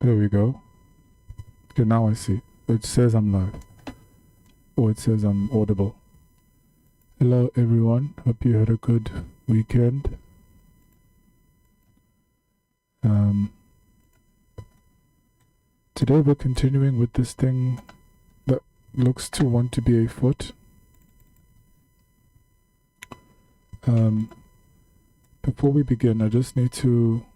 There we go. Okay, now I see. It says I'm live. Or it says I'm audible. Hello everyone. Hope you had a good weekend. Today we're continuing with this thing that looks to want to be a foot. Before we begin, I just need to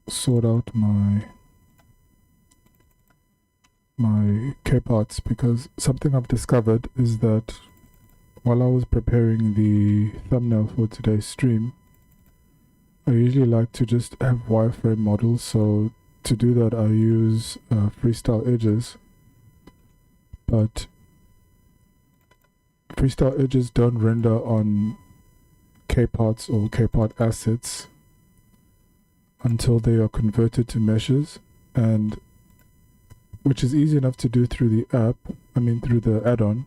sort out my Hexapods, because something I've discovered is that while I was preparing the thumbnail for today's stream, I usually like to just have wireframe models, so to do that I use freestyle edges, but freestyle edges don't render on Hexapods or Hexapod assets until they are converted to meshes, and which is easy enough to do through the app, through the add-on,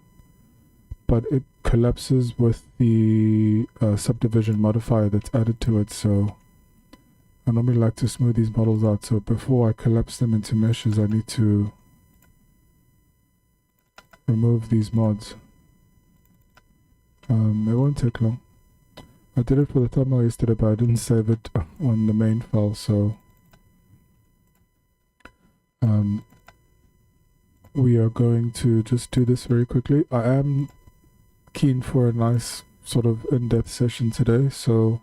but it collapses with the subdivision modifier that's added to it. So I normally like to smooth these models out, so before I collapse them into meshes I need to remove these mods. It won't take long. I did it for the thumbnail yesterday, but I didn't save it on the main file, so we are going to just do this very quickly. I am keen for a nice sort of in-depth session today, so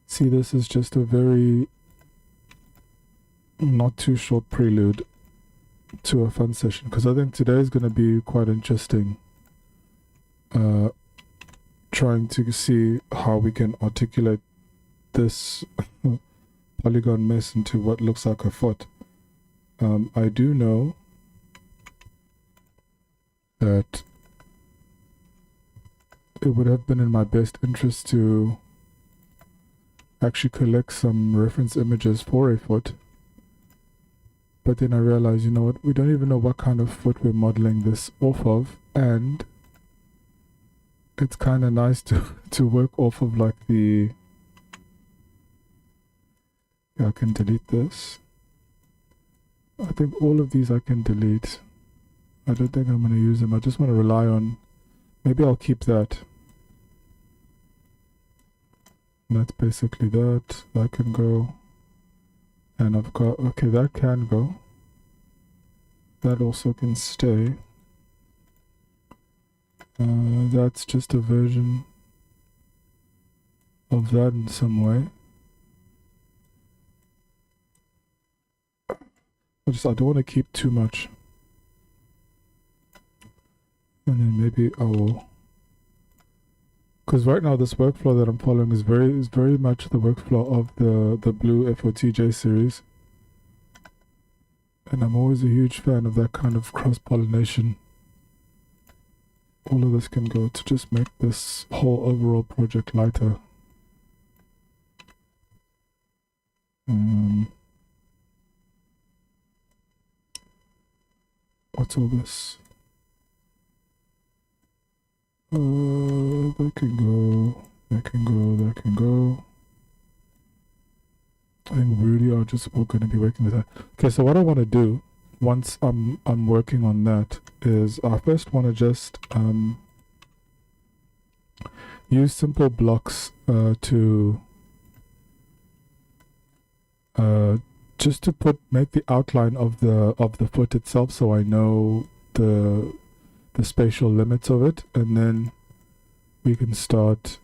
see this is just a very not too short prelude to a fun session, because I think today is going to be quite interesting. Trying to see how we can articulate this polygon mess into what looks like a foot. I do know that it would have been in my best interest to actually collect some reference images for a foot, but then I realized, you know what, we don't even know what kind of foot we're modeling this off of, and it's kind of nice to work off of like the... Yeah, I can delete this. I think all of these I can delete. I don't think I'm going to use them. I just want to rely on... Maybe I'll keep that. And that's basically that. That can go. And I've got... Okay, that can go. That also can stay. That's just a version of that in some way. I don't want to keep too much. And then maybe I will, because right now this workflow that I'm following is very much the workflow of the blue FOTJ series. And I'm always a huge fan of that kind of cross-pollination. All of this can go to just make this whole overall project lighter. What's all this? That can go, that can go, that can go. I think really we're going to be working with that. Okay, so what I want to do once I'm working on that is I first want to just use simple blocks to just to make the outline of the foot itself, so I know the spatial limits of it, and then we can start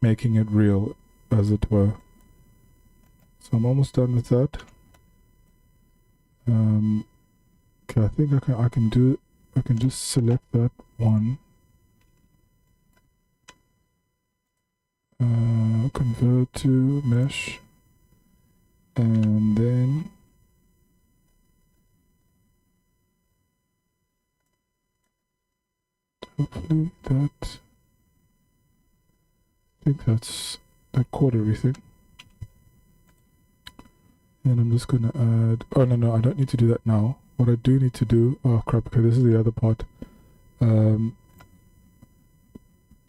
making it real, as it were. So I'm almost done with that. Okay, I think I can just select that one. Convert to mesh, and then hopefully that, I think that caught everything. And I'm just gonna add, oh no, I don't need to do that now. What I do need to do, oh crap, okay, this is the other part.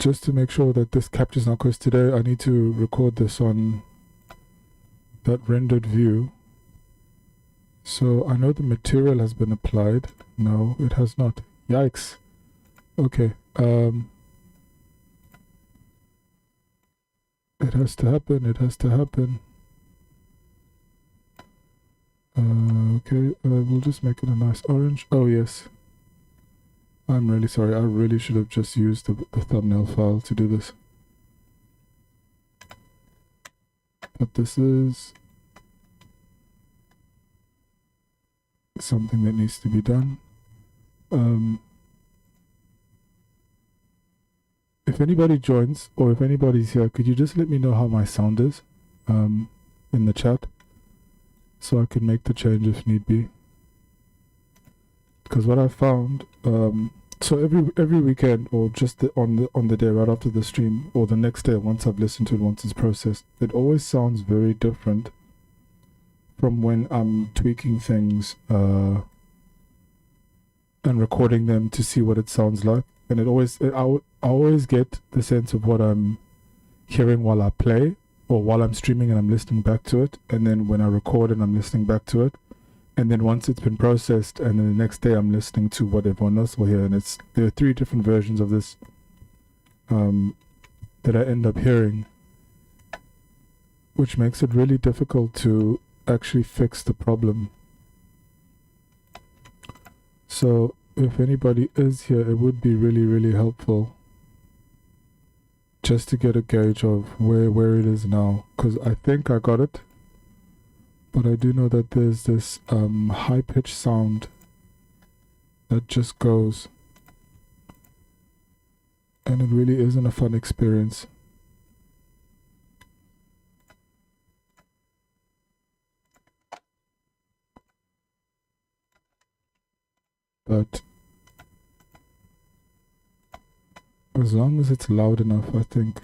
just to make sure that this captures now, because today I need to record this on that rendered view. So I know the material has been applied. No, it has not. Yikes. Okay. It has to happen. It has to happen. Okay. We'll just make it a nice orange. Oh, yes. I'm really sorry. I really should have just used the thumbnail file to do this. But this is something that needs to be done. If anybody joins, or if anybody's here, could you just let me know how my sound is in the chat, so I can make the change if need be. Because what I found, so every weekend, or just on the day right after the stream, or the next day once I've listened to it, once it's processed, it always sounds very different from when I'm tweaking things and recording them to see what it sounds like. And I always get the sense of what I'm hearing while I play, or while I'm streaming and I'm listening back to it, and then when I record and I'm listening back to it, and then once it's been processed, and then the next day I'm listening to what everyone else will hear. And there are 3 different versions of this that I end up hearing, which makes it really difficult to actually fix the problem. So if anybody is here, it would be really, really helpful just to get a gauge of where it is now, because I think I got it, but I do know that there's this high-pitched sound that just goes, and it really isn't a fun experience. But as long as it's loud enough, I think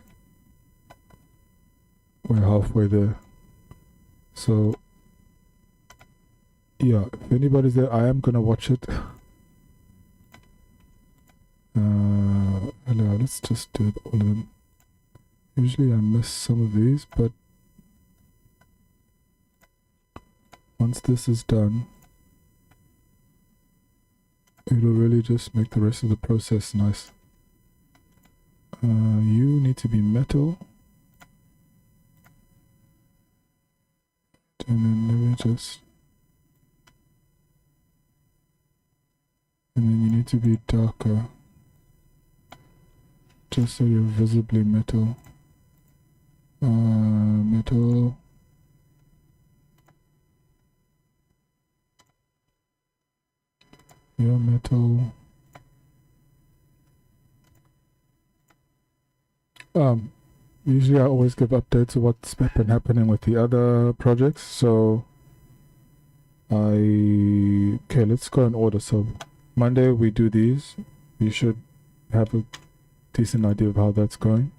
we're halfway there. So yeah, if anybody's there, I am gonna watch it. Hello, let's just do all of them. Usually I miss some of these, but once this is done, it'll really just make the rest of the process nice. You need to be metal. And then let me just... And then you need to be darker, just so you're visibly metal. Metal. You're metal. Usually I always give updates of what's been happening with the other projects, so okay, let's go in order. So Monday we do these. You should have a decent idea of how that's going.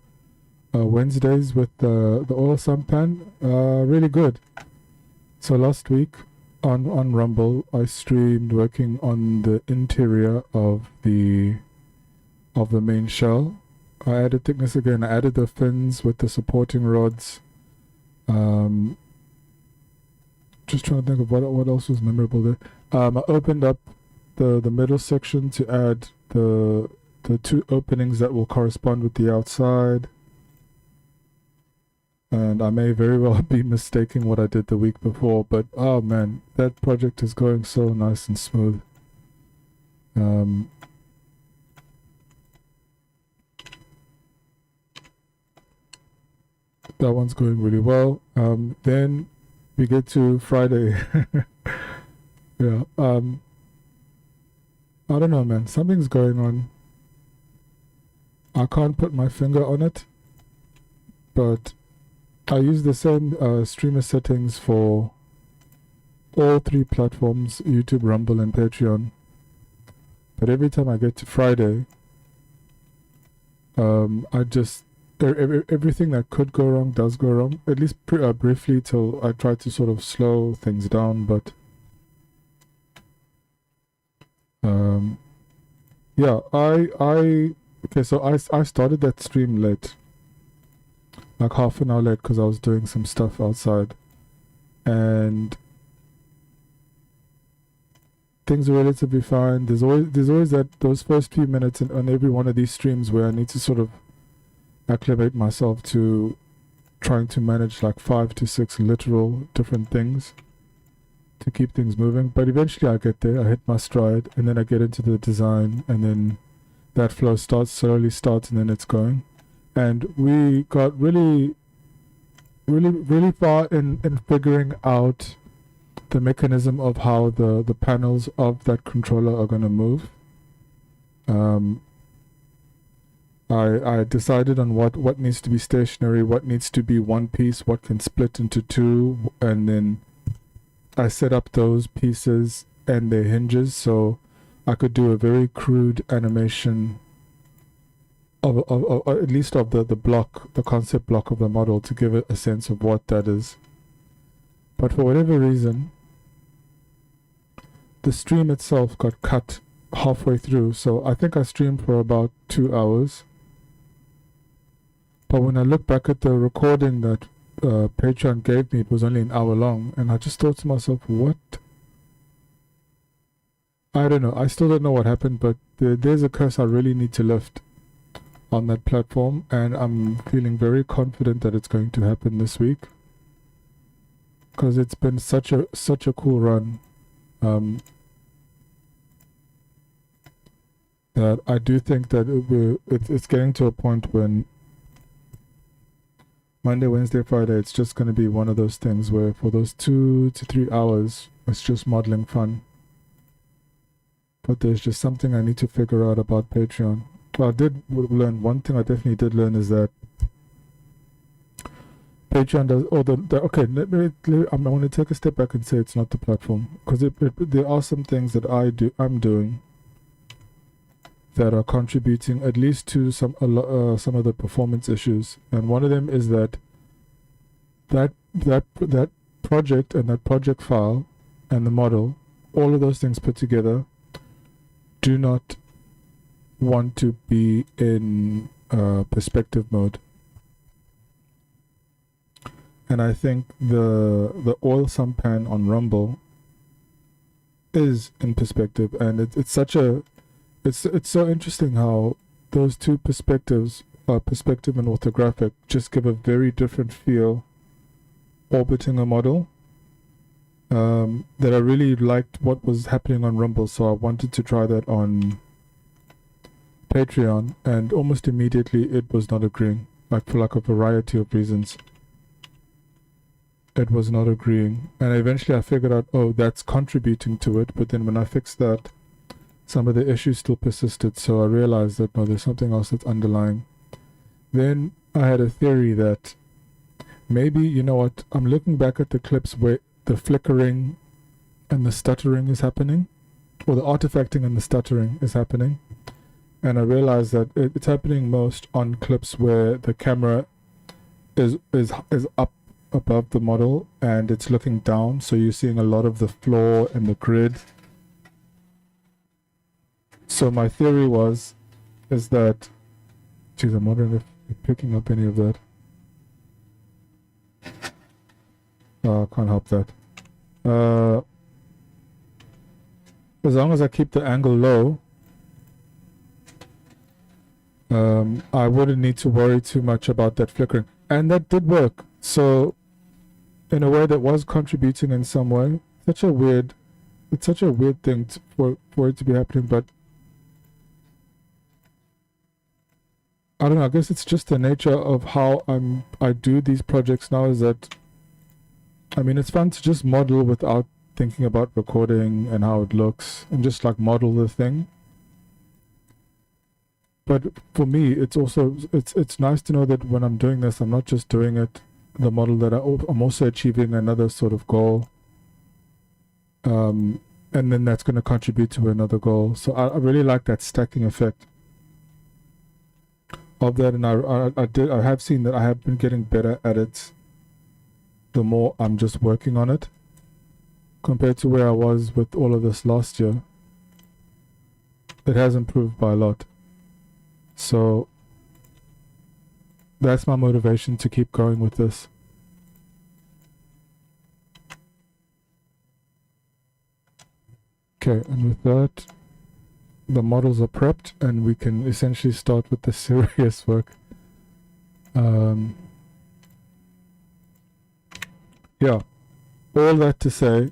Wednesdays with the oil sampan, really good. So last week on Rumble I streamed working on the interior of the main shell. I added thickness again. I added the fins with the supporting rods. Just trying to think of what else was memorable there. I opened up the middle section to add the 2 openings that will correspond with the outside. And I may very well be mistaking what I did the week before, but oh man, that project is going so nice and smooth. That one's going really well. Then we get to Friday. Yeah. I don't know, man. Something's going on. I can't put my finger on it, but I use the same streamer settings for all 3 platforms, YouTube, Rumble, and Patreon. But every time I get to Friday, I just... everything that could go wrong does go wrong, at least briefly, till I try to sort of slow things down. But yeah, I okay, so I started that stream late, like half an hour late, because I was doing some stuff outside, and things are relatively fine. There's always those first few minutes on every one of these streams where I need to sort of acclimate myself to trying to manage like 5 to 6 literal different things to keep things moving. But eventually I get there, I hit my stride, and then I get into the design, and then that flow slowly starts, and then it's going. And we got really far in figuring out the mechanism of how the panels of that controller are going to move. I decided on what needs to be stationary, what needs to be one piece, what can split into two, and then I set up those pieces and their hinges so I could do a very crude animation of at least of the block, the concept block of the model, to give it a sense of what that is. But for whatever reason, the stream itself got cut halfway through, so I think I streamed for about 2 hours. But when I look back at the recording that Patreon gave me, it was only an hour long, and I just thought to myself, what? I don't know. I still don't know what happened, but there's a curse I really need to lift on that platform, and I'm feeling very confident that it's going to happen this week, because it's been such a cool run. That I do think that it's getting to a point when Monday, Wednesday, Friday, it's just going to be one of those things where for those 2 to 3 hours, it's just modeling fun. But there's just something I need to figure out about Patreon. Well, I did learn, one thing I definitely did learn is that Patreon does, or okay, I want to take a step back and say it's not the platform, because there are some things that I'm doing that are contributing at least to some of the performance issues, and one of them is that project and that project file and the model, all of those things put together, do not want to be in perspective mode. And I think the oil sampan on Rumble is in perspective, and it's so interesting how those two perspectives, perspective and orthographic, just give a very different feel orbiting a model. That I really liked what was happening on Rumble, so I wanted to try that on Patreon, and almost immediately it was not agreeing, like for like a variety of reasons. It was not agreeing, and eventually I figured out, oh, that's contributing to it, but then when I fixed that, some of the issues still persisted, so I realized that no, there's something else that's underlying. Then I had a theory that maybe, you know what, I'm looking back at the clips where the flickering and the stuttering is happening, or the artifacting and the stuttering is happening, and I realized that it's happening most on clips where the camera is up above the model and it's looking down, so you're seeing a lot of the floor and the grid. So my theory is that, geez, I'm wondering if you're picking up any of that. I can't help that. As long as I keep the angle low, I wouldn't need to worry too much about that flickering. And that did work. So in a way that was contributing in some way. It's such a weird thing for it to be happening, but I don't know, I guess it's just the nature of how I do these projects now, is that, I mean, it's fun to just model without thinking about recording and how it looks, and just like model the thing. But for me, it's also, it's nice to know that when I'm doing this, I'm not just doing it, the model, that I'm also achieving another sort of goal. And then that's going to contribute to another goal. So I really like that stacking effect of that, and I have seen that I have been getting better at it the more I'm just working on it, compared to where I was with all of this last year. It has improved by a lot. So that's my motivation to keep going with this. Okay, and with that, the models are prepped and we can essentially start with the serious work. Yeah, all that to say,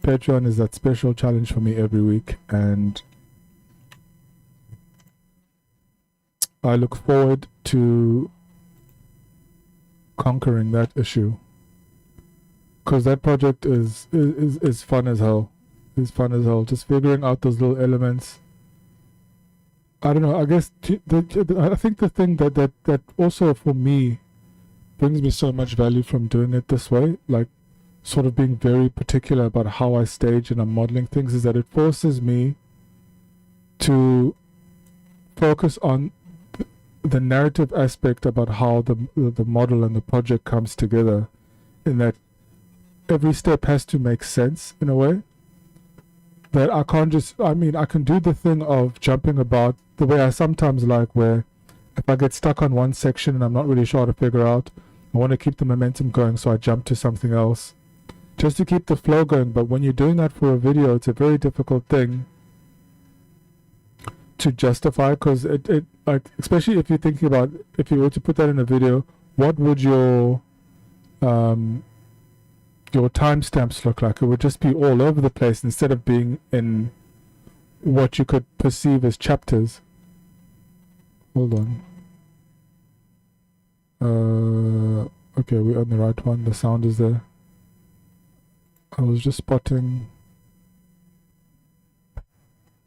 Patreon is that special challenge for me every week, and I look forward to conquering that issue, because that project is fun as hell. It's fun as hell. Just figuring out those little elements. I don't know. I guess I think the thing that also for me brings me so much value from doing it this way, like sort of being very particular about how I stage and I'm modeling things, is that it forces me to focus on the narrative aspect about how the model and the project comes together, in that every step has to make sense in a way. That I can't just, I mean, I can do the thing of jumping about the way I sometimes like, where if I get stuck on one section and I'm not really sure how to figure out, I want to keep the momentum going, so I jump to something else just to keep the flow going. But when you're doing that for a video, it's a very difficult thing to justify, because it like, especially if you're thinking about, if you were to put that in a video, what would your timestamps look like? It would just be all over the place instead of being in what you could perceive as chapters. Hold on. Okay, we're on the right one. The sound is there. I was just spotting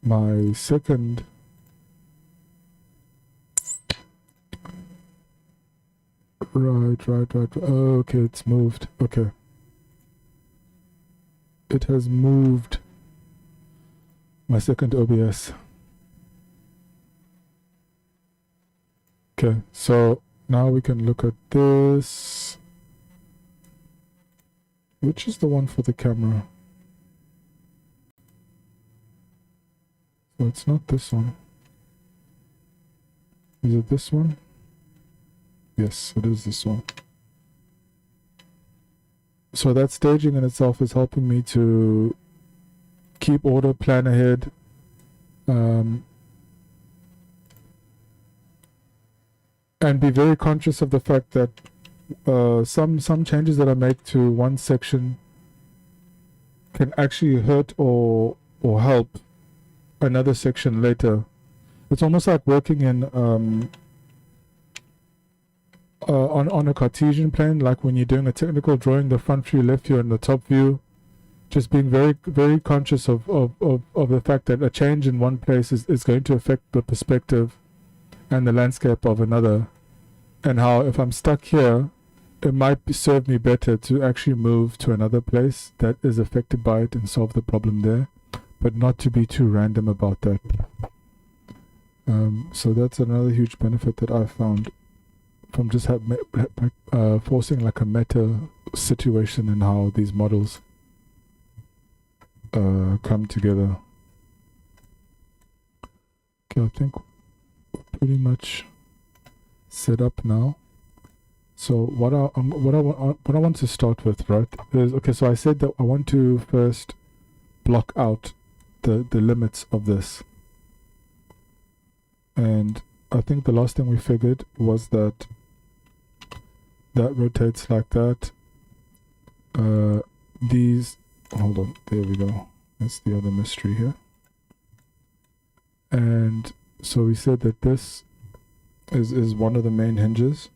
my second. Right. Oh, okay, it's moved. Okay. It has moved my second OBS. Okay, so now we can look at this. Which is the one for the camera? So it's not this one. Is it this one? Yes, it is this one. So that staging in itself is helping me to keep order, plan ahead, and be very conscious of the fact that some changes that I make to one section can actually hurt or help another section later. It's almost like working in on a Cartesian plane, like when you're doing a technical drawing, the front view, left view, and the top view. Just being very conscious of the fact that a change in one place is going to affect the perspective and the landscape of another, and how if I'm stuck here, it might serve me better to actually move to another place that is affected by it and solve the problem there, but not to be too random about that. So that's another huge benefit that I've found from just forcing like a meta situation in how these models come together. Okay, I think we're pretty much set up now. So what I want to start with, right, is, okay, so I said that I want to first block out the limits of this, and I think the last thing we figured was that rotates like that. These, hold on, there we go. That's the other mystery here. And so we said that this is one of the main hinges.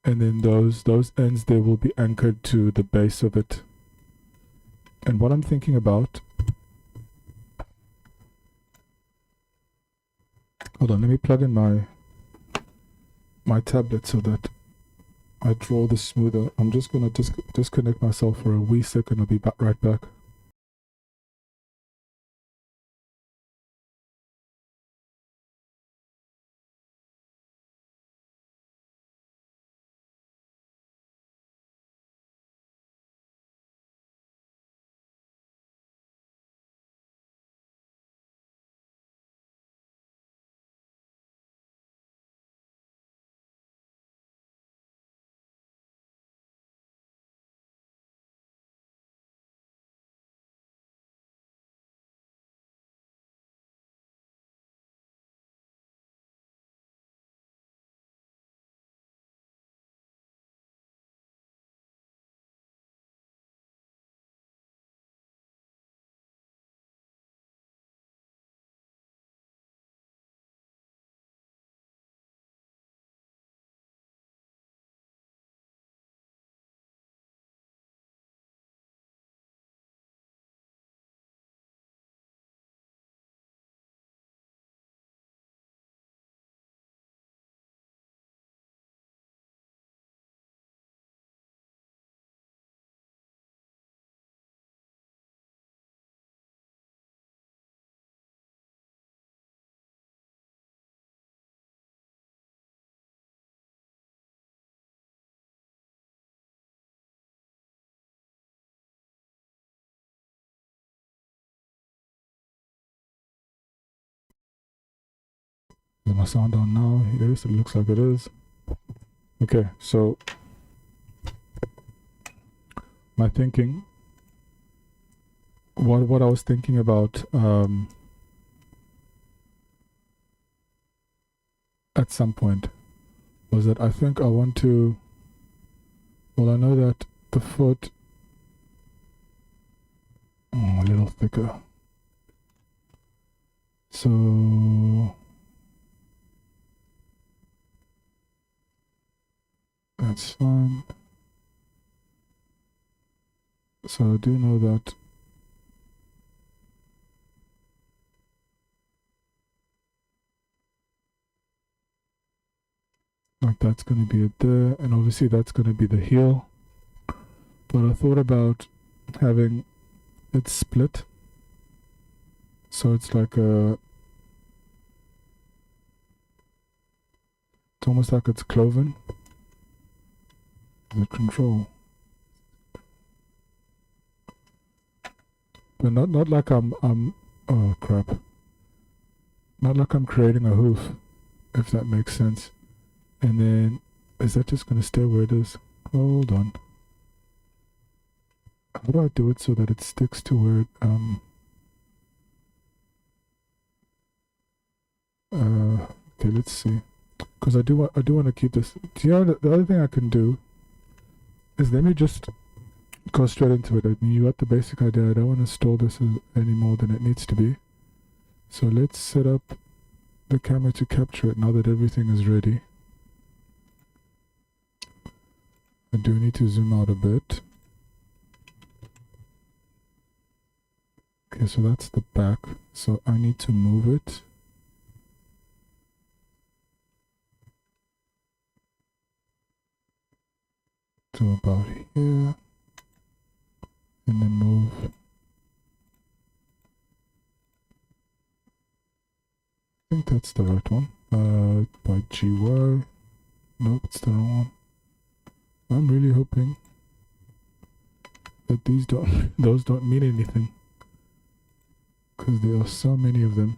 And then those ends, they will be anchored to the base of it. And what I'm thinking about, hold on, let me plug in my tablet so that I draw this smoother. I'm just gonna disconnect myself for a wee second. I'll be right back. Is my sound on now? Yes, it looks like it is. Okay, so my thinking, what I was thinking about at some point was that I think I want to, well, I know that the foot, a little thicker. So that's fine. So I do know that like that's going to be it there, and obviously that's going to be the heel. But I thought about having it split, so it's like a, it's almost like it's cloven. The control, but not like I'm oh crap, not like I'm creating a hoof, if that makes sense. And then is that just gonna stay where it is? Hold on. How do I do it so that it sticks to where it okay, let's see, because I do want to keep this. Do you know the other thing I can do is, let me just go straight into it. I mean, you got the basic idea. I don't want to store this any more than it needs to be. So let's set up the camera to capture it now that everything is ready. I do need to zoom out a bit. Okay, so that's the back. So I need to move it. To about here. And then move. I think that's the right one. By GY. Nope, it's the wrong one. I'm really hoping that these those don't mean anything, because there are so many of them.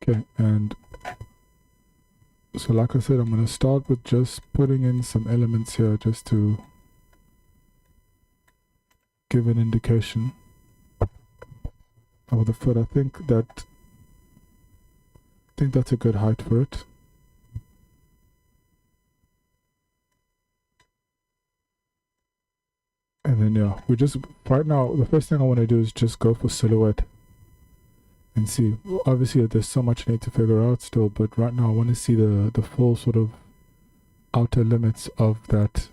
Okay, and so like I said, I'm going to start with just putting in some elements here just to give an indication of the foot. I think that's a good height for it. And then yeah, we just, right now, the first thing I want to do is just go for silhouette and see. Obviously there's so much I need to figure out still, but right now I want to see the full sort of outer limits of that,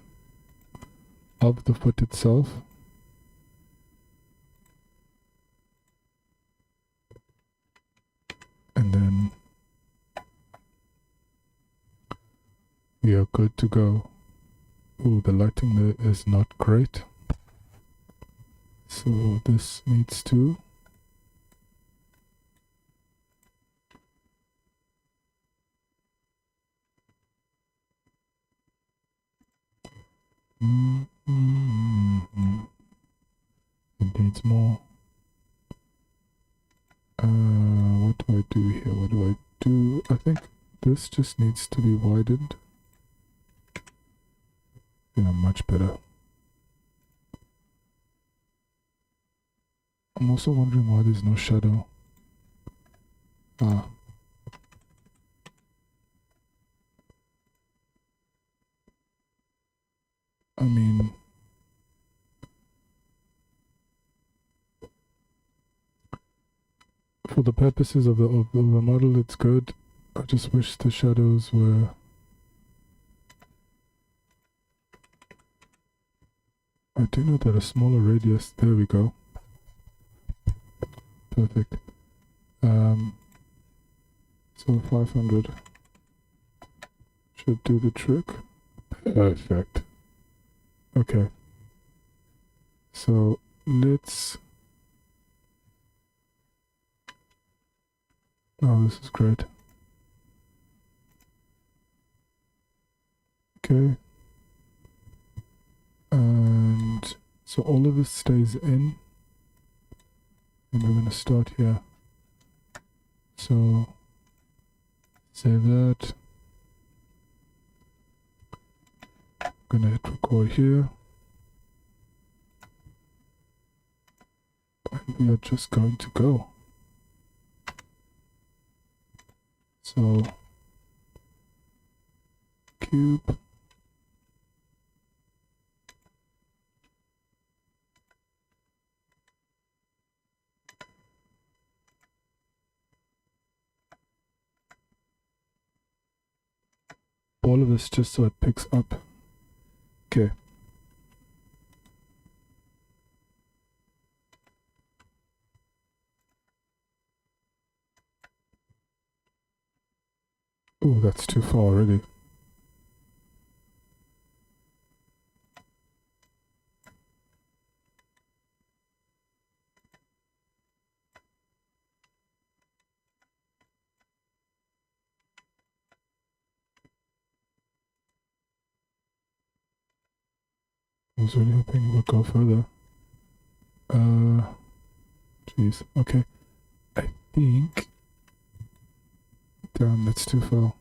of the foot itself. And then we are good to go. Ooh, the lighting there is not great. So this needs to it needs more. What do I do here? What do I do? I think this just needs to be widened. Yeah, much better. I'm also wondering why there's no shadow. I mean, for the purposes of the model, it's good. I just wish the shadows were I do know that a smaller radius, there we go. Perfect. So 500 should do the trick. Perfect. Okay. So let's, oh, this is great. Okay. And So all of this stays in, and we're going to start here. So save that. I'm going to hit record here. And we are just going to go. So cube. All of this just so it picks up. Okay. Oh, that's too far already. I was really hoping it would go further. Jeez. Okay. I think... Damn, that's too far.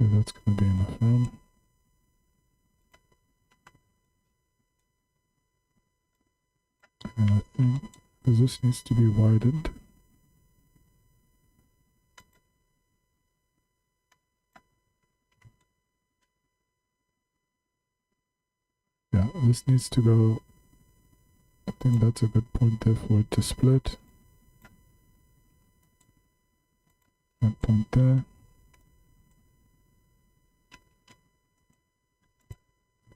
Okay, that's gonna be enough room. And I think, because this needs to be widened. Yeah, this needs to go, I think that's a good point there for it to split. That point there.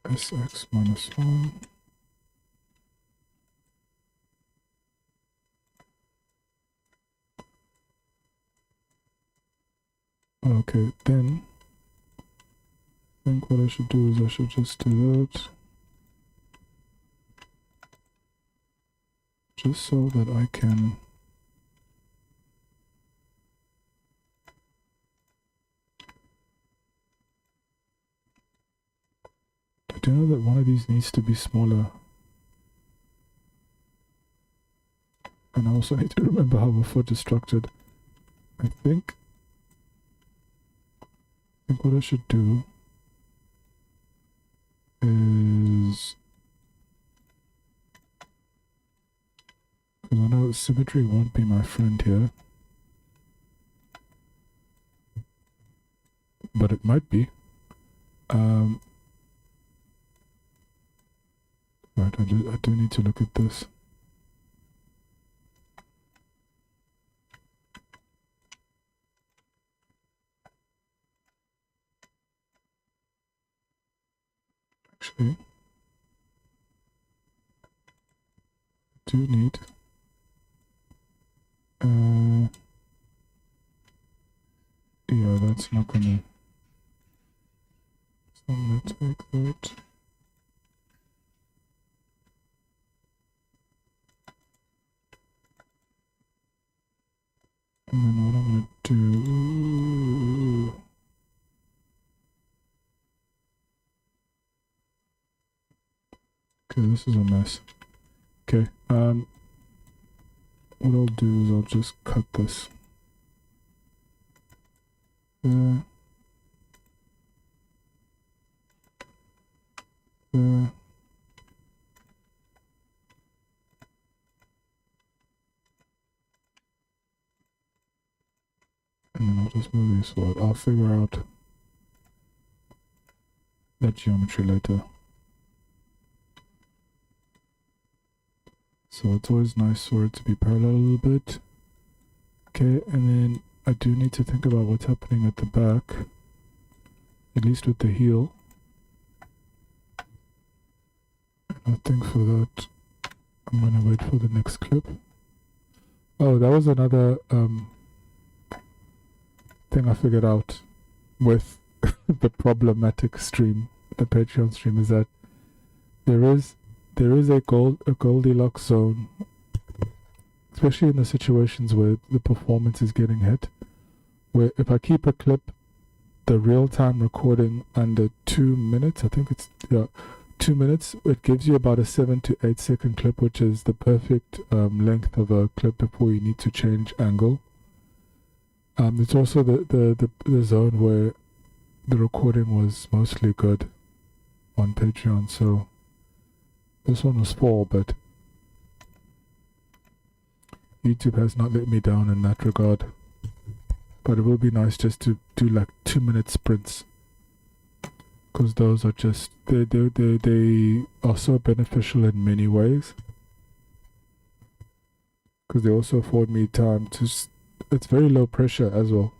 SX minus 1. Okay, then I think what I should do is I should just do that. Just so that I can I do know that one of these needs to be smaller. And I also need to remember how a foot is structured. I think what I should do is, because I know symmetry won't be my friend here, but it might be. Right, I do need to look at this. Actually, I do need yeah, that's not gonna, so I'm gonna take that. And then what I'm gonna do, okay, this is a mess. Okay, what I'll do is I'll just cut this there, there, and then I'll just move this forward. I'll figure out that geometry later. So it's always nice for it to be parallel a little bit. Okay, and then I do need to think about what's happening at the back, at least with the heel. And I think for that, I'm gonna wait for the next clip. Oh, that was another thing I figured out with the problematic stream, the Patreon stream, is that there is there is a Goldilocks zone, especially in the situations where the performance is getting hit, where if I keep a clip, the real-time recording under 2 minutes, I think it's 2 minutes, it gives you about a 7 to 8 second clip, which is the perfect length of a clip before you need to change angle. It's also the zone where the recording was mostly good on Patreon, so this one was 4, but YouTube has not let me down in that regard. But it will be nice just to do like 2 minute sprints, because those are just they are so beneficial in many ways, because they also afford me time to it's very low pressure as well,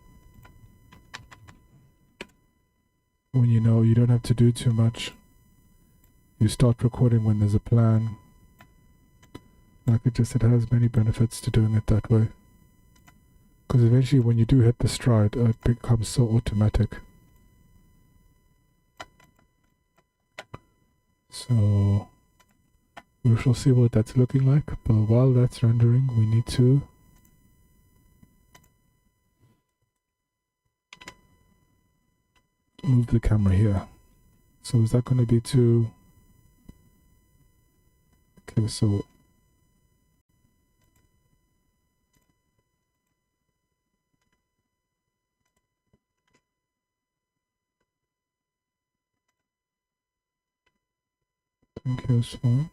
when you know you don't have to do too much. You start recording when there's a plan. Like it has many benefits to doing it that way, because eventually when you do hit the stride, it becomes so automatic. So we shall see what that's looking like, but while that's rendering, we need to move the camera here. So is that going to be too... Okay, so I think here's fine.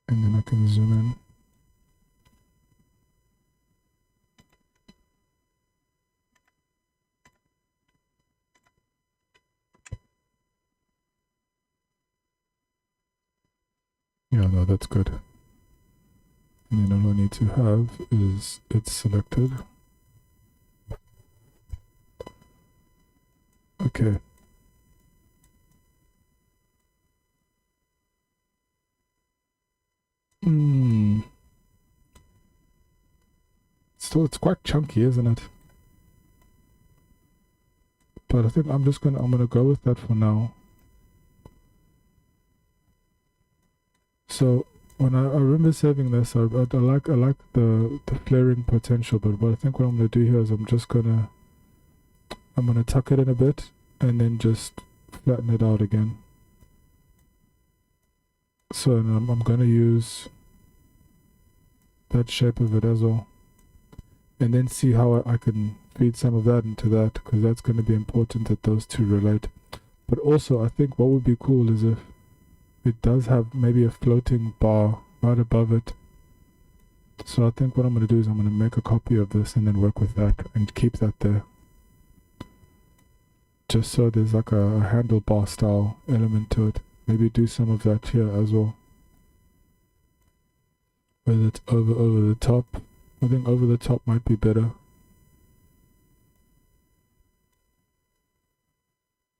And then I can zoom in. Yeah, no, that's good. And then all I need to have is it's selected. Okay. Still, it's quite chunky, isn't it? But I think I'm gonna go with that for now. So when I remember saving this, I like the flaring potential, but what what I'm gonna do here is I'm gonna tuck it in a bit and then just flatten it out again. So I'm gonna use that shape of it as well, and then see how I can feed some of that into that, because that's going to be important that those two relate. But also I think what would be cool is if it does have maybe a floating bar right above it. So I think what I'm going to do is I'm going to make a copy of this and then work with that and keep that there, just so there's like a handlebar style element to it. Maybe do some of that here as well, whether it's over the top. I think over the top might be better.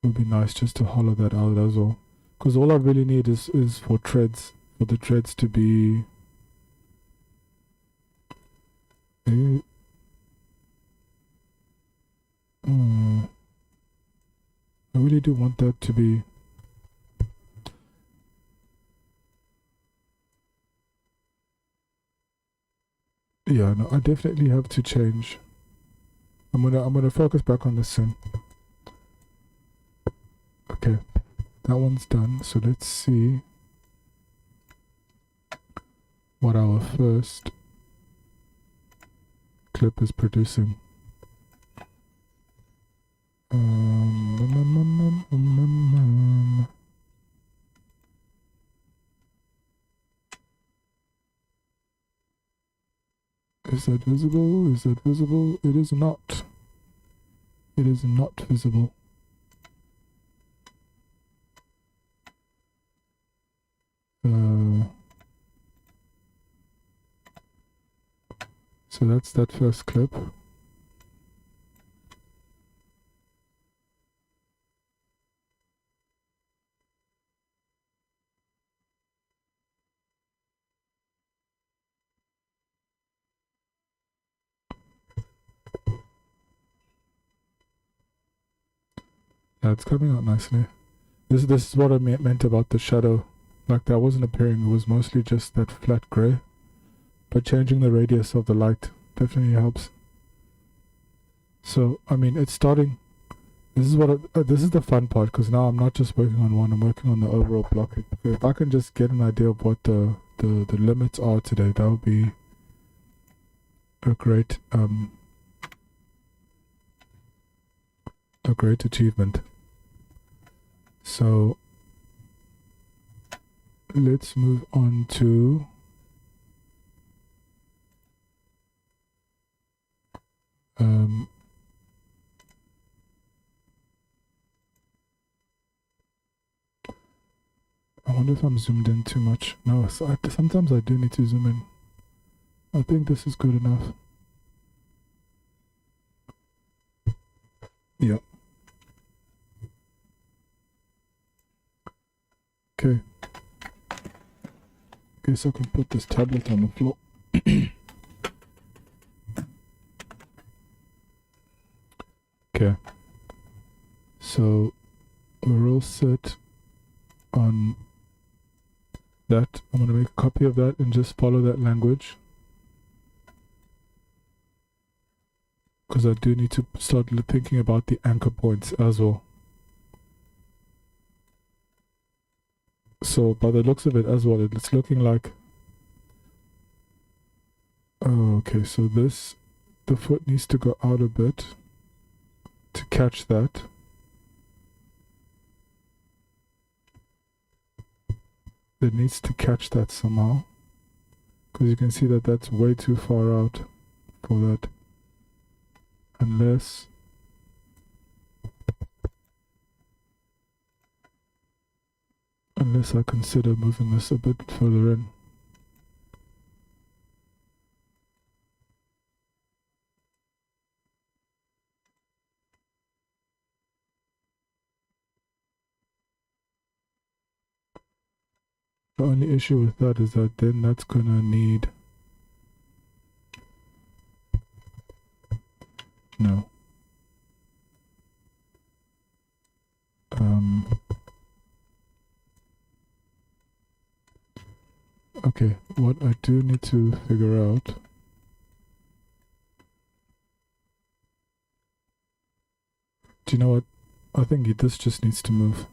It would be nice just to hollow that out as well, because all I really need is for treads, for the treads to be I really do want that to be yeah, no, I definitely have to change. I'm gonna focus back on this soon. Okay, that one's done. So let's see what our first clip is producing. Is that visible? Is that visible? It is not. It is not visible. So that's that first clip. It's coming out nicely. This is what I meant about the shadow. Like, that wasn't appearing, it was mostly just that flat gray. But changing the radius of the light definitely helps. So, I mean, it's starting. This is what this is the fun part, because now I'm not just working on one, I'm working on the overall block. If I can just get an idea of what the limits are today, that would be a great achievement. So let's move on to I wonder if I'm zoomed in too much. No, sometimes I do need to zoom in. I think this is good enough. Yeah. Okay. Guess I can put this tablet on the floor. Okay. So we're all set on that. I'm going to make a copy of that and just follow that language, because I do need to start thinking about the anchor points as well. So by the looks of it as well, it's looking like, oh, okay, so this, the foot needs to go out a bit to catch that. It needs to catch that somehow, because you can see that that's way too far out for that, unless I consider moving this a bit further in. The only issue with that is that then that's gonna need, no. Okay, what I do need to figure out, do you know what? I think this just needs to move.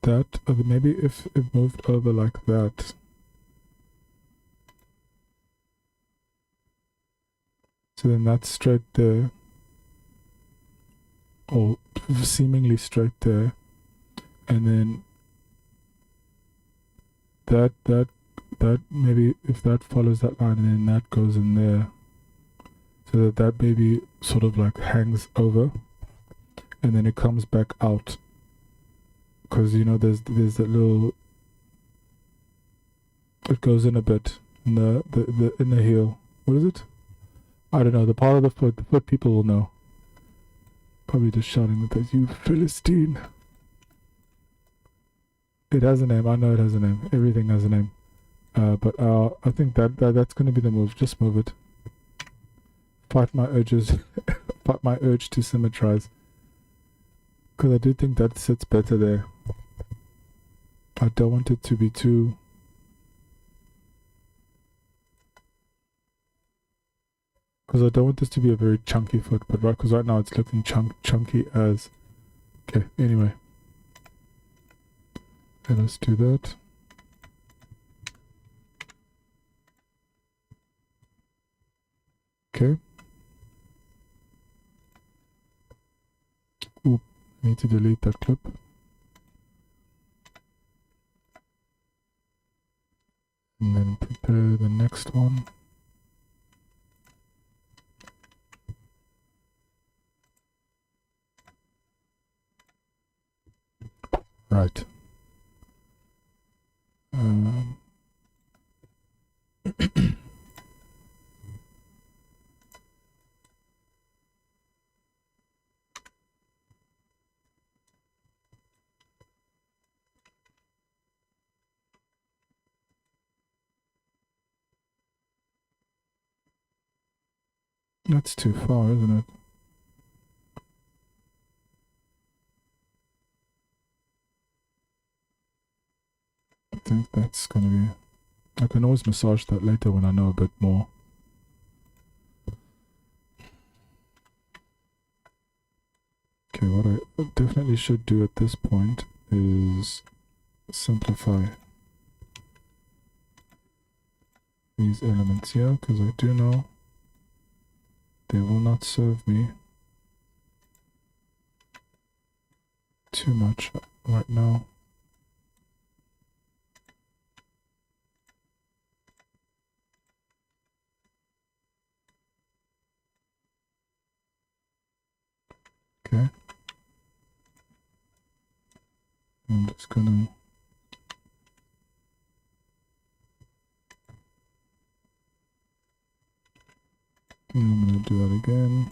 That, or maybe if it moved over like that. So then that's straight there, or seemingly straight there, and then that maybe if that follows that line and then that goes in there, so that maybe sort of like hangs over, and then it comes back out, because you know there's that little, it goes in a bit in the inner heel. What is it? I don't know. The part of the foot people will know. Probably just shouting at that, you Philistine. It has a name. I know it has a name. Everything has a name. But I think that's going to be the move. Just move it. Fight my urges. Fight my urge to symmetrize. Because I do think that sits better there. I don't want it to be too... Because I don't want this to be a very chunky foot, but because right now it's looking chunky as... Okay, anyway. Let us do that. Okay. Oop, I need to delete that clip. And then prepare the next one. Right. That's too far, isn't it? think that's gonna be... I can always massage that later when I know a bit more. Okay, what I definitely should do at this point is simplify these elements here, because I do know they will not serve me too much right now. Okay. I'm just gonna do that again.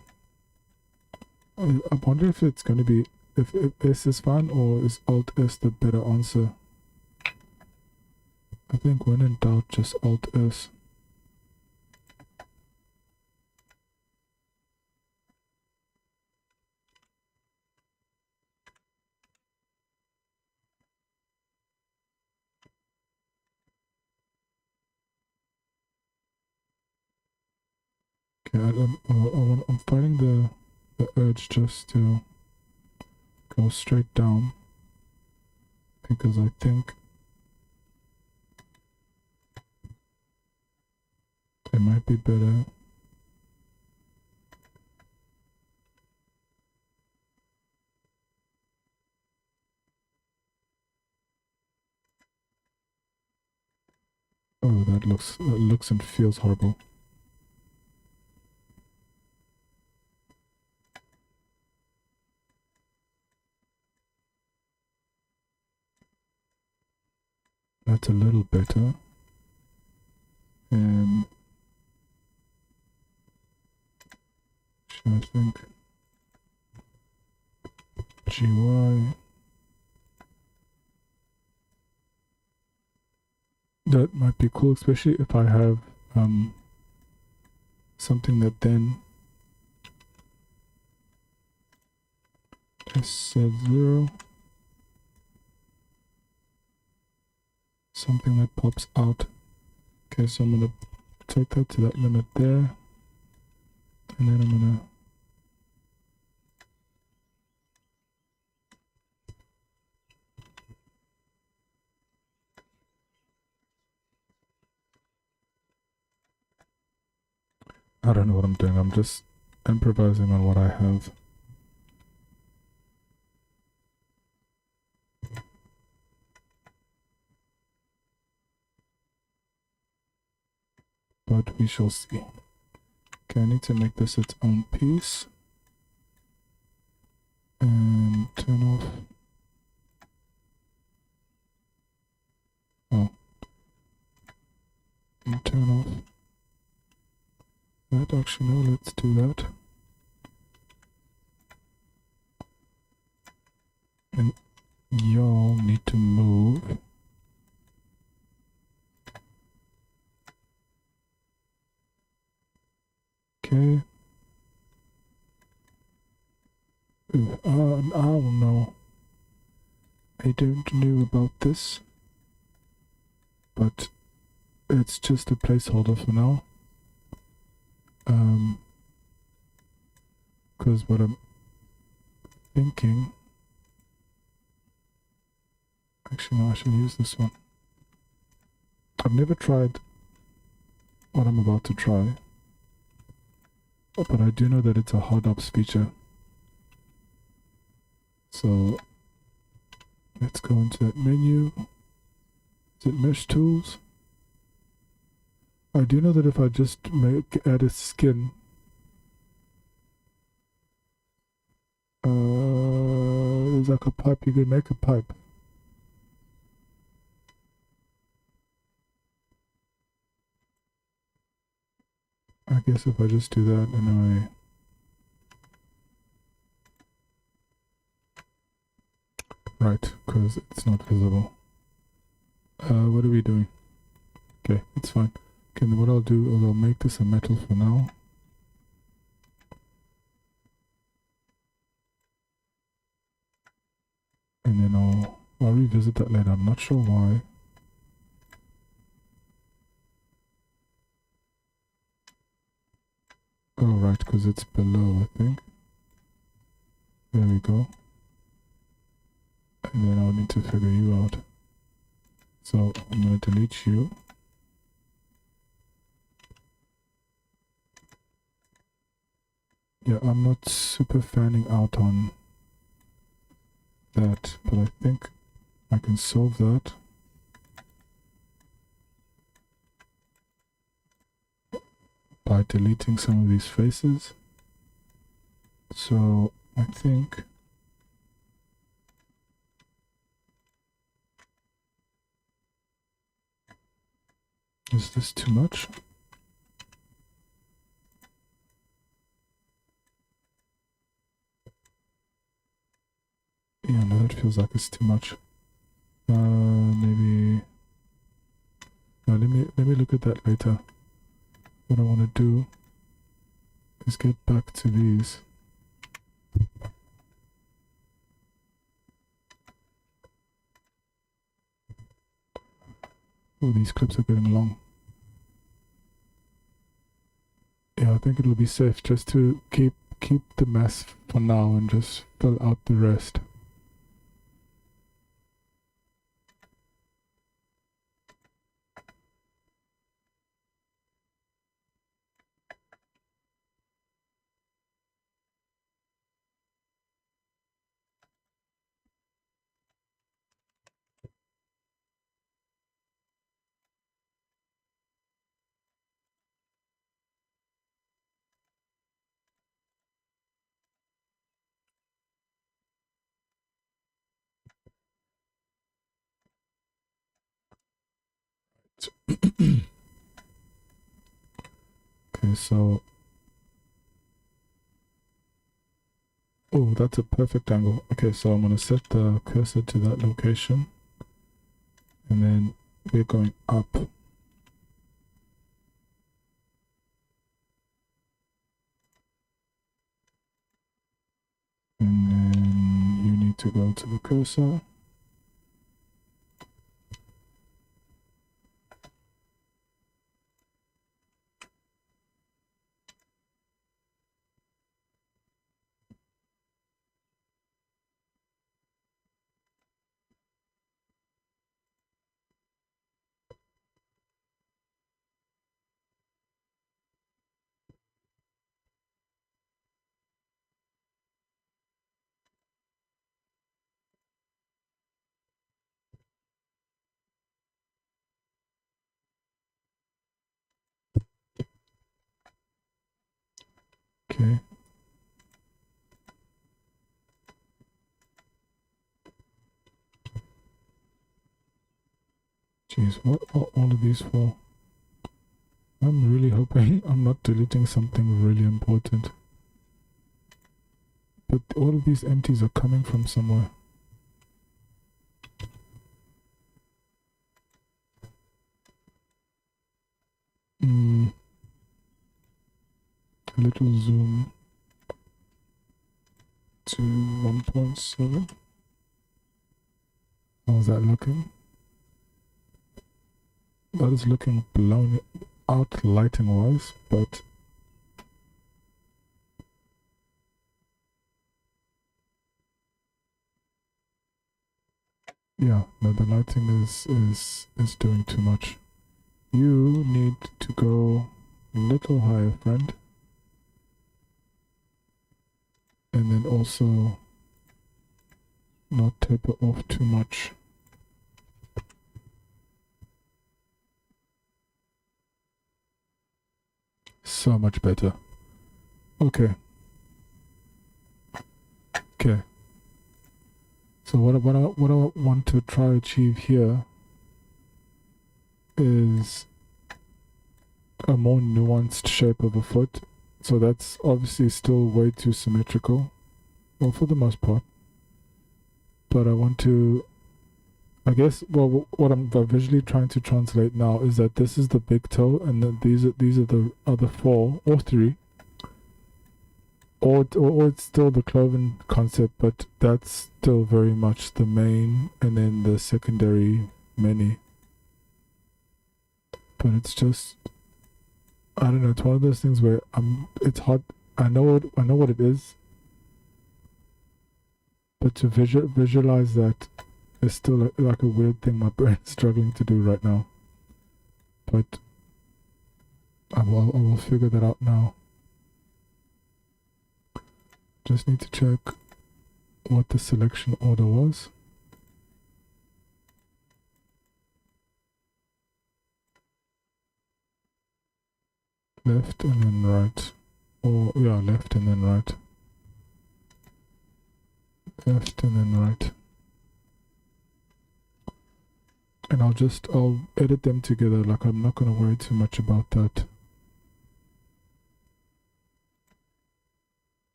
I wonder if it's gonna be if S is fine or is Alt S the better answer. I think when in doubt, just Alt S. Okay, I'm fighting the urge just to go straight down, because I think they might be better. Oh, that looks and feels horrible. That's a little better. And I think GY. That might be cool, especially if I have something that then S said 0. Something that pops out. Okay, so I'm gonna take that to that limit there. And then I'm gonna I don't know what I'm doing. I'm just improvising on what I have. But we shall see. Okay, I need to make this its own piece. And turn off. Oh. And turn off. That actually, no, let's do that. And y'all need to move. Okay. Ooh, I don't know. I don't know about this. But it's just a placeholder for now. Because what I'm thinking... Actually, no, I should use this one. I've never tried what I'm about to try. But I do know that it's a HardOps feature. So let's go into that menu. Is it Mesh Tools? I do know that if I just add a skin, there's like a pipe, you can make a pipe. I guess if I just do that and right, because it's not visible. What are we doing? Okay, it's fine. Okay, then what I'll do is I'll make this a metal for now. And then I'll revisit that later. I'm not sure why. because it's below, I think. There we go. And then I'll need to figure you out. So I'm going to delete you. Yeah, I'm not super fanning out on that, but I think I can solve that. By deleting some of these faces. So I think is this too much? Yeah, no, that feels like it's too much. Maybe no, let me look at that later. What I want to do is get back to these. Oh, these clips are getting long. Yeah, I think it'll be safe just to keep the mess for now and just fill out the rest. Okay, so oh, that's a perfect angle. Okay, so I'm going to set the cursor to that location. And then we're going up. And then you need to go to the cursor. Okay. Jeez, what are all of these for? I'm really hoping I'm not deleting something really important. But all of these empties are coming from somewhere. A little zoom to 1.7. How's that looking? That is looking blown out lighting wise, but yeah, no, the lighting is doing too much. You need to go a little higher, friend. And then also not taper off too much. So much better. Okay. Okay. So what I want to try achieve here is a more nuanced shape of a foot. So that's obviously still way too symmetrical. Well, for the most part. But I want to, I guess, well, what I'm visually trying to translate now is that this is the big toe, and then these are the other four or three, or it's still the cloven concept, but that's still very much the main, and then the secondary many. But it's just, I don't know. It's one of those things where it's hard. I know what it is, but to visualize that is still like a weird thing my brain's struggling to do right now. But I will figure that out now. Just need to check what the selection order was. Left and then right. Or yeah, left and then right. Left and then right. And I'll edit them together, like I'm not gonna worry too much about that.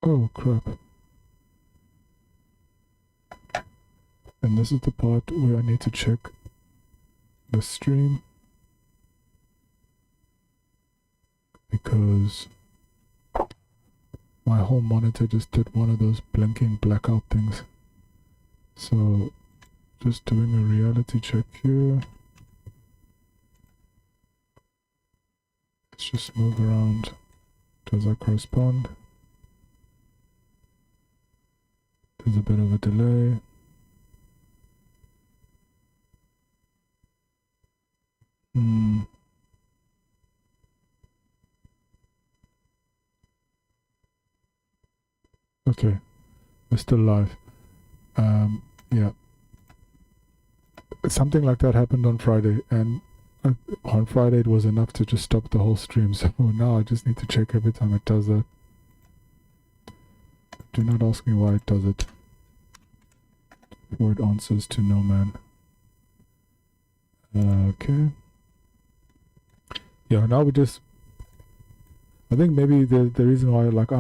Oh crap. And this is the part where I need to check the stream, because my whole monitor just did one of those blinking blackout things. So just doing a reality check here. Let's just move around. Does that correspond? There's a bit of a delay. Okay, we're still live. Yeah. Something like that happened on Friday, and on Friday it was enough to just stop the whole stream. So now I just need to check every time it does that. Do not ask me why it does it, or it answers to no man. Okay. Yeah, now we just. I think maybe the reason why like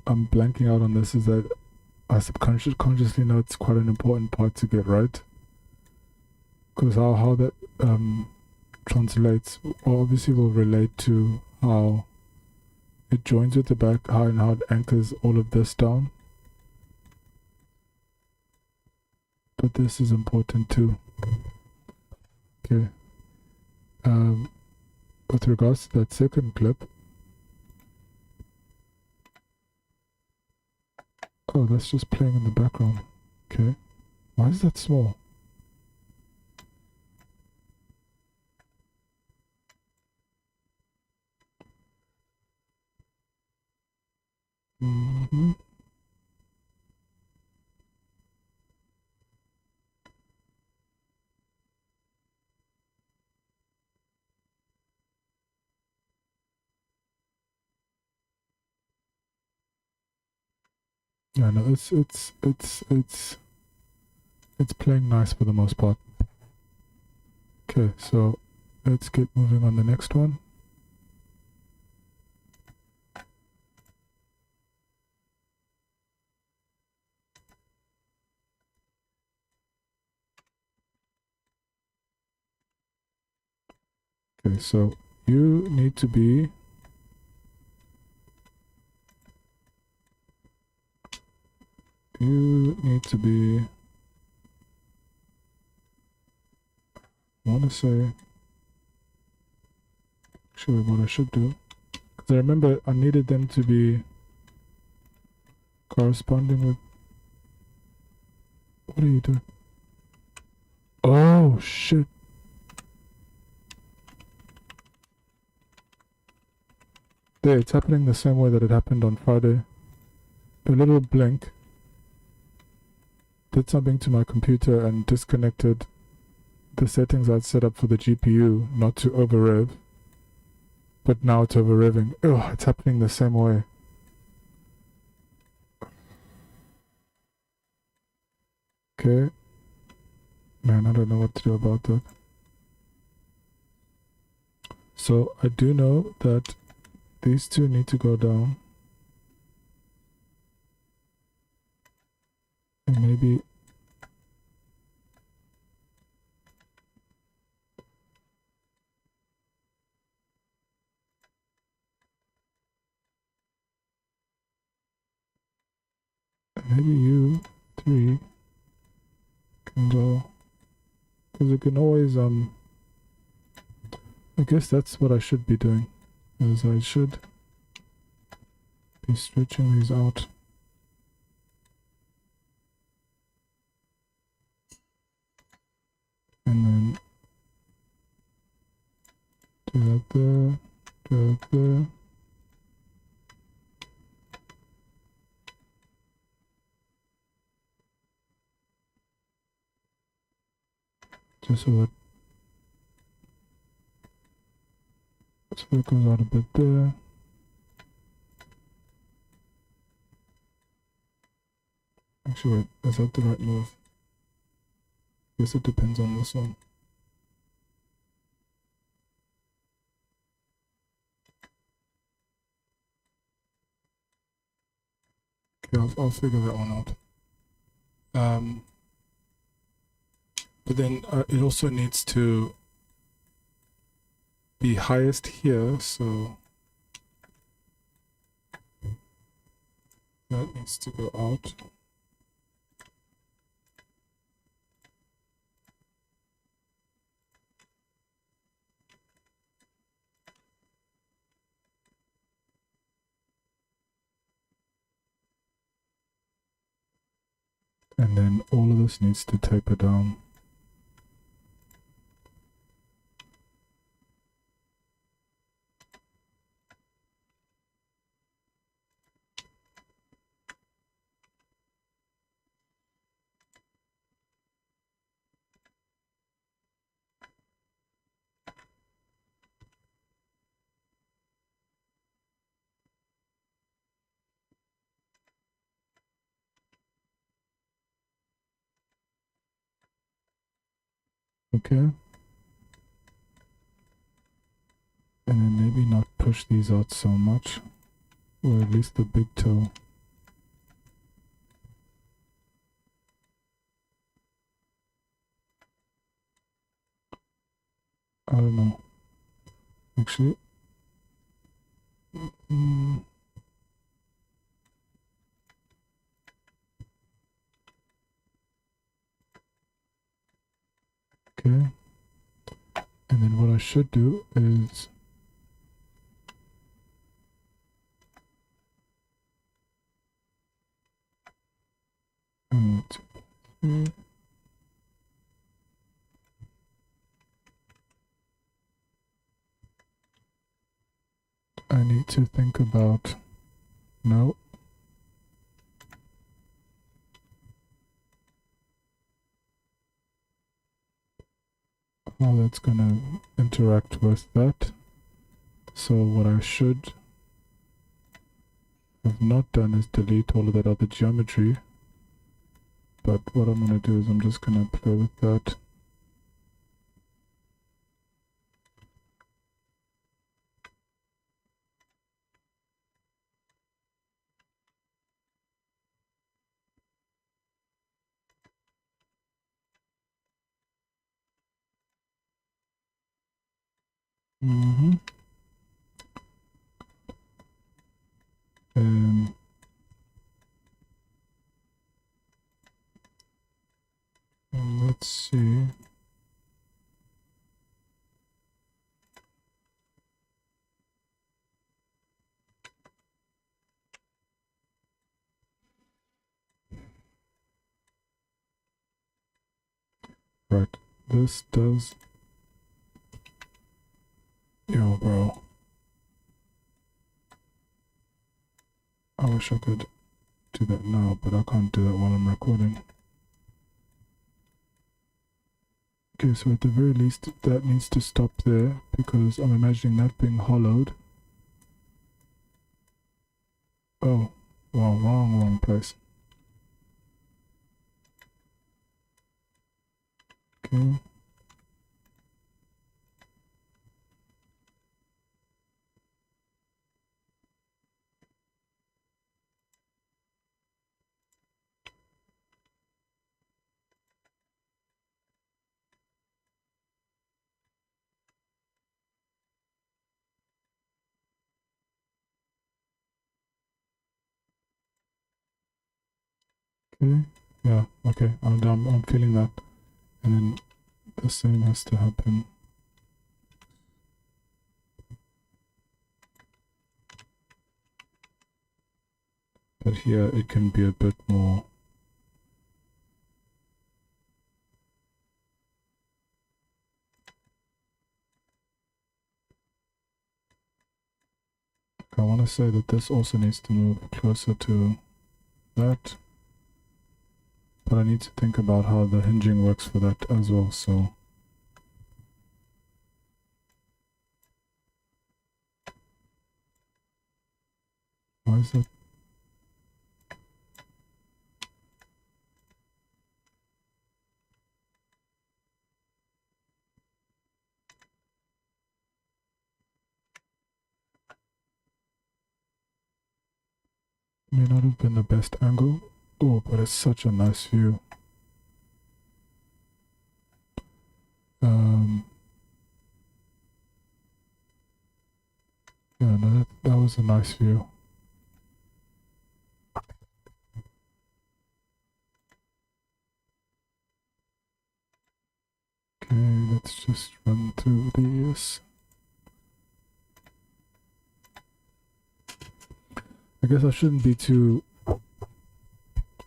I'm blanking out on this is that I consciously know it's quite an important part to get right. Because how that translates, obviously will relate to how it joins with the back, how it anchors all of this down. But this is important too. Okay. With regards to that second clip. Oh, that's just playing in the background. Okay. Why is that small? Yeah, no, it's playing nice for the most part. Okay, so let's get moving on the next one. Okay, so you need to be I want to say, actually what I should do, because I remember I needed them to be corresponding with, what are you doing? Oh shit. There, it's happening the same way that it happened on Friday. A little blink did something to my computer and disconnected the settings I'd set up for the GPU not to over-rev, but now it's over-revving. Ugh, it's happening the same way. Okay. Man, I don't know what to do about that. So I do know that these two need to go down. And maybe you three can go, because you can always I guess that's what I should be doing, is I should be stretching these out. And then do that there, do that there. Just so that it goes out a bit there. Actually, wait, is that the right move? Guess it depends on this one. Okay, I'll figure that one out. But then it also needs to be highest here, so that needs to go out. And then all of this needs to taper down. Okay. And then maybe not push these out so much, or at least the big toe. I don't know. Actually. Okay. And then what I should do is I need to think about, no. How that's gonna interact with that. So what I should have not done is delete all of that other geometry. But what I'm gonna do is I'm just gonna play with that. And let's see. Right, this does. Yo, bro. I wish I could do that now, but I can't do that while I'm recording. Okay, so at the very least, that needs to stop there, because I'm imagining that being hollowed. Oh, wow, wrong place. Okay. Okay, yeah, okay, I'm feeling that. And then the same has to happen but here it can be a bit more. I want to say that this also needs to move closer to that, but I need to think about how the hinging works for that as well, so why is it? May not have been the best angle. Oh, but it's such a nice view. Yeah, no, that was a nice view. Okay, let's just run through these. I guess I shouldn't be too,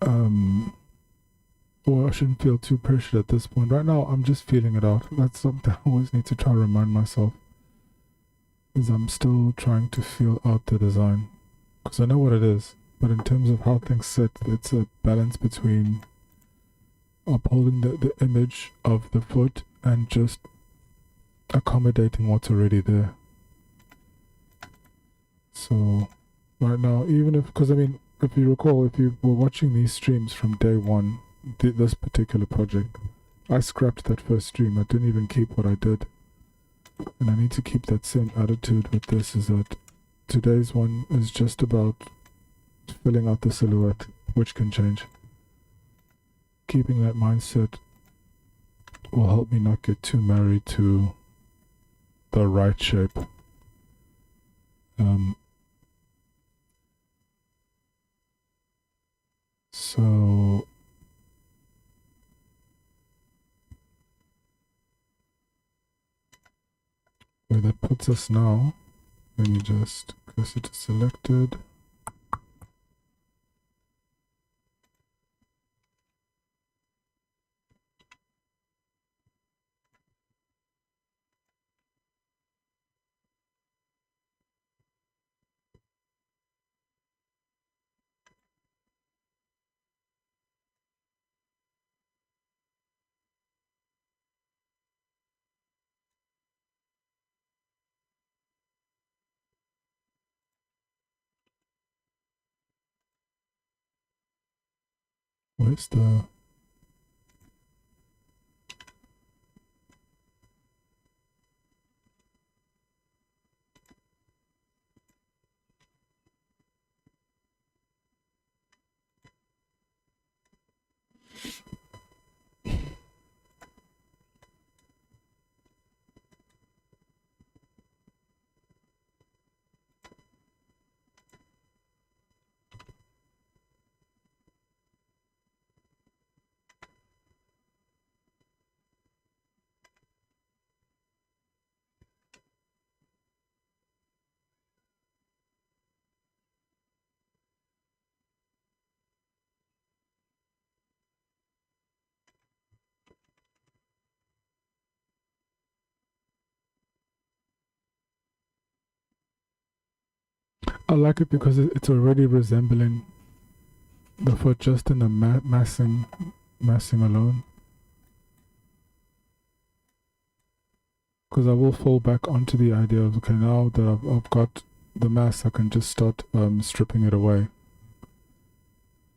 or I shouldn't feel too pressured at this point. Right now, I'm just feeling it out. That's something I always need to try to remind myself, is I'm still trying to feel out the design, because I know what it is, but in terms of how things sit, it's a balance between upholding the image of the foot and just accommodating what's already there. So right now, even if, because I mean, if you recall, if you were watching these streams from day one, this particular project, I scrapped that first stream. I didn't even keep what I did, and I need to keep that same attitude with this, is that today's one is just about filling out the silhouette, which can change. Keeping that mindset will help me not get too married to the right shape. So where that puts us now, let me just cursor to selected. Where's the... I like it because it's already resembling the foot just in the massing alone. Because I will fall back onto the idea of, okay, now that I've got the mass, I can just start stripping it away.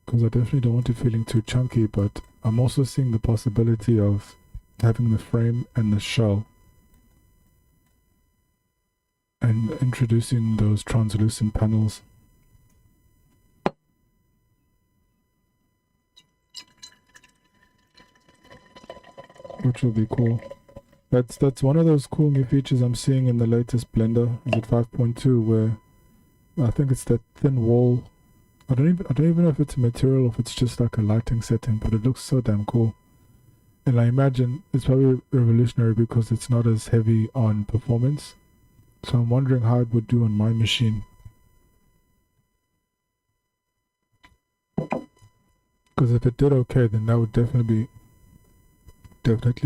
Because I definitely don't want it feeling too chunky, but I'm also seeing the possibility of having the frame and the shell and introducing those translucent panels. Which will be cool. That's one of those cool new features I'm seeing in the latest Blender. Is it 5.2, where I think it's that thin wall. I don't even know if it's a material or if it's just like a lighting setting, but it looks so damn cool. And I imagine it's probably revolutionary because it's not as heavy on performance. So I'm wondering how it would do on my machine. Because if it did okay, then that would definitely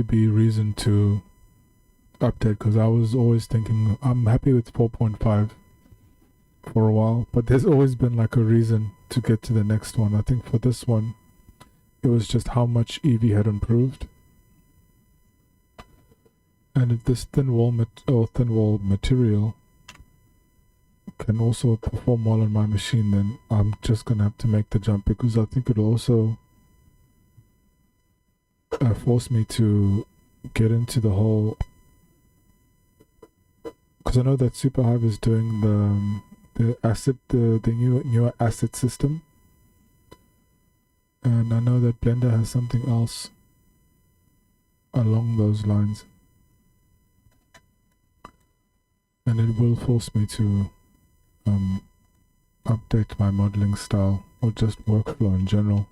be reason to update. Because I was always thinking I'm happy with 4.5 for a while, but there's always been like a reason to get to the next one. I think for this one, it was just how much Eevee had improved. And if this thin wall material can also perform well on my machine, then I'm just gonna have to make the jump, because I think it'll also force me to get into the whole, because I know that Superhive is doing the newer asset system, and I know that Blender has something else along those lines, and it will force me to update my modeling style or just workflow in general.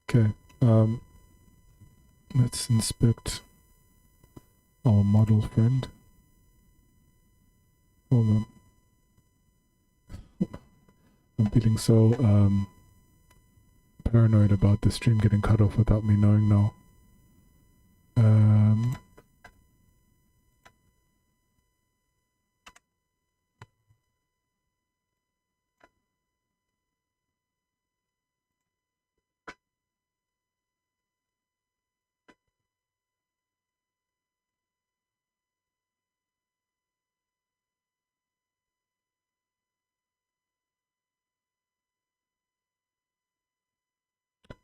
Okay, let's inspect our model friend. Hold on. I'm feeling so paranoid about the stream getting cut off without me knowing now.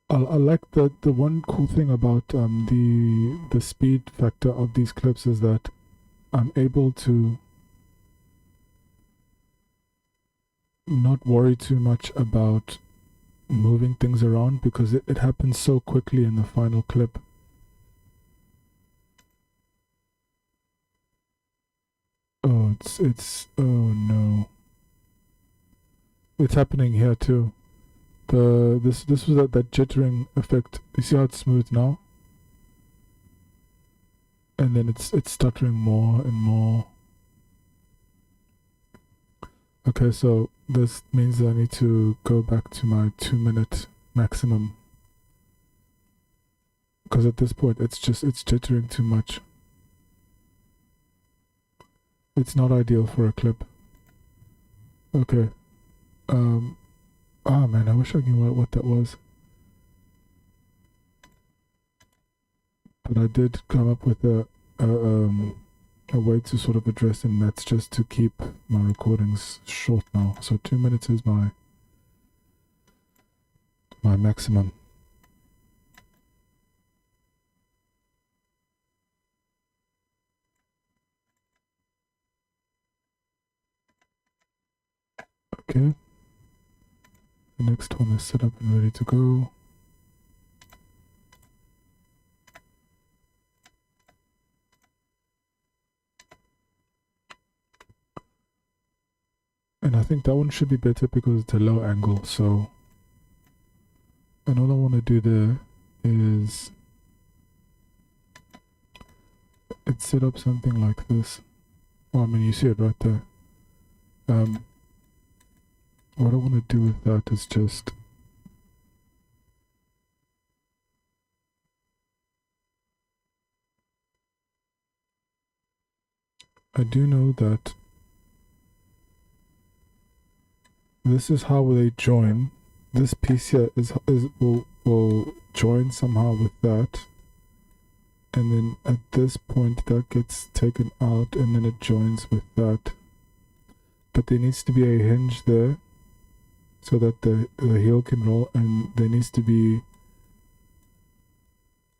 I like the one cool thing about the speed factor of these clips is that I'm able to not worry too much about moving things around, because it happens so quickly in the final clip. Oh, it's oh no, it's happening here too. This was that jittering effect. You see how it's smooth now, and then it's stuttering more and more. Okay, so this means that I need to go back to my 2-minute maximum, because at this point it's jittering too much. It's not ideal for a clip. Okay. Oh man, I wish I knew what that was. But I did come up with a way to sort of address it, and that's just to keep my recordings short now. So 2 minutes is my maximum. Okay. The next one is set up and ready to go. And I think that one should be better because it's a low angle, so, and all I want to do there is it's set up something like this. Well, I mean, you see it right there. What I want to do with that is just I do know that this is how they join. This piece here will join somehow with that, and then at this point that gets taken out, and then it joins with that. But there needs to be a hinge there so that the heel can roll, and there needs to be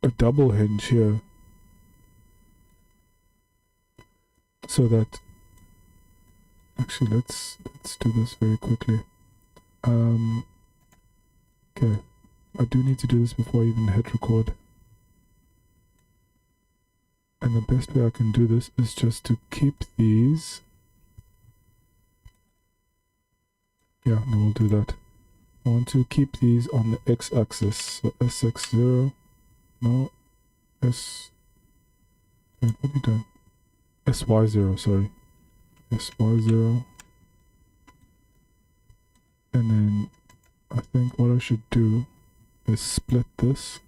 a double hinge here so that, actually let's do this very quickly. Okay, I do need to do this before I even hit record, and the best way I can do this is just to keep these. Yeah, no, we'll do that. I want to keep these on the x-axis, so sx0, no, wait, what are you doing? sy0, sorry, sy0, and then I think what I should do is split this.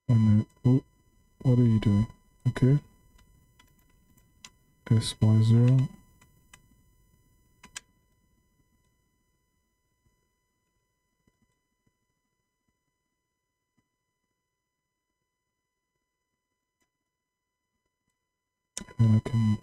And then, oh, what are you doing? Okay. SY0. And I can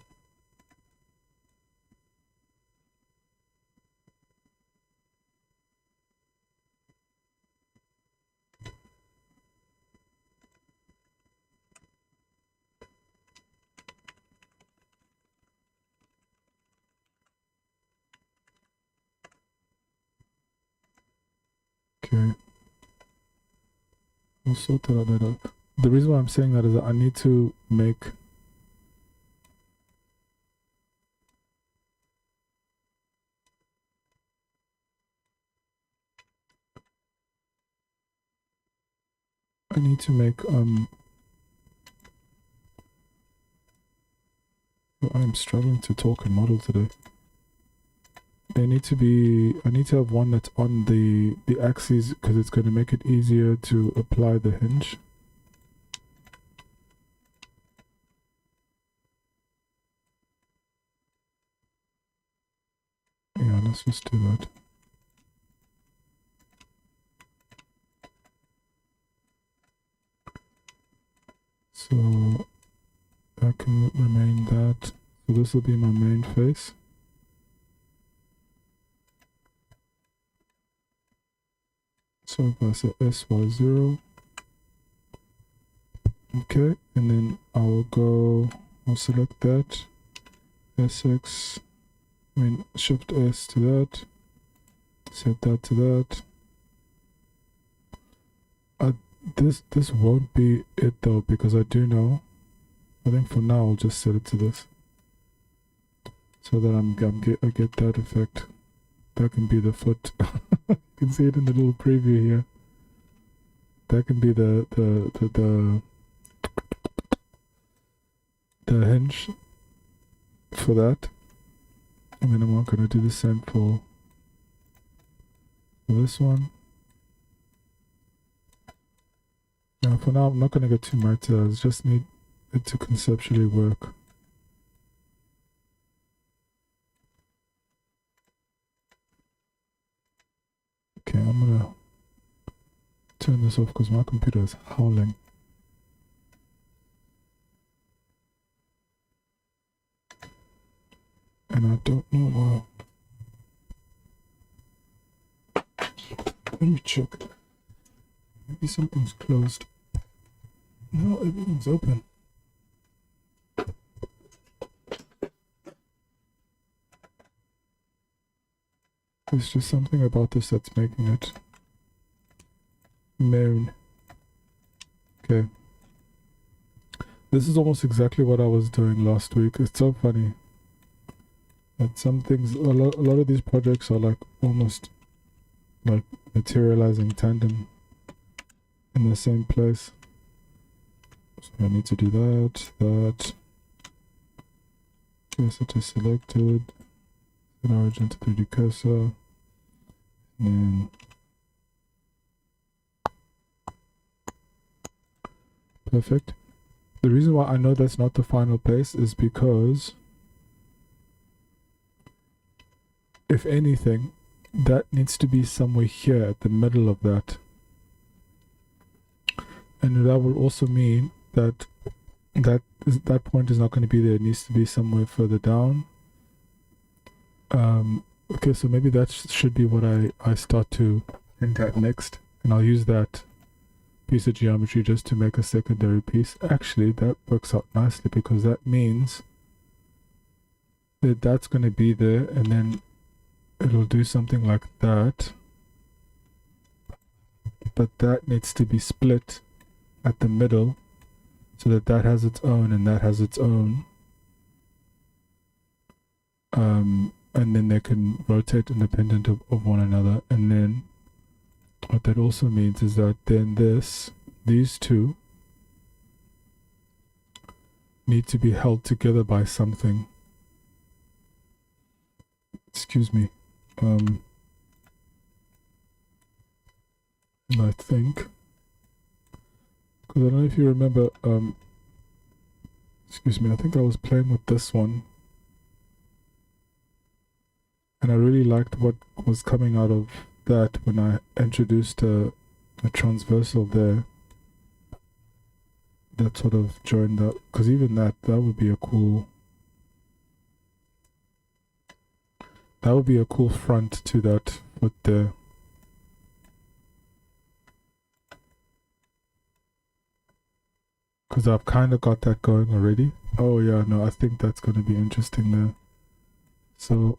okay. We'll sort that out later. The reason why I'm saying that is that I need to make I'm struggling to talk and model today. I need to have one that's on the axes because it's going to make it easier to apply the hinge. Yeah, let's just do that. So I can remain that. So this will be my main face. So if I say SY0, okay, and then I'll select that, Shift S to that, set that to that. This won't be it though, because I do know, I think for now I'll just set it to this, so that I get that effect. That can be the foot. You can see it in the little preview here. That can be the hinge for that. And then I'm not going to do the same for this one. Now for now I'm not going to get too married to that. I just need it to conceptually work. Okay, I'm gonna turn this off because my computer is howling. And I don't know why. Let me check. Maybe something's closed. No, everything's open. There's just something about this that's making it moan. Okay. This is almost exactly what I was doing last week. It's so funny that some things, a lot of these projects are like almost like materializing tandem in the same place. So I need to do that. Cursor is selected. Set origin to 3D cursor. And then perfect. The reason why I know that's not the final place is because if anything, that needs to be somewhere here at the middle of that. And that will also mean that that point is not going to be there. It needs to be somewhere further down. Okay, so maybe that should be what I start to hint at next. And I'll use that piece of geometry just to make a secondary piece. Actually, that works out nicely because that means that that's going to be there, and then it'll do something like that. But that needs to be split at the middle so that that has its own and that has its own. And then they can rotate independent of one another. And then what that also means is that then these two need to be held together by something. Excuse me. And I think, because I don't know if you remember, excuse me, I think I was playing with this one, and I really liked what was coming out of that when I introduced a transversal there that sort of joined up, because even that would be a cool, front to that foot there. Because I've kind of got that going already. Oh yeah, no, I think that's going to be interesting there. So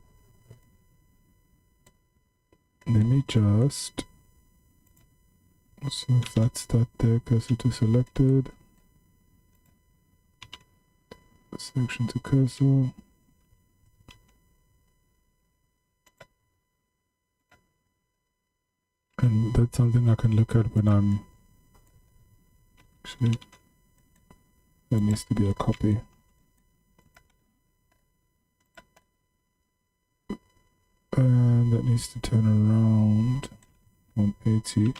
let me just, so if that's that there, cursor to selected, selection to cursor, and that's something I can look at when I'm, actually, there needs to be a copy. And that needs to turn around 180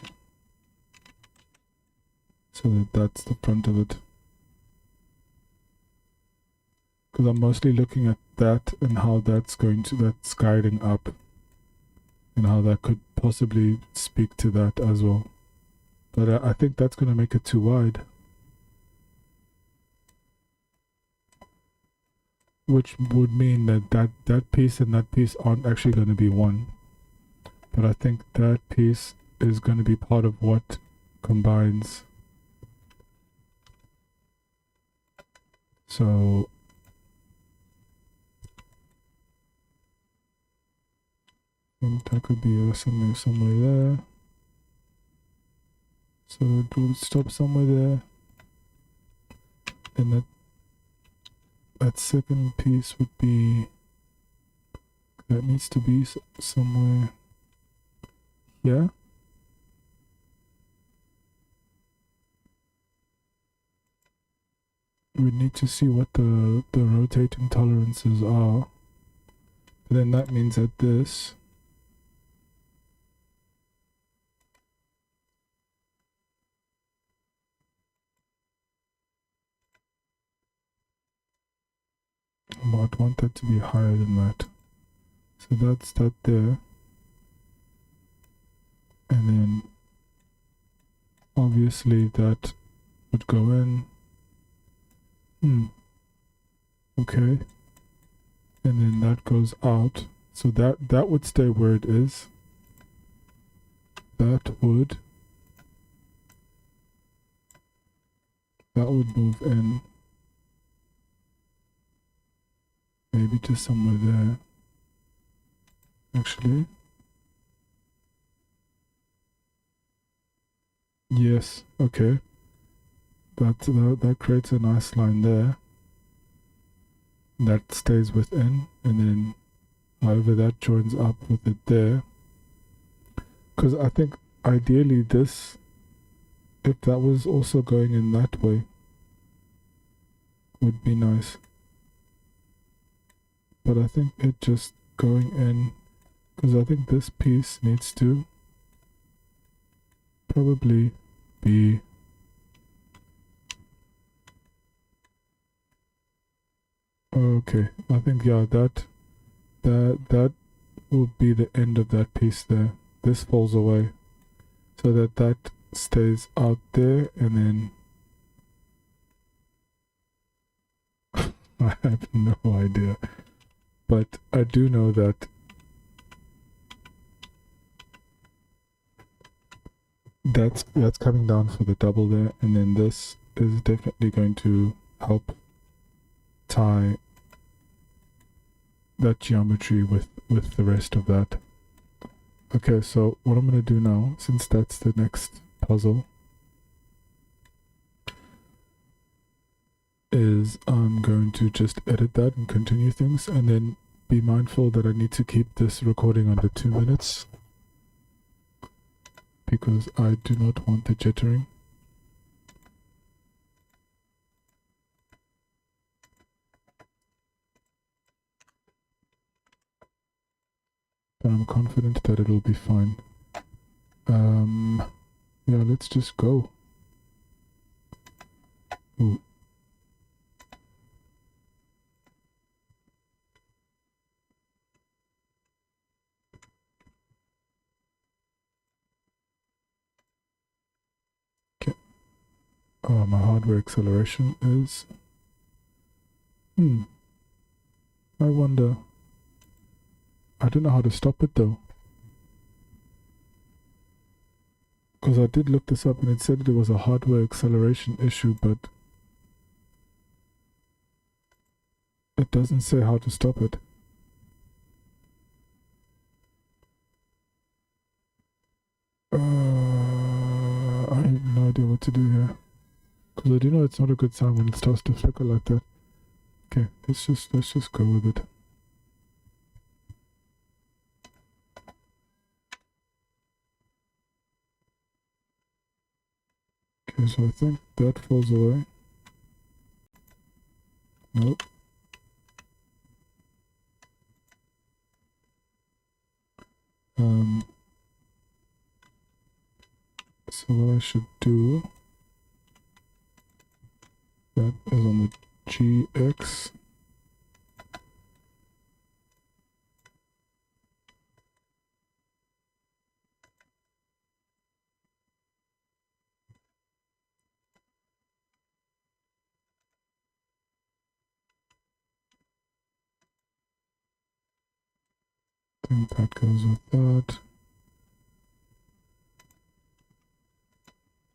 so that that's the front of it. Because I'm mostly looking at that and how that's guiding up and how that could possibly speak to that as well. But I think that's going to make it too wide. Which would mean that piece and that piece aren't actually going to be one. But I think that piece is going to be part of what combines. So I think that could be something somewhere there. So it will stop somewhere there. And that second piece would be, that needs to be somewhere here. We need to see what the rotating tolerances are. But then that means that this I'd want that to be higher than that. So that's that there. And then obviously that would go in. Okay. And then that goes out. So that would stay where it is. That would move in. Maybe to somewhere there. Actually. Yes, okay. That creates a nice line there. That stays within, and then however that joins up with it there. Because I think ideally this, if that was also going in that way, would be nice. But I think it just going in, because I think this piece needs to probably be okay. I think yeah, that will be the end of that piece there. This falls away so that stays out there, and then I have no idea, but I do know that that's coming down for the double there, and then this is definitely going to help tie that geometry with the rest of that. Okay, so what I'm going to do now, since that's the next puzzle, is I'm going to just edit that and continue things, and then be mindful that I need to keep this recording under 2 minutes because I do not want the jittering. confident that it'll be fine. Yeah, let's just go. Ooh. Okay. Oh, my hardware acceleration is... I wonder... I don't know how to stop it though. Because I did look this up and it said it was a hardware acceleration issue, but it doesn't say how to stop it. I have no idea what to do here. Because I do know it's not a good sign when it starts to flicker like that. Okay, let's just go with it. Okay, so I think that falls away. Nope. So what I should do, that is on the GX. I think that goes with that.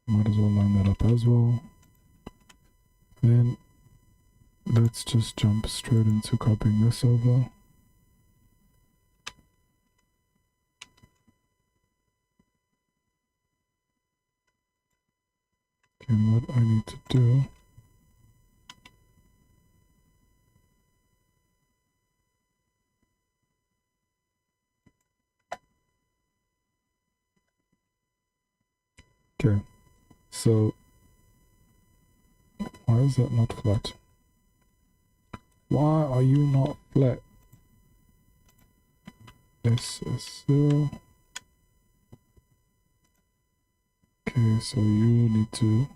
Might as well line that up as well. Then let's just jump straight into copying this over. Okay, and what I need to do, okay, so why is that not flat? Why are you not flat? SSL. Okay, so you need to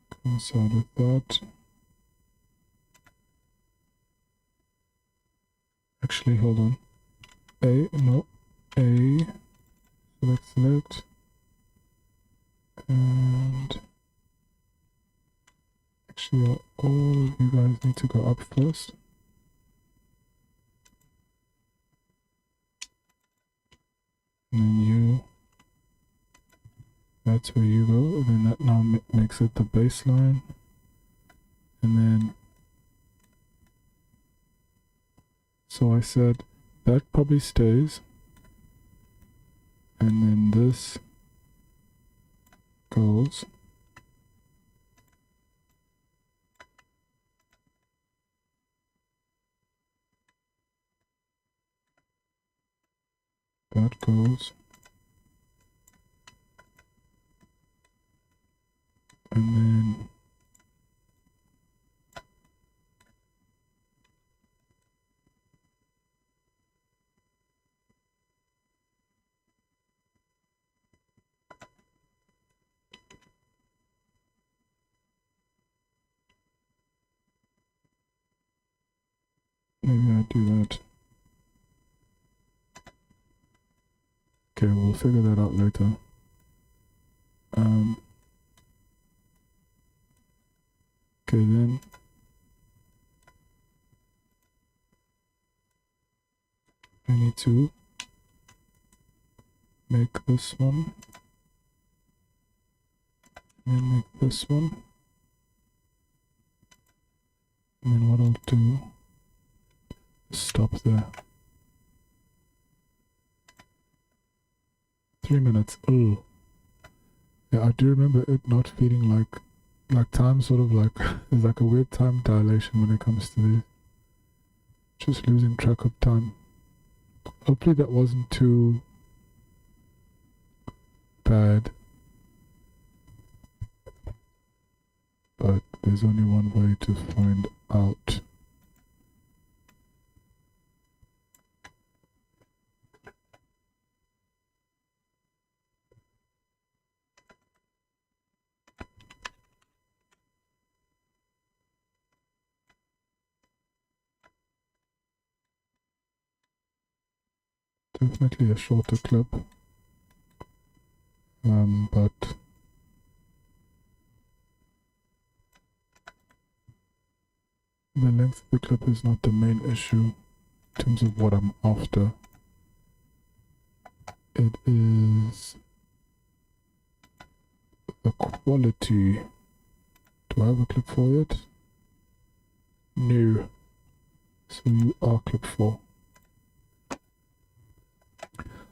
coincide with that. Actually, hold on. Select, and actually all of you guys need to go up first. And then you, that's where you go, and then that now makes it the baseline. And then, so I said that probably stays. And then this goes. That goes. And then maybe I do that. Okay, we'll figure that out later. Okay, then I need to make this one, and then make this one, and then what I'll do is stop there. 3 minutes. Oh, yeah, I do remember it not feeling like time sort of like there's like a weird time dilation when it comes to this. Just losing track of time. Hopefully that wasn't too bad, but there's only one way to find out. definitely a shorter clip, but the length of the clip is not the main issue in terms of what I'm after. It is the quality. Do I have a clip for it? No. So you are clip 4.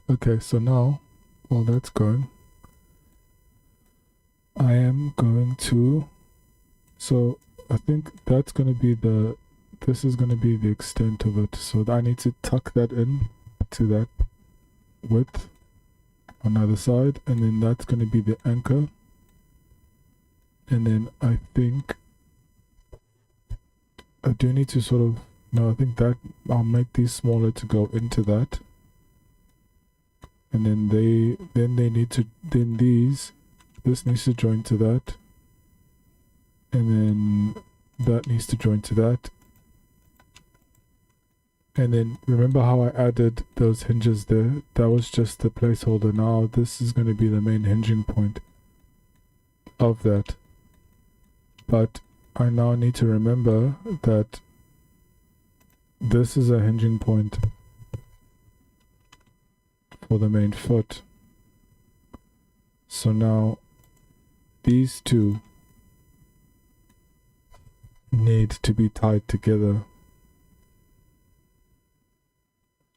Okay, so now, while that's going, I am going to, so I think that's going to be this is going to be the extent of it. So I need to tuck that in to that width on either side, and then that's going to be the anchor. And then I think I do need to sort of, no, I think that I'll make these smaller to go into that. And then this needs to join to that. And then that needs to join to that. And then remember how I added those hinges there? That was just the placeholder. Now this is going to be the main hinging point of that. But I now need to remember that this is a hinging point for the main foot. So now these two need to be tied together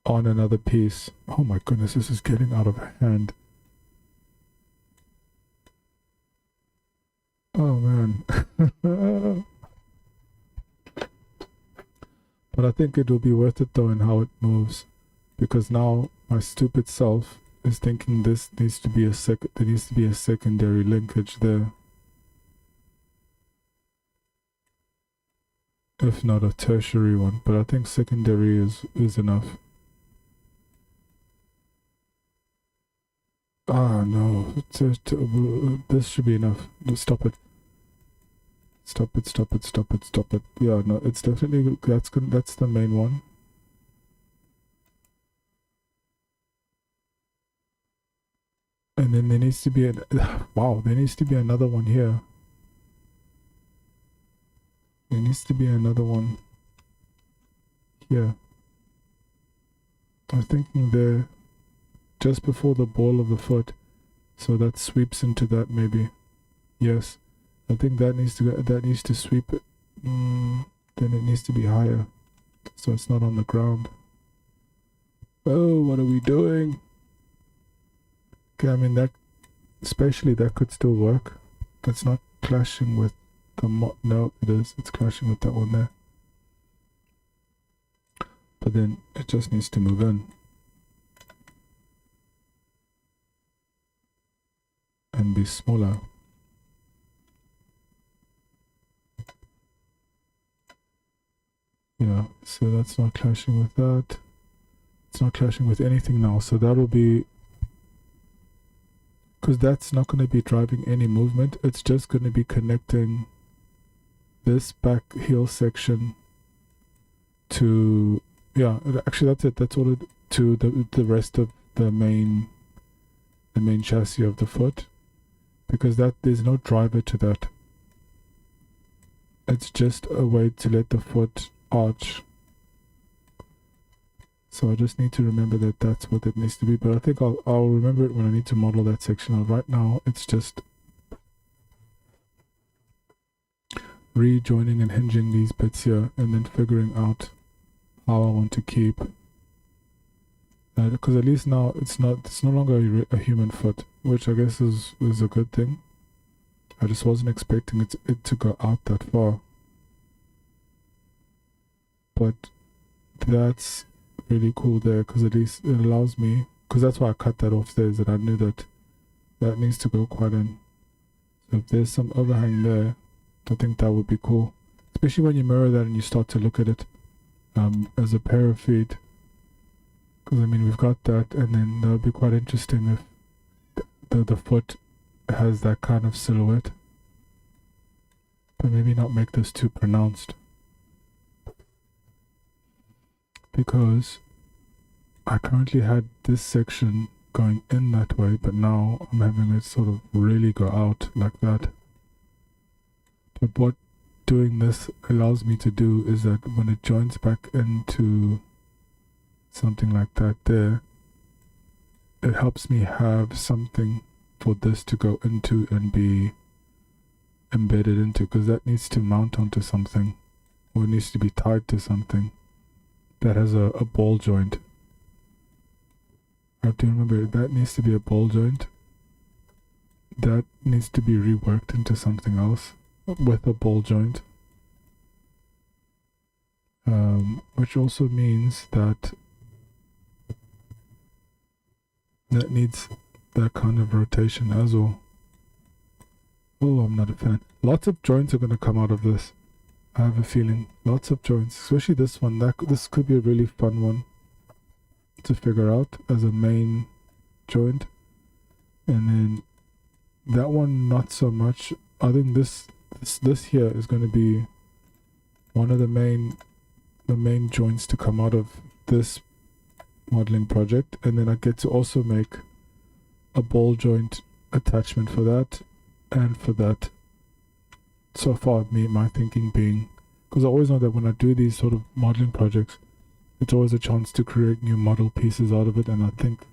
on another piece. Oh my goodness, this is getting out of hand. Oh man. But I think it will be worth it though in how it moves, because now my stupid self is thinking this needs to be there needs to be a secondary linkage there, if not a tertiary one, but I think secondary is enough. Ah no, this should be enough. Stop it. Stop it, stop it, stop it, stop it. Yeah, no, it's definitely, that's the main one. And then there needs to be wow, there needs to be another one here. There needs to be another one here. I'm thinking there, just before the ball of the foot, so that sweeps into that maybe. Yes. I think that needs to sweep it. Then it needs to be higher, so it's not on the ground. Oh, what are we doing? Okay, I mean that, especially that could still work. That's not clashing with the no, it is. It's clashing with that one there. But then it just needs to move in. And be smaller. Yeah, so that's not clashing with that. It's not clashing with anything now, so that'll be, because that's not going to be driving any movement. It's just going to be connecting this back heel section to, yeah, actually that's it. That's all it, to the rest of the main chassis of the foot, because that there's no driver to that. It's just a way to let the foot arch. So I just need to remember that that's what it needs to be, but I think I'll remember it when I need to model that section. Right now it's just rejoining and hinging these bits here and then figuring out how I want to keep that, because at least now it's no longer a human foot, which I guess is a good thing. I just wasn't expecting it to go out that far. But that's really cool there, because at least it allows me, because that's why I cut that off there, is that I knew that that needs to go quite in. So if there's some overhang there, I think that would be cool, especially when you mirror that and you start to look at it as a pair of feet, because I mean we've got that, and then that would be quite interesting if the foot has that kind of silhouette, but maybe not make this too pronounced. Because I currently had this section going in that way, but now I'm having it sort of really go out like that. But what doing this allows me to do is that when it joins back into something like that there, it helps me have something for this to go into and be embedded into, because that needs to mount onto something, or it needs to be tied to something that has a ball joint. I have to remember that needs to be a ball joint. That needs to be reworked into something else with a ball joint. Which also means that that needs that kind of rotation as well. Oh, I'm not a fan. Lots of joints are going to come out of this. I have a feeling. Lots of joints, especially this one. This could be a really fun one to figure out as a main joint. And then that one, not so much. I think this here is going to be one of the main joints to come out of this modeling project. And then I get to also make a ball joint attachment for that and for that. So far, my thinking being, because I always know that when I do these sort of modeling projects, it's always a chance to create new model pieces out of it, and I think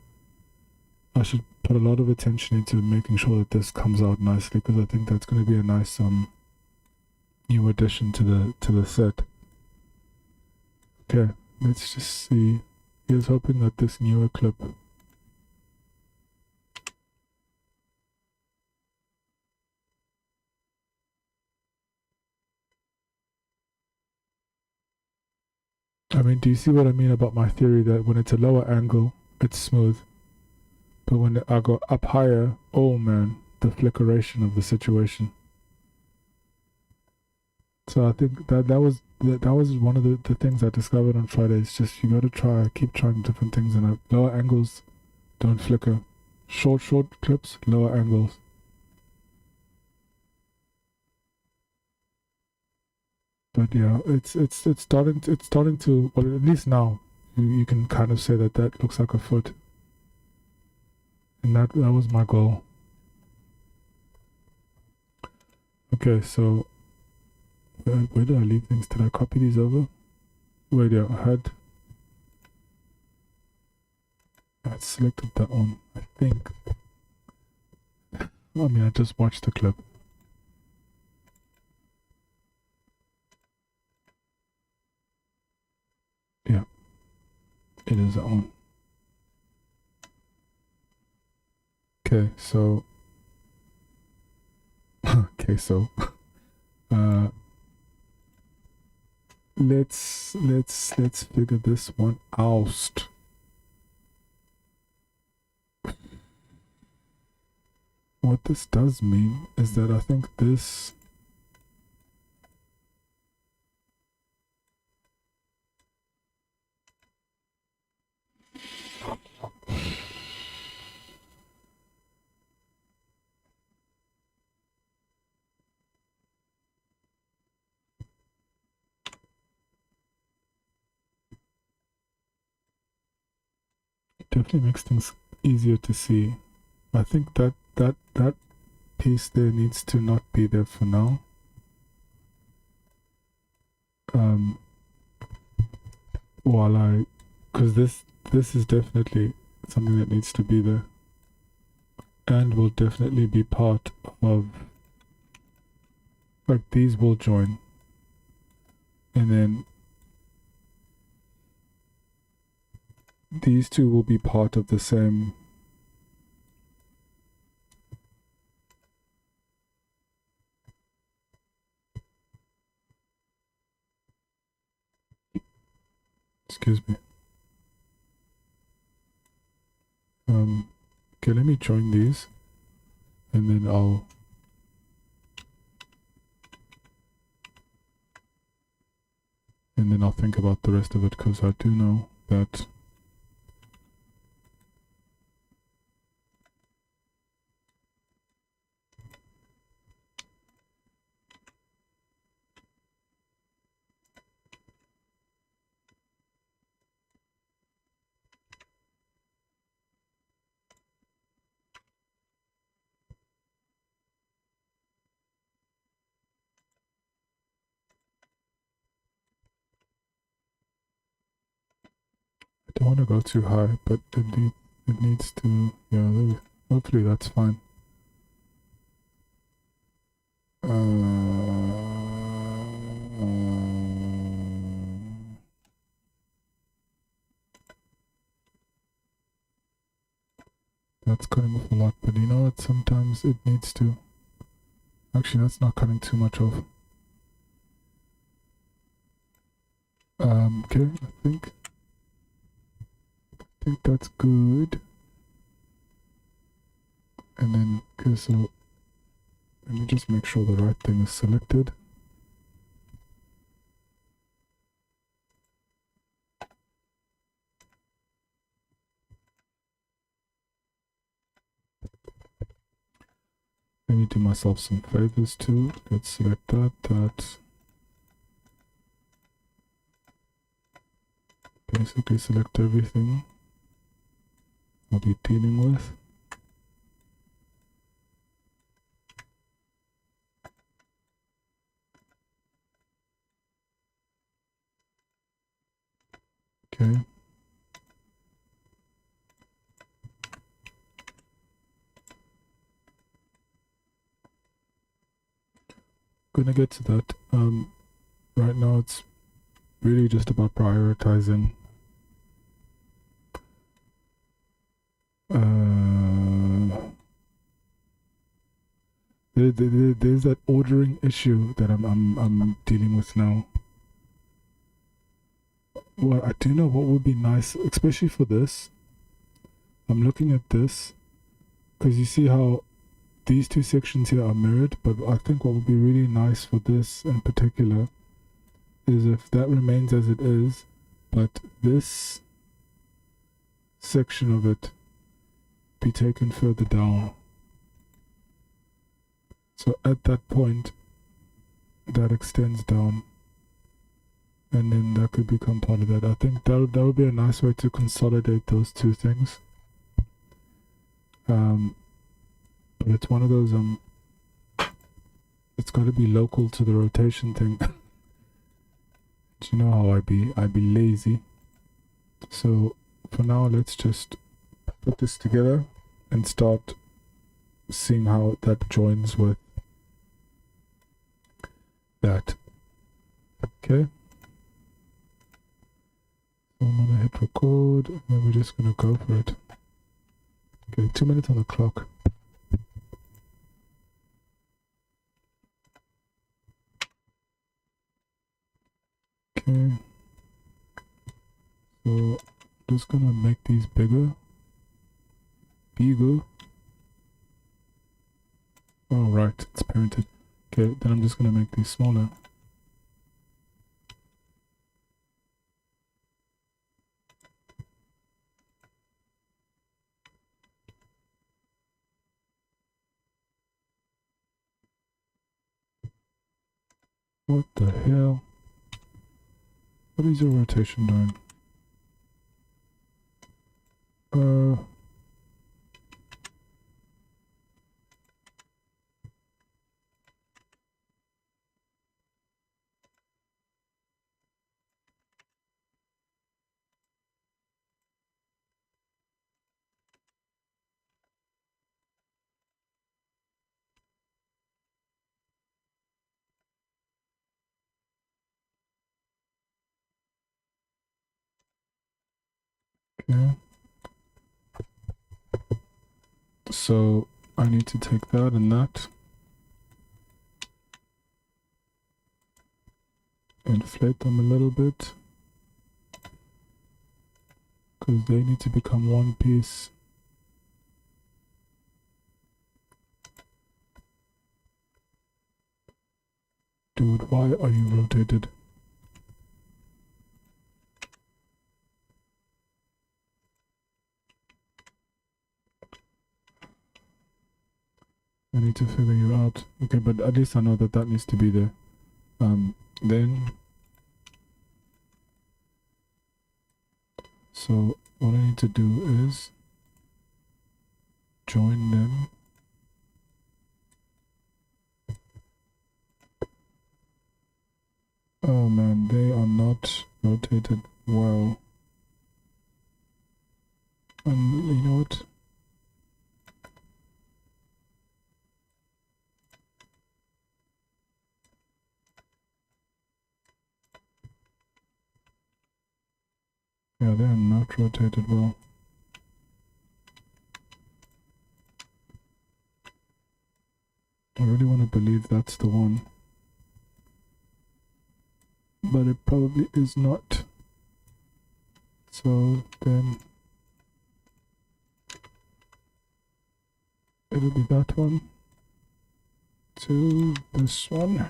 I should put a lot of attention into making sure that this comes out nicely, because I think that's going to be a nice new addition to the set. Okay, let's just see. Here's hoping that this newer clip I mean, do you see what I mean about my theory that when it's a lower angle, it's smooth? But when I go up higher, oh man, the flickeration of the situation. So I think that was one of the things I discovered on Friday. It's just you got to keep trying different things, and lower angles don't flicker. Short clips, lower angles. But yeah, it's starting to, well, at least now you can kind of say that looks like a foot, and that was my goal. Okay, so where did I leave things? Did I copy these over? Wait, yeah, I had selected that one, I think. I mean, I just watched the clip. Yeah, it is that one. Okay, so let's figure this one out. What this does mean is that I think this definitely makes things easier to see. I think that piece there needs to not be there for now. Because this is definitely something that needs to be there, and will definitely be part of, like, these will join, and then these two will be part of the same. Excuse me. Okay, let me join these, and then I'll think about the rest of it, because I do know that don't want to go too high, but it needs to, yeah, hopefully that's fine. That's cutting off a lot, but you know what, sometimes it needs to. Actually, that's not cutting too much off. Okay, I think that's good. And then, okay, so let me just make sure the right thing is selected. Let me do myself some favors too. Let's select that. Basically select everything I'll be dealing with. Okay. Gonna get to that. Right now it's really just about prioritizing. There's that ordering issue that I'm dealing with now. Well, I do know what would be nice, especially for this. I'm looking at this because you see how these two sections here are mirrored, but I think what would be really nice for this in particular is if that remains as it is, but this section of it be taken further down. So at that point, that extends down, and then that could become part of that. I think that would be a nice way to consolidate those two things. But it's one of those, it's got to be local to the rotation thing. You know how I be lazy. So for now, let's just put this together and start seeing how that joins with that. Okay. So I'm gonna hit record, and then we're just gonna go for it. Okay, 2 minutes on the clock. Okay. So just gonna make these bigger. Oh right, it's parented. Okay, then I'm just gonna make these smaller. What the hell? What is your rotation doing? Okay. So I need to take that and that. Inflate them a little bit. Because they need to become one piece. Dude, why are you rotated? I need to figure you out. Okay, but at least I know that that needs to be there. Then so what I need to do is join them. Oh man, they are not rotated well. they are not rotated well. I really want to believe that's the one, but it probably is not. So then it'll be that one to this one.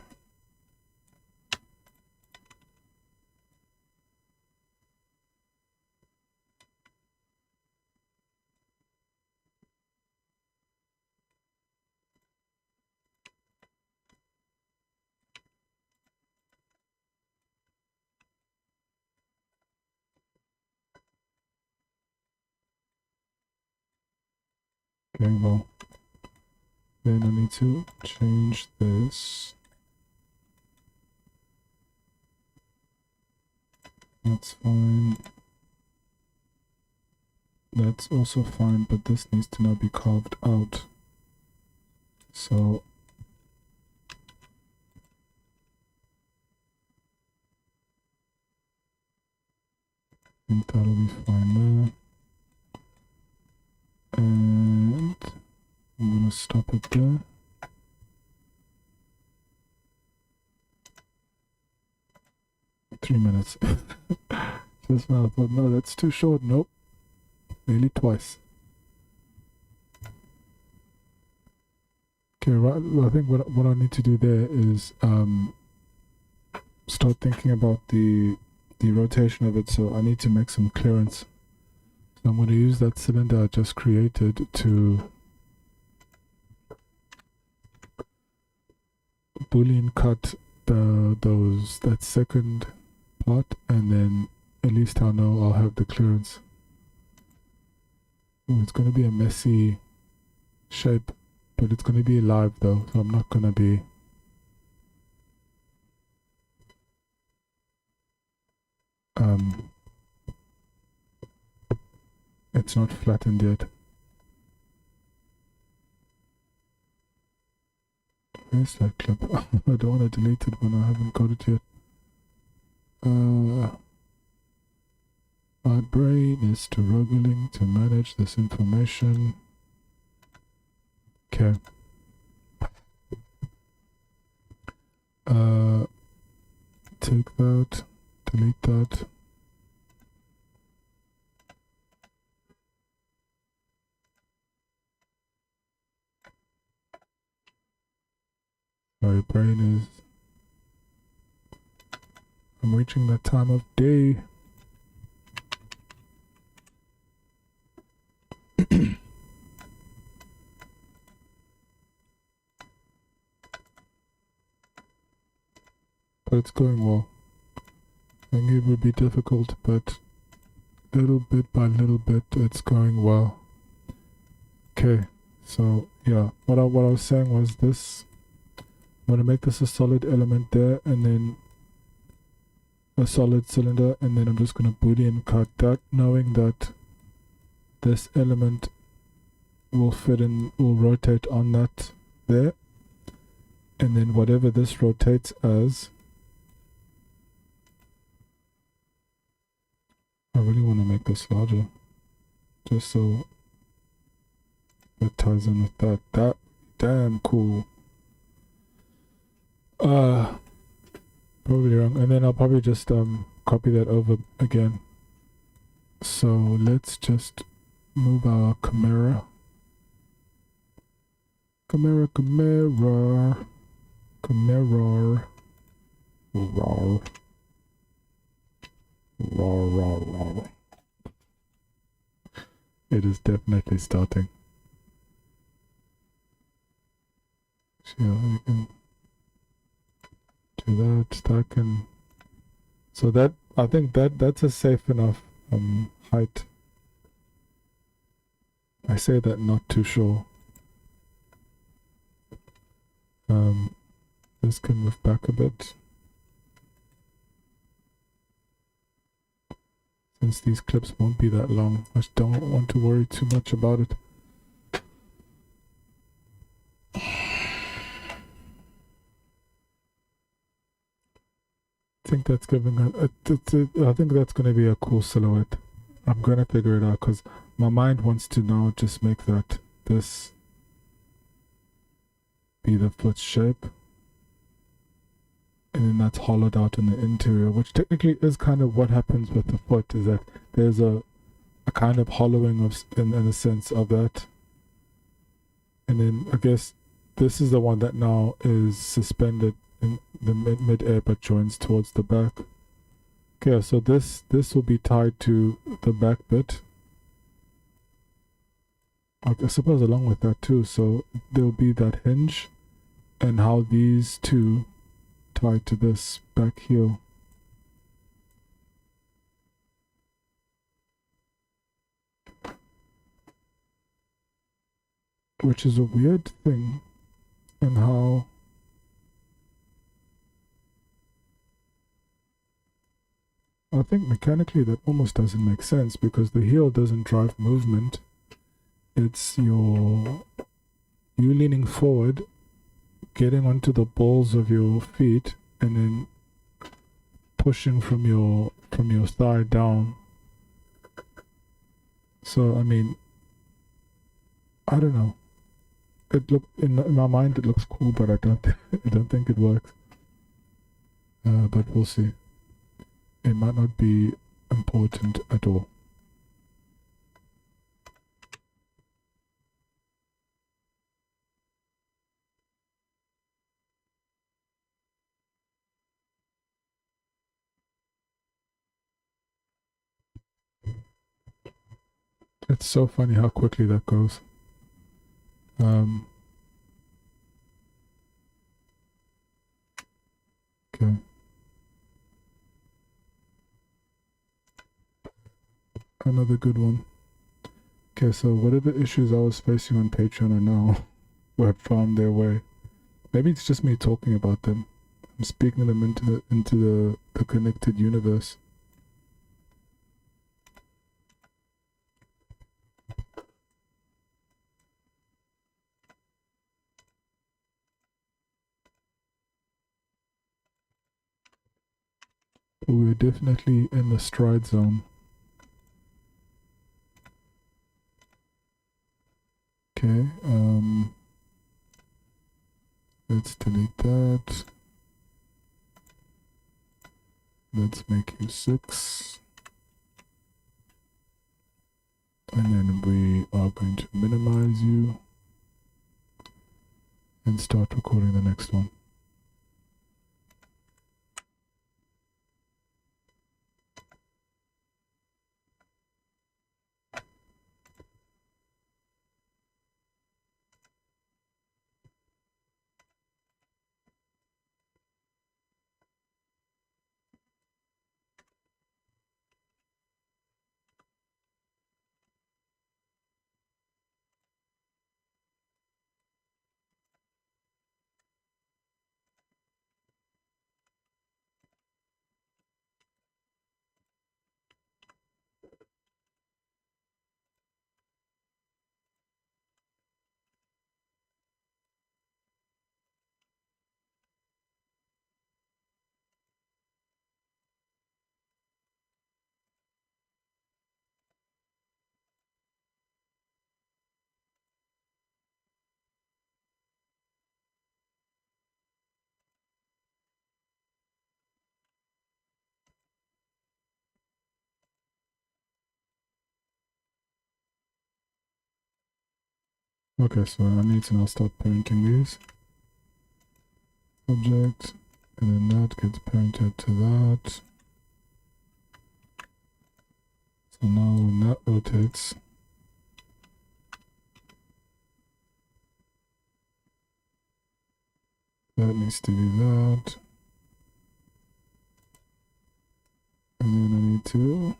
Okay, well, then I need to change this. That's fine. That's also fine, but this needs to now be carved out. So I think that'll be fine there. And I'm gonna stop it there. Minutes. Just when I thought, no, that's too short. Nope. Nearly twice. Okay, right. I think what I need to do there is start thinking about the rotation of it. So I need to make some clearance. So I'm going to use that cylinder I just created to Boolean cut that second part, and then at least I'll know I'll have the clearance. Ooh, it's going to be a messy shape, but it's going to be live though, so I'm not going to be it's not flattened yet. Where's that clip? I don't want to delete it when I haven't got it yet. My brain is struggling to manage this information. Okay. Take that, delete that. My brain is... I'm reaching that time of day. But it's going well. I think it would be difficult, but little bit by little bit it's going well. Okay, so yeah, what I was saying was this. I'm gonna make this a solid element there, and then a solid cylinder, and then I'm just gonna Boolean cut that, knowing that this element will fit in, will rotate on that there, and then whatever this rotates as, I really want to make this larger, just so it ties in with that. That damn cool. Probably wrong, and then I'll probably just copy that over again. So let's just move our camera. Camera. Rawr. It is definitely starting. So you can do that can, so that, I think that's a safe enough height. I say that not too sure. This can move back a bit, since these clips won't be that long. I just don't want to worry too much about it. I think that's giving I think that's going to be a cool silhouette. I'm gonna figure it out because my mind wants to now just make that this be the foot shape, and then that's hollowed out in the interior, which technically is kind of what happens with the foot, is that there's a kind of hollowing of in a sense of that. And then I guess this is the one that now is suspended in the mid-air but joins towards the back. Okay, so this will be tied to the back bit, I suppose, along with that too. So there'll be that hinge and how these two tie to this back heel. Which is a weird thing, and how I think mechanically that almost doesn't make sense, because the heel doesn't drive movement. It's you leaning forward, getting onto the balls of your feet, and then pushing from your thigh down. So I mean, I don't know. In my mind it looks cool, but I don't think it works. But we'll see. It might not be important at all. It's so funny how quickly that goes. Okay. Another good one. Okay, so whatever issues I was facing on Patreon are now have found their way. Maybe it's just me talking about them. I'm speaking them into the connected universe. But we're definitely in the stride zone. Okay, let's delete that. Let's make you 6. And then we are going to minimize you and start recording the next one. Okay, so I need to now start parenting these. Object, and then that gets parented to that. So now when that rotates, that needs to be that. And then I need to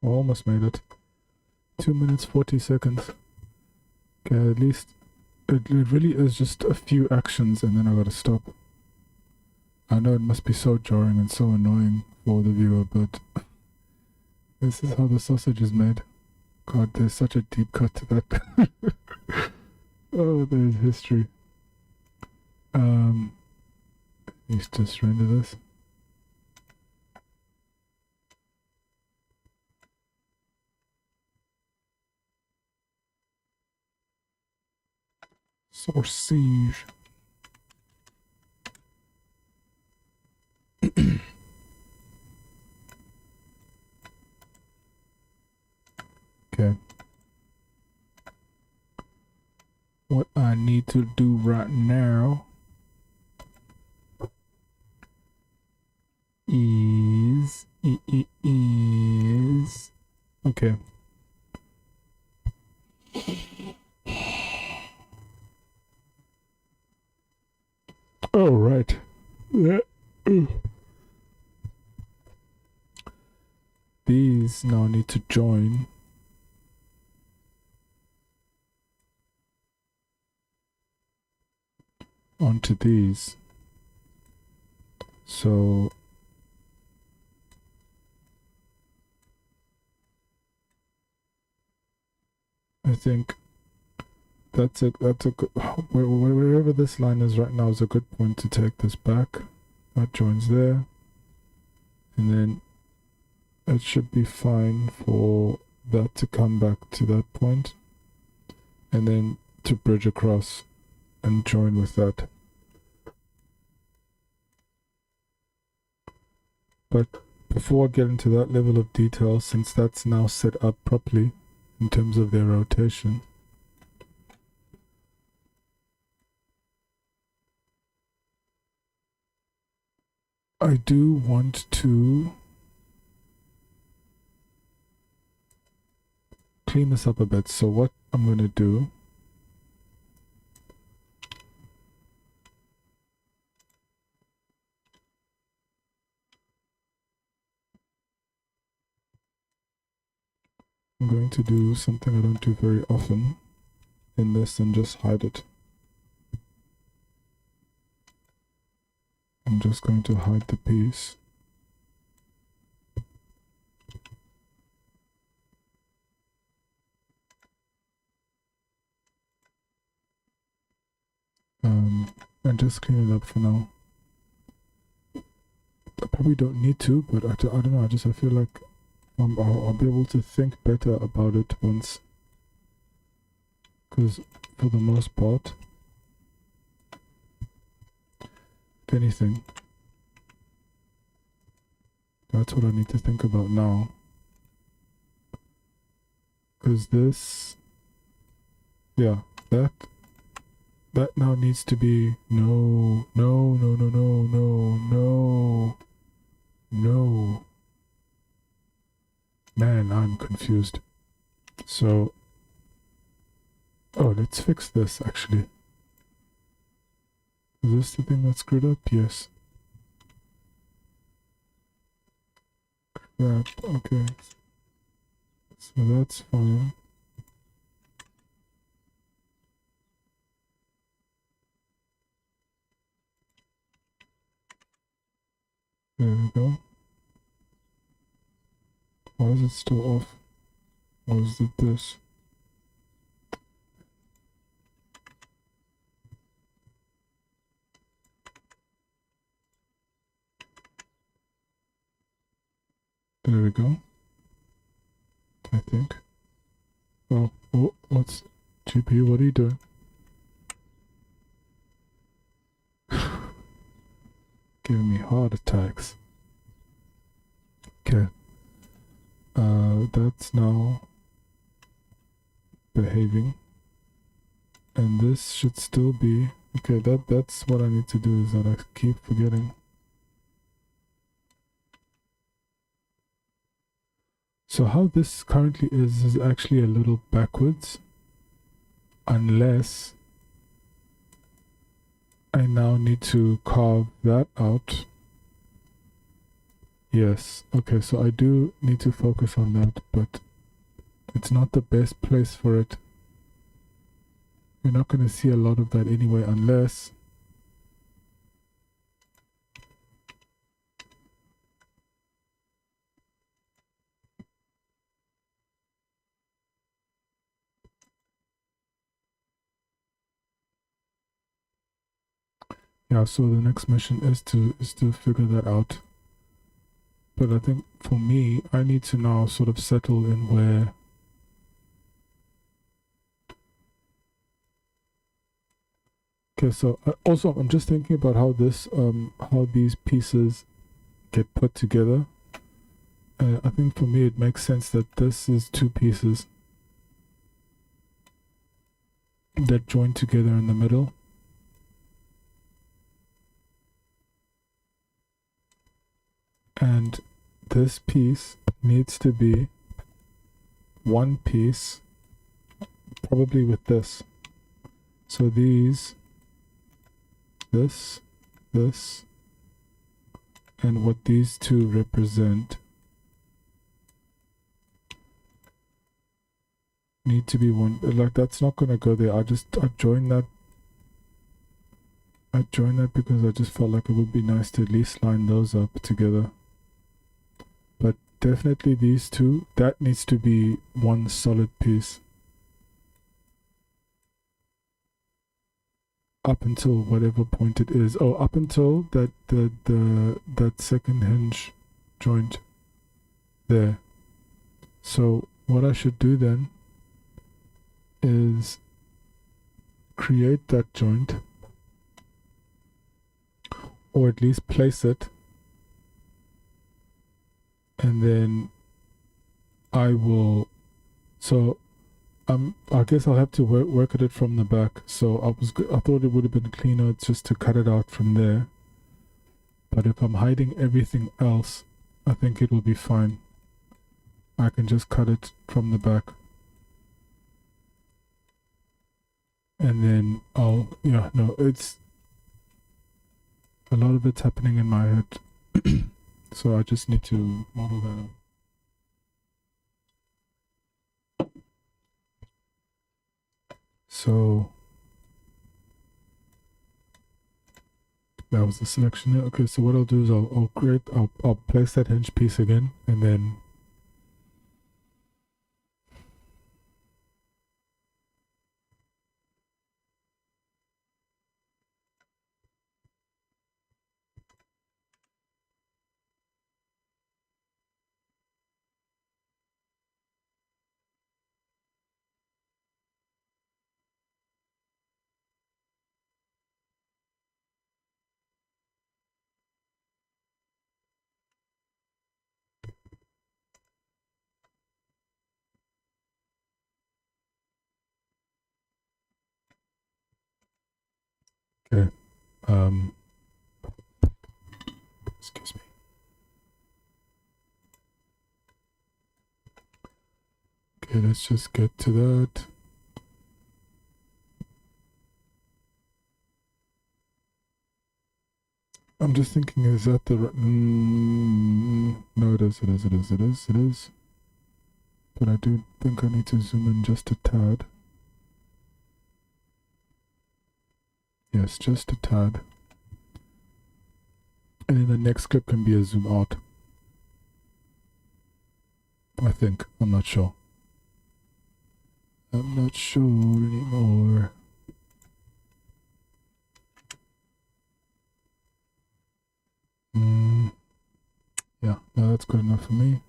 Almost made it. 2 minutes 40 seconds. Okay, at least it really is just a few actions and then I gotta stop. I know it must be so jarring and so annoying for the viewer, but this is how the sausage is made. God, there's such a deep cut to that. Oh, there's history. Let's just render this. Sausage. Okay. What I need to do right now is okay. Oh, right. Yeah. These now need to join. Onto these. So I think that's a good, wherever this line is right now is a good point to take this back. That joins there, and then it should be fine for that to come back to that point, and then to bridge across and join with that. But before I get into that level of detail, since that's now set up properly in terms of their rotation, I do want to clean this up a bit. So what I'm going to do, I'm going to do something I don't do very often in this and just hide it. I'm just going to hide the piece. And just clean it up for now. I probably don't need to, but I don't know, I feel like I'll be able to think better about it once. Because for the most part, if anything, that's what I need to think about now. Because this, yeah, that now needs to be no. Man, I'm confused. So, oh, let's fix this actually. Is this the thing that screwed up? Yes. Crap, okay. So that's fine. There we go. Why is it still off? Or is it this? There we go. I think. Oh, what's GPU? What are you doing? Giving me heart attacks. Okay. That's now behaving. And this should still be okay. That's what I need to do, is that I keep forgetting. So how this currently is actually a little backwards, unless I now need to carve that out. Yes, okay, so I do need to focus on that, but it's not the best place for it. You're not going to see a lot of that anyway, unless yeah, so the next mission is to figure that out. But I think for me, I need to now sort of settle in where okay, so also I'm just thinking about how this how these pieces get put together. I think for me it makes sense that this is two pieces that join together in the middle. And this piece needs to be one piece, probably with this. So these, this, and what these two represent need to be one. Like that's not gonna go there. I joined that. I joined that because I just felt like it would be nice to at least line those up together. But definitely these two, that needs to be one solid piece. Up until whatever point it is. Oh, up until that that second hinge joint there. So what I should do then is create that joint, or at least place it, and then I will, so I guess I'll have to work at it from the back. So I thought it would have been cleaner just to cut it out from there, but if I'm hiding everything else, I think it will be fine. I can just cut it from the back, and then it's a lot of it's happening in my head. So I just need to model that out. So that was the selection there. Okay, so what I'll do is I'll place that hinge piece again, and then okay. Excuse me. Okay, let's just get to that. I'm just thinking, is that the no, it is. But I do think I need to zoom in just a tad. Yes, just a tad. And then the next clip can be a zoom out. I think. I'm not sure. I'm not sure anymore. Yeah, no, that's good enough for me.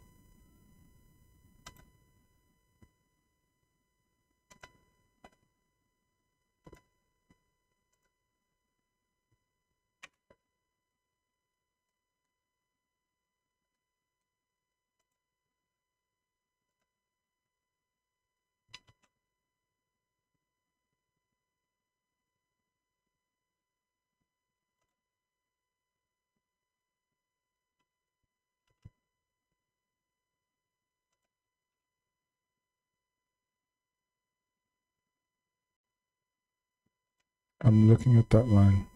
I'm looking at that line.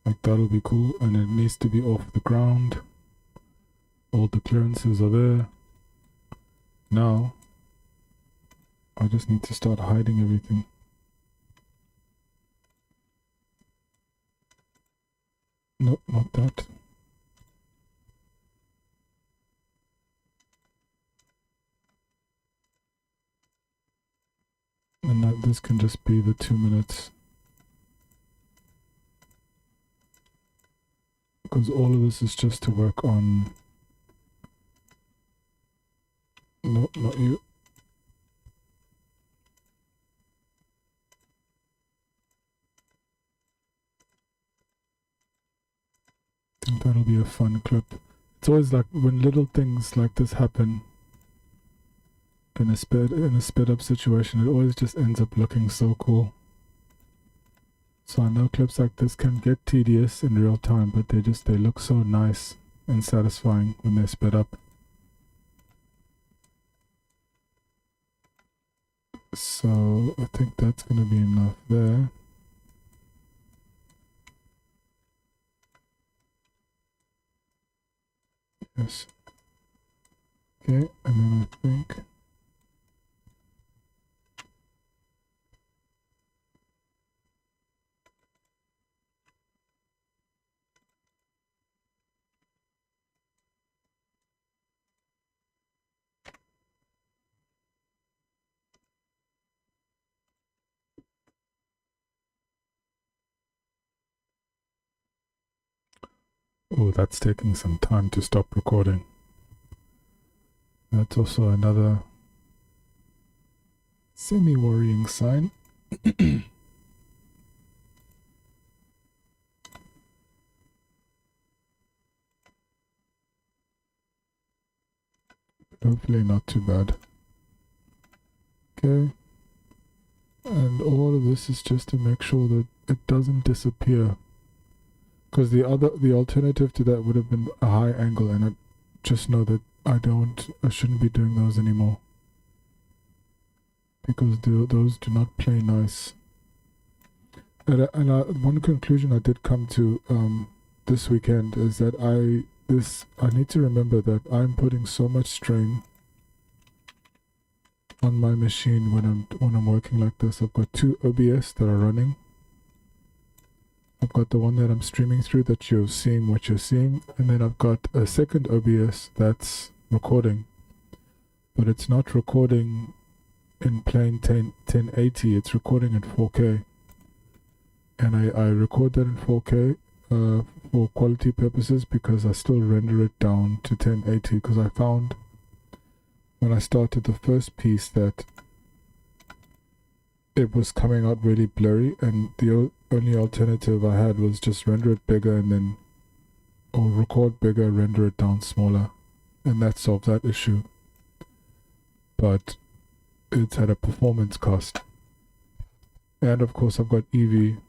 Like that'll be cool, and it needs to be off the ground. All the clearances are there. Now I just need to start hiding everything. Nope, not that. And that this can just be the 2 minutes. Because all of this is just to work on... No, not you. I think that'll be a fun clip. It's always like when little things like this happen in a sped up situation, it always just ends up looking so cool. So I know clips like this can get tedious in real time, but they look so nice and satisfying when they're sped up. So I think that's going to be enough there. Yes. Okay, and then I think oh, that's taking some time to stop recording. That's also another semi-worrying sign. Hopefully not too bad. Okay. And all of this is just to make sure that it doesn't disappear. Because the alternative to that would have been a high angle, and I just know that I shouldn't be doing those anymore. Because those do not play nice. And one conclusion I did come to this weekend is that I need to remember that I'm putting so much strain on my machine when I'm working like this. I've got 2 OBS that are running. I've got the one that I'm streaming through that you're seeing what you're seeing, and then I've got a second OBS that's recording, but it's not recording in plain 1080, it's recording in 4K, and I record that in 4K for quality purposes, because I still render it down to 1080, because I found when I started the first piece that it was coming out really blurry, and the only alternative I had was just render it bigger and then, or record bigger, render it down smaller, and that solved that issue. But it's at a performance cost. And of course I've got Eevee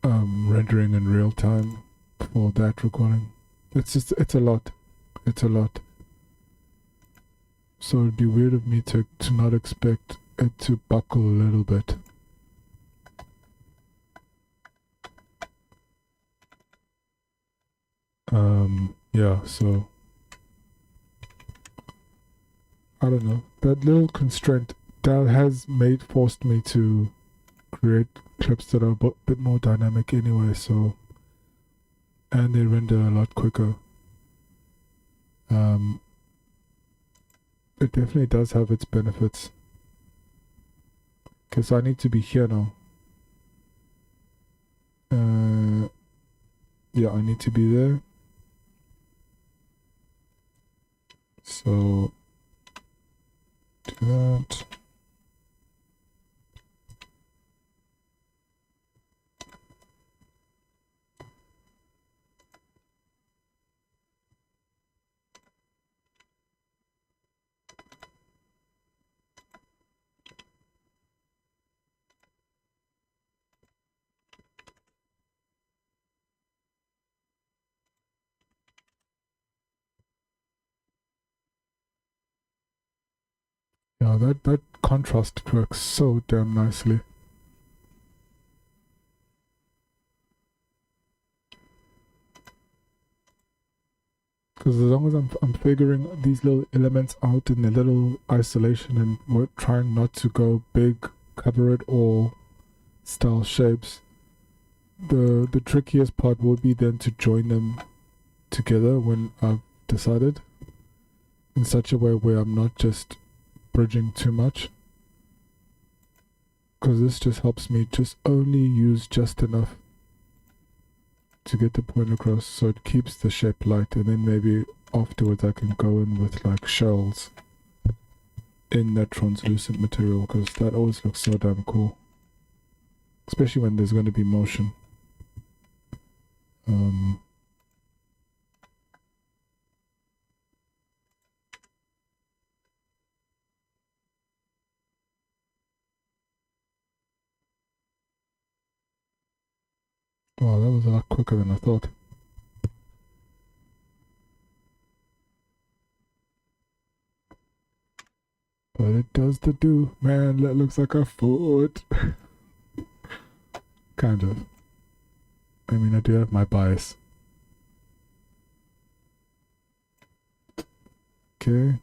rendering in real time for that recording. It's a lot. It's a lot. So it'd be weird of me to not expect it to buckle a little bit. Yeah, so I don't know. That little constraint that has forced me to create clips that are a bit more dynamic anyway, so, and they render a lot quicker. It definitely does have its benefits. Okay, so I need to be here now. Yeah, I need to be there. So do that. Yeah, that contrast works so damn nicely. Because as long as I'm figuring these little elements out in a little isolation and we're trying not to go big, cover it all style shapes, the trickiest part will be then to join them together when I've decided, in such a way where I'm not just bridging too much. Because this just helps me just only use just enough to get the point across, so it keeps the shape light, and then maybe afterwards I can go in with like shells in that translucent material, because that always looks so damn cool, especially when there's going to be motion. Wow, that was a lot quicker than I thought. But it does the do. Man, that looks like a foot. Kind of. I mean, I do have my bias. Okay.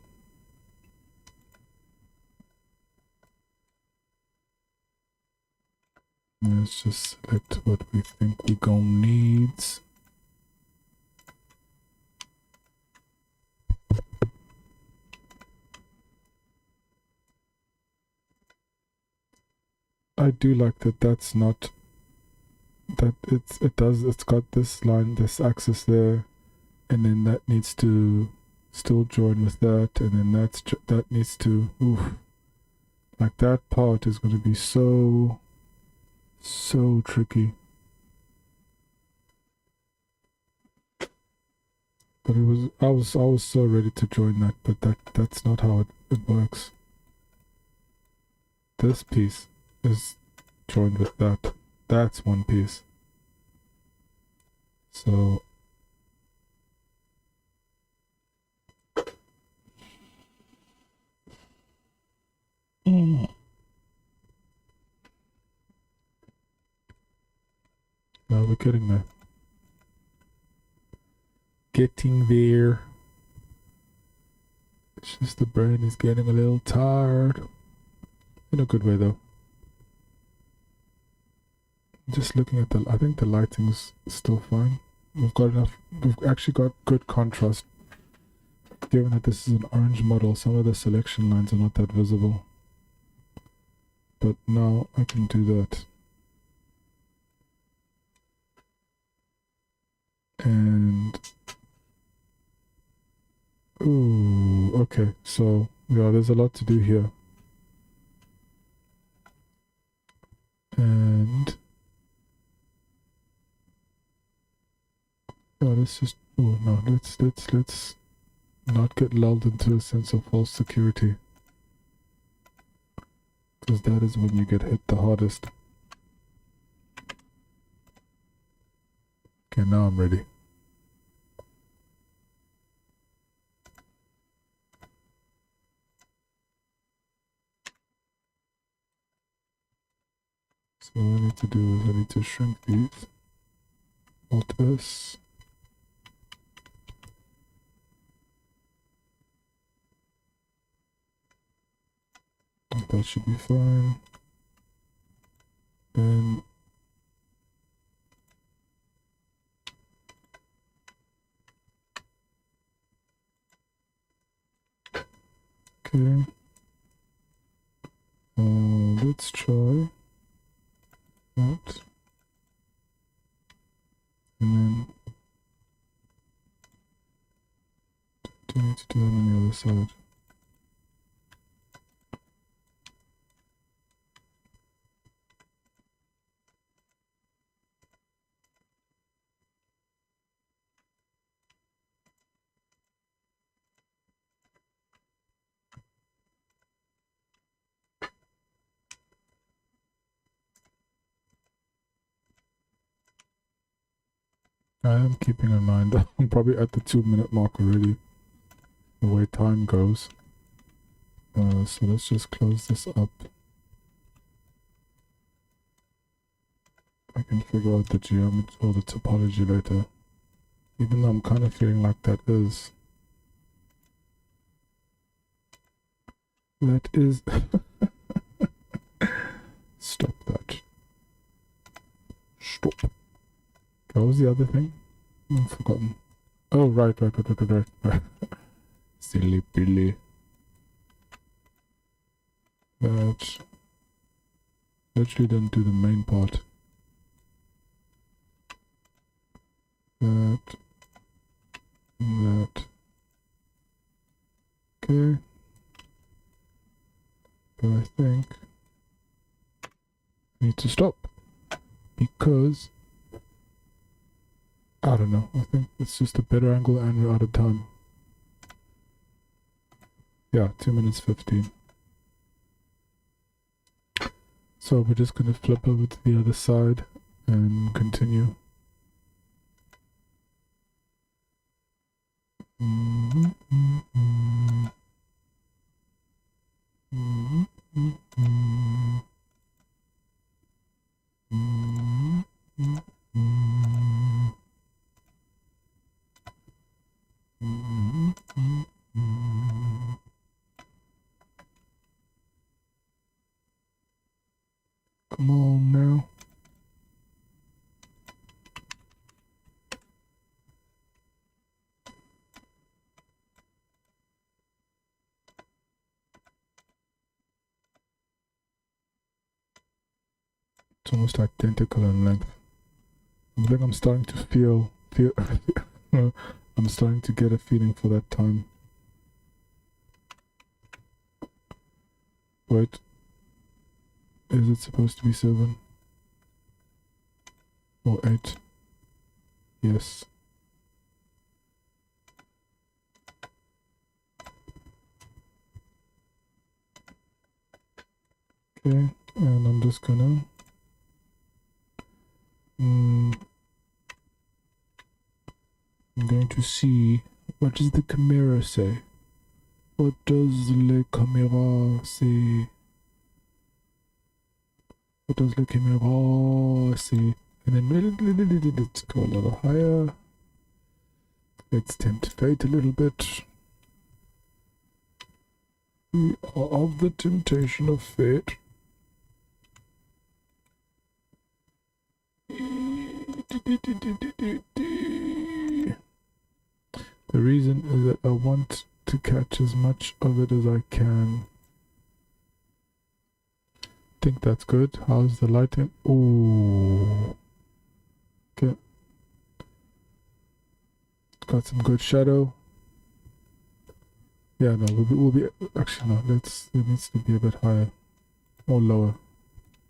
Let's just select what we think we gon' needs. I do like that that's not, that it's got this line, this axis there, and then that needs to still join with that, and then that needs to, oof. Like that part is going to be so tricky. But I was so ready to join that, but that's not how it works. This piece is joined with that. That's one piece. So no, we're getting there. Getting there. It's just the brain is getting a little tired. In a good way though. Just looking at I think the lighting's still fine. We've actually got good contrast. Given that this is an orange model, some of the selection lines are not that visible. But now I can do that. And ooh, okay, so yeah, there's a lot to do here. And oh, let's just, oh no, let's not get lulled into a sense of false security, because that is when you get hit the hardest. Okay, now I'm ready. So what I need to do is I need to shrink these. Alt S. That should be fine. And okay. Let's try that. And then do I need to do that on the other side? I am keeping in mind that I'm probably at the 2-minute mark already, the way time goes. So let's just close this up. I can figure out the geometry or the topology later. Even though I'm kind of feeling like that is stop that. Stop. What was the other thing? I've forgotten. Oh, right. Silly Billy. That literally didn't do the main part. That. Okay. But I think I need to stop because I don't know. I think it's just a better angle and we're out of time. Yeah, 2 minutes 15. So we're just going to flip over to the other side and continue. Come on now. It's almost identical in length. I think I'm starting to feel I'm starting to get a feeling for that time. Wait. Is it supposed to be 7? Or 8? Yes. Okay, and I'm just gonna I'm going to see what does the camera say. What does le camera say? What does the camera say? And then let's go a little higher. Let's tempt fate a little bit. We are of the temptation of fate. The reason is that I want to catch as much of it as I can. Think that's good. How's the lighting? Ooh. Okay. Got some good shadow. Yeah, no, we'll be actually no, it needs to be a bit higher. Or lower.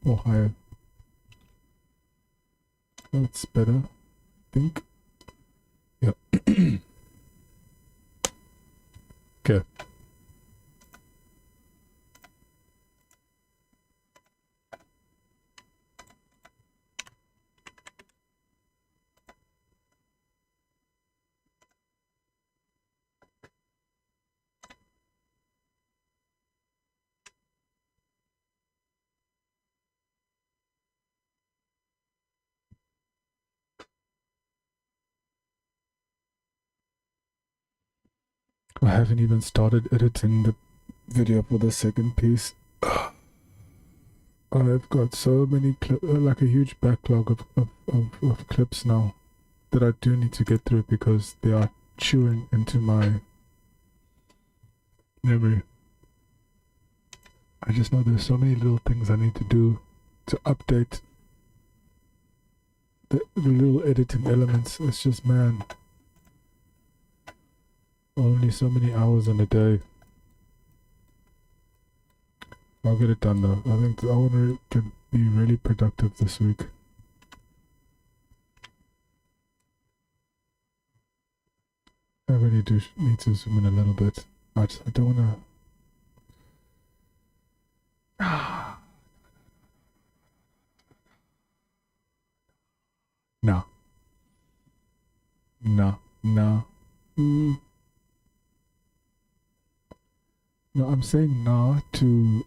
Or higher. That's better, I think. Yeah. Okay. I haven't even started editing the video for the second piece. I've got so many like a huge backlog of clips now that I do need to get through because they are chewing into my memory. I just know there's so many little things I need to do to update the little editing elements. It's just, man, only so many hours in a day. I'll get it done though. I think I want to be really productive this week. I really do need to zoom in a little bit. I don't want to. No. No. No. No, I'm saying no to.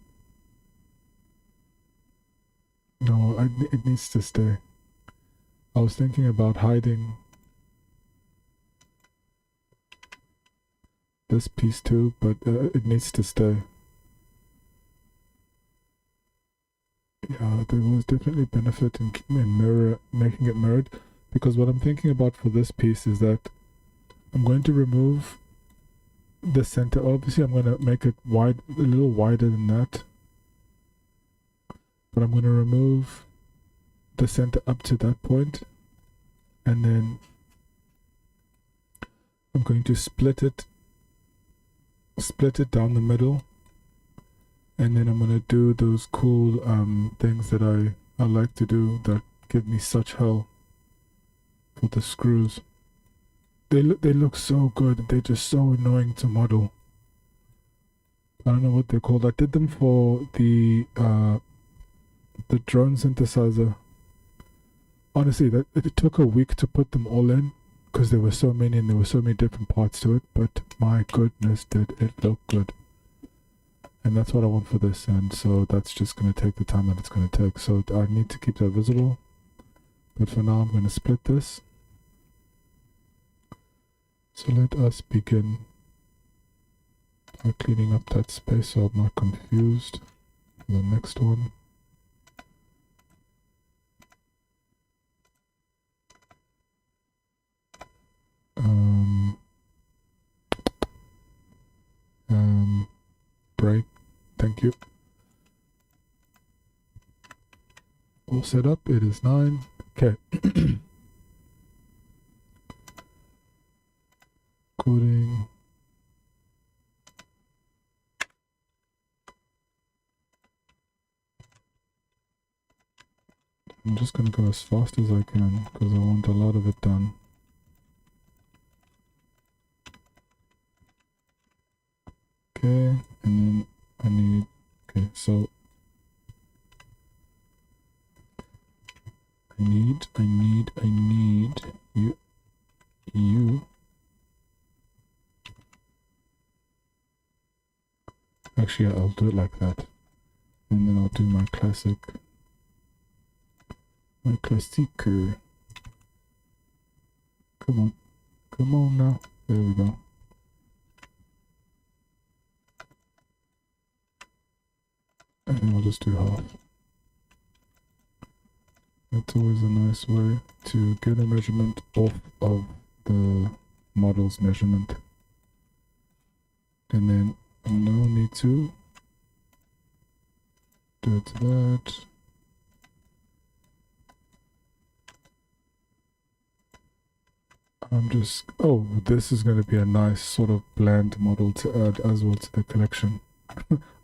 No, it needs to stay. I was thinking about hiding this piece too, but it needs to stay. Yeah, there was definitely benefit in making it mirrored, because what I'm thinking about for this piece is that I'm going to remove the center. Obviously, I'm going to make it wide, a little wider than that, but I'm going to remove the center up to that point, and then I'm going to split it down the middle, and then I'm going to do those cool things that I like to do that give me such hell for the screws. They look so good. They're just so annoying to model. I don't know what they're called. I did them for the drone synthesizer. Honestly, it took a week to put them all in because there were so many and there were so many different parts to it. But my goodness, did it look good. And that's what I want for this, and so that's just going to take the time that it's going to take. So I need to keep that visible, but for now I'm going to split this. So let us begin by cleaning up that space so I'm not confused for the next one. Break. Thank you. All set up. It is 9. Okay. Coding. I'm just going to go as fast as I can because I want a lot of it done. Okay, and then I need, okay, so I need you. Actually, I'll do it like that. And then I'll do my classic. My classicer. Come on now. There we go. And then I'll just do half. That's always a nice way to get a measurement off of the model's measurement. And then no need to do it to that. I'm just, oh, this is going to be a nice sort of bland model to add as well to the collection.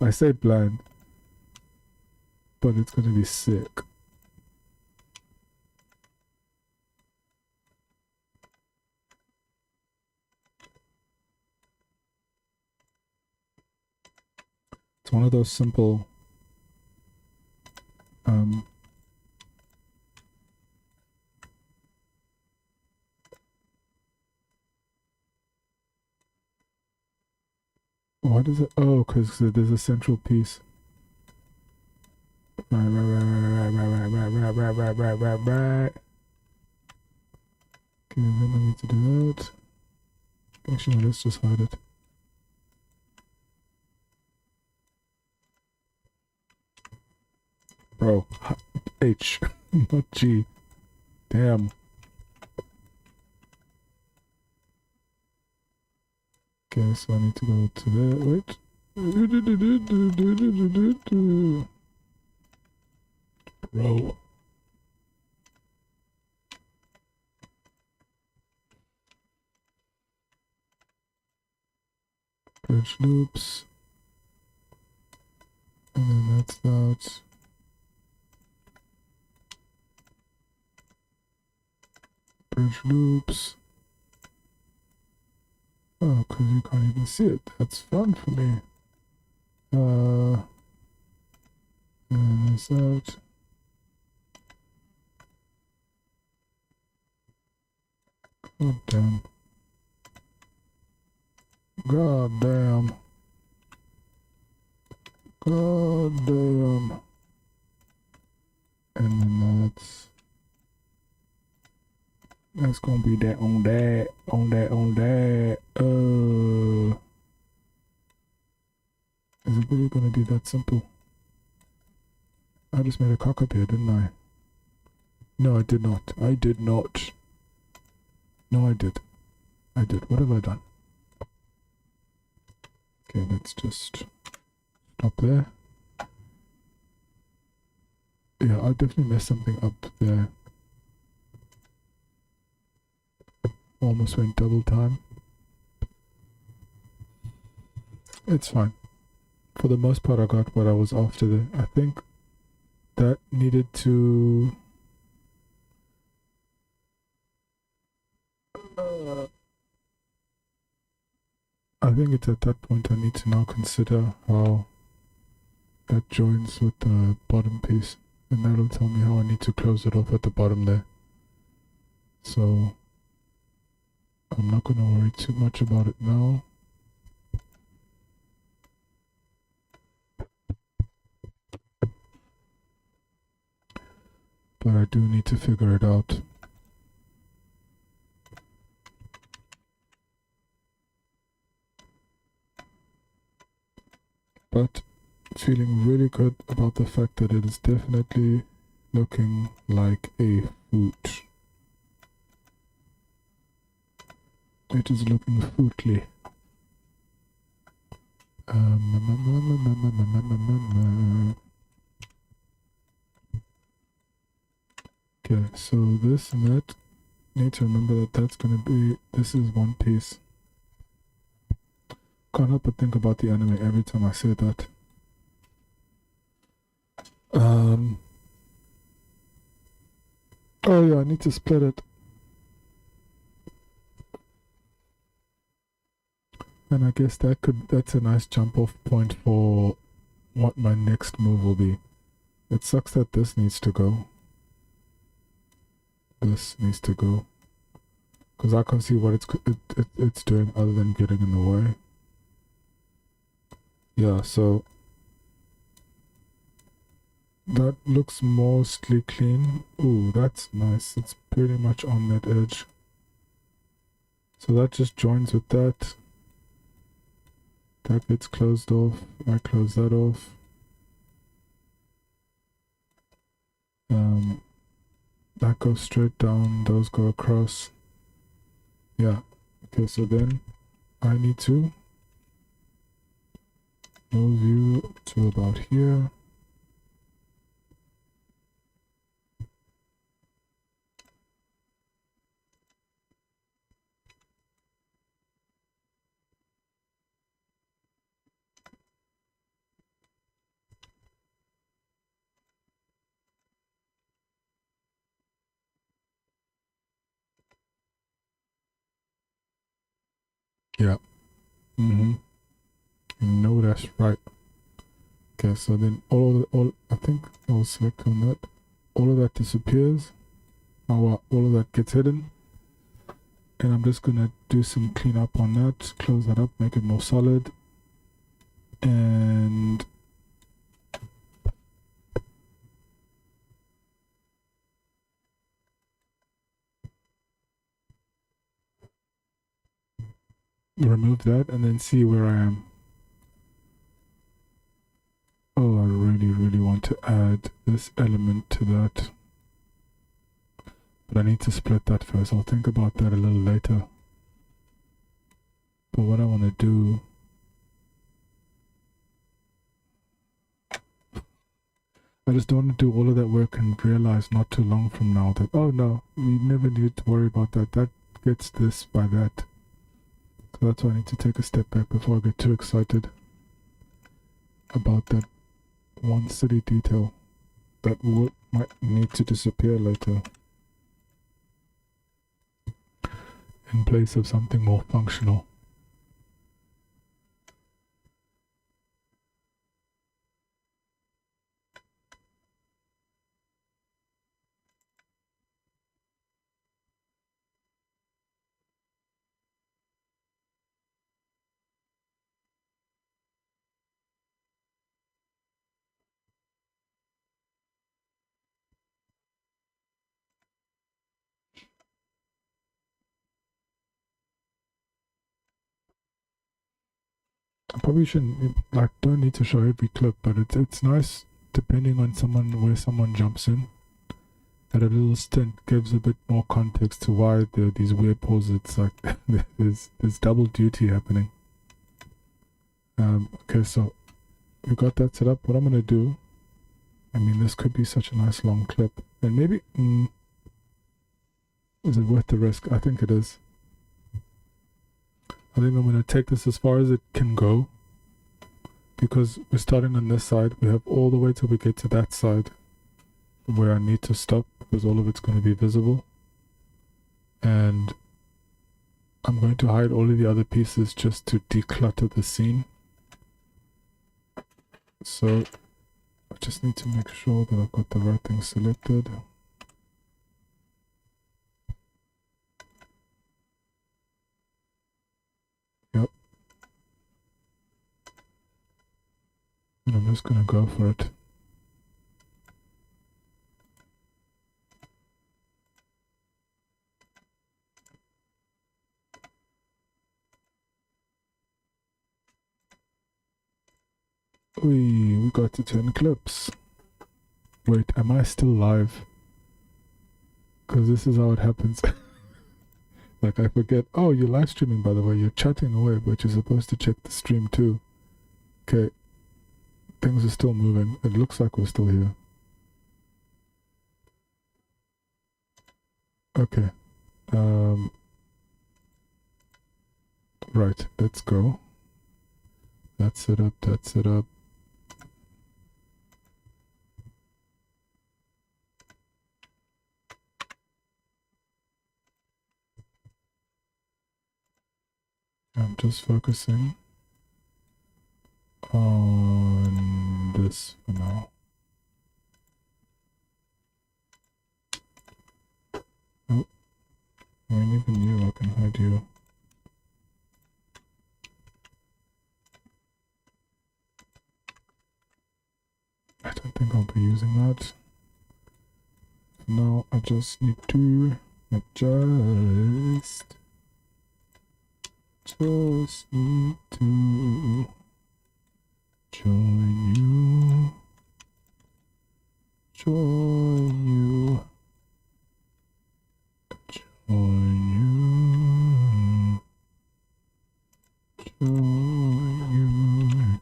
I say bland, but it's going to be sick. It's one of those simple what is it? Oh, because there's a central piece. Right. Okay, then I need to do that. Actually, let's just hide it. Bro, H, not G. Damn. Okay, so I need to go to there. Wait. Bro. Bridge loops. And then that's that. Bridge loops. Oh, because you can't even see it. That's fun for me. And there's that. God damn. God damn. God damn. And then that's gonna be that on that. Is it really going to be that simple? I just made a cock up here, didn't I? No, I did not. I did not. No, I did. I did. What have I done? Okay, let's just stop there. Yeah, I definitely messed something up there. Almost went double time. It's fine. For the most part, I got what I was after there. I think that needed to... I think it's at that point I need to now consider how that joins with the bottom piece, and that'll tell me how I need to close it off at the bottom there. So I'm not going to worry too much about it now. But I do need to figure it out. But feeling really good about the fact that it is definitely looking like a foot. It is looking footly. Okay, so this and that, need to remember that that's going to be, this is one piece. Can't help but think about the anime every time I say that. Oh yeah, I need to split it. And I guess that's a nice jump off point for what my next move will be. It sucks that this needs to go. This needs to go. Because I can't see what it's doing other than getting in the way. Yeah, so that looks mostly clean. Ooh, that's nice. It's pretty much on that edge. So that just joins with that. That gets closed off. I close that off. That goes straight down. Those go across. Yeah. Okay, so then I need to move you to about here. Yeah. No, that's right. Okay, so then I think I'll select on that. All of that disappears. Now all of that gets hidden. And I'm just gonna do some cleanup on that, close that up, make it more solid. And remove that and then see where I am. Oh, I really want to add this element to that. But I need to split that first. I'll think about that a little later. But what I want to do... I just don't want to do all of that work and realize not too long from now that, oh no, we never need to worry about that. That gets this by that. So that's why I need to take a step back before I get too excited about that one silly detail that might need to disappear later in place of something more functional. I probably shouldn't, like, don't need to show every clip, but it's nice depending on where someone jumps in. That a little stint gives a bit more context to why there are these weird pauses. It's like there's double duty happening. Okay, so we got that set up. What I'm gonna do, I mean, this could be such a nice long clip, and maybe is it worth the risk? I think it is. I think I'm going to take this as far as it can go, because we're starting on this side. We have all the way till we get to that side where I need to stop, because all of it's going to be visible. And I'm going to hide all of the other pieces just to declutter the scene. So I just need to make sure that I've got the right thing selected. Yep. And I'm just gonna go for it. We got to 10 clips. Wait, am I still live? Because this is how it happens. Like, I forget, oh, you're live streaming, by the way, you're chatting away, but you're supposed to check the stream too. Okay, things are still moving. It looks like we're still here. Okay. Right, let's go. That's it up, that's it up. I'm just focusing on this for now. Oh, I mean, even you, I can hide you. I don't think I'll be using that. For now, I just need to adjust. Just need to join you, join you, join you, join you.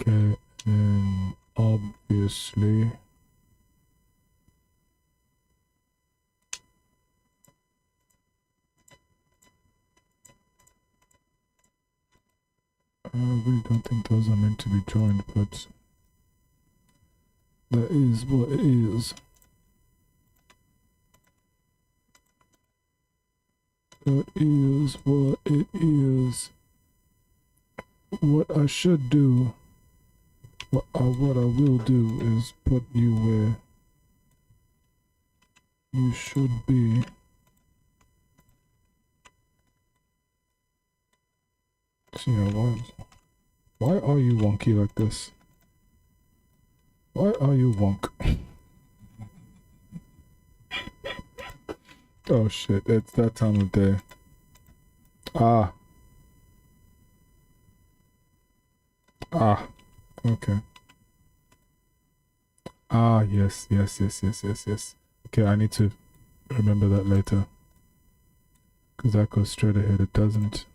Okay, and obviously I really don't think those are meant to be joined, but that is what it is. That is what it is. What I should do, what I will do is put you where you should be. See how why are you wonky like this? Why are you wonk? Oh shit, it's that time of day. Ah. Ah. Okay. Ah, yes. Okay, I need to remember that later. Because that goes straight ahead. It doesn't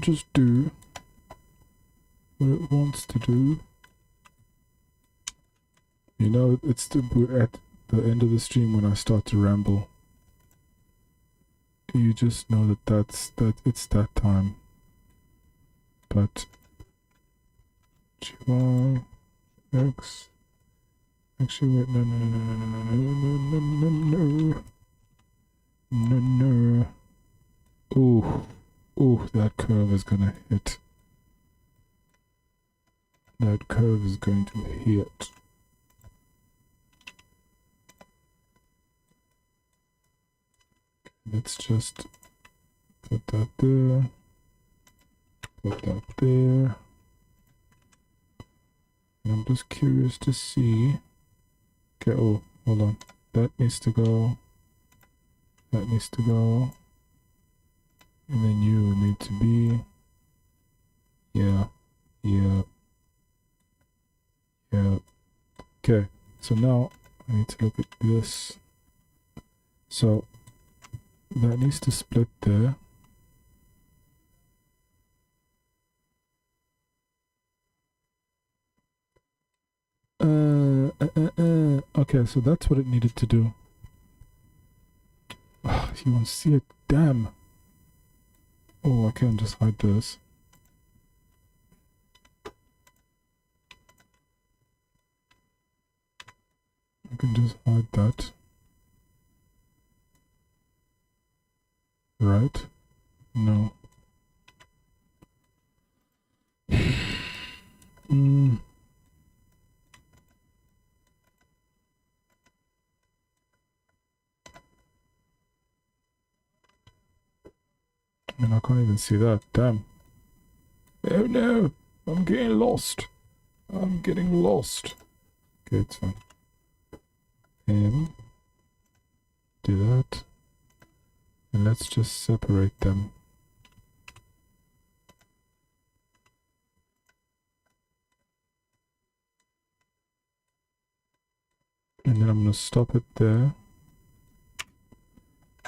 just do what it wants to do. You know, we're at the end of the stream when I start to ramble. You just know that it's that time. But GY X, actually wait, no. Ooh, that curve is gonna hit. That curve is going to hit. Let's just put that there. Put that there. And I'm just curious to see. Okay, oh, hold on. That needs to go. That needs to go. And then you need to be. Yeah. Yeah. Yeah. Okay. So now I need to look at this. So that needs to split there. Okay, so that's what it needed to do. You want to see it? Damn. Oh, I can't just hide this. I can just hide that. Right? No. I mean, I can't even see that. Damn. Oh no! I'm getting lost. I'm getting lost. Okay, it's fine. And do that. And let's just separate them. And then I'm going to stop it there.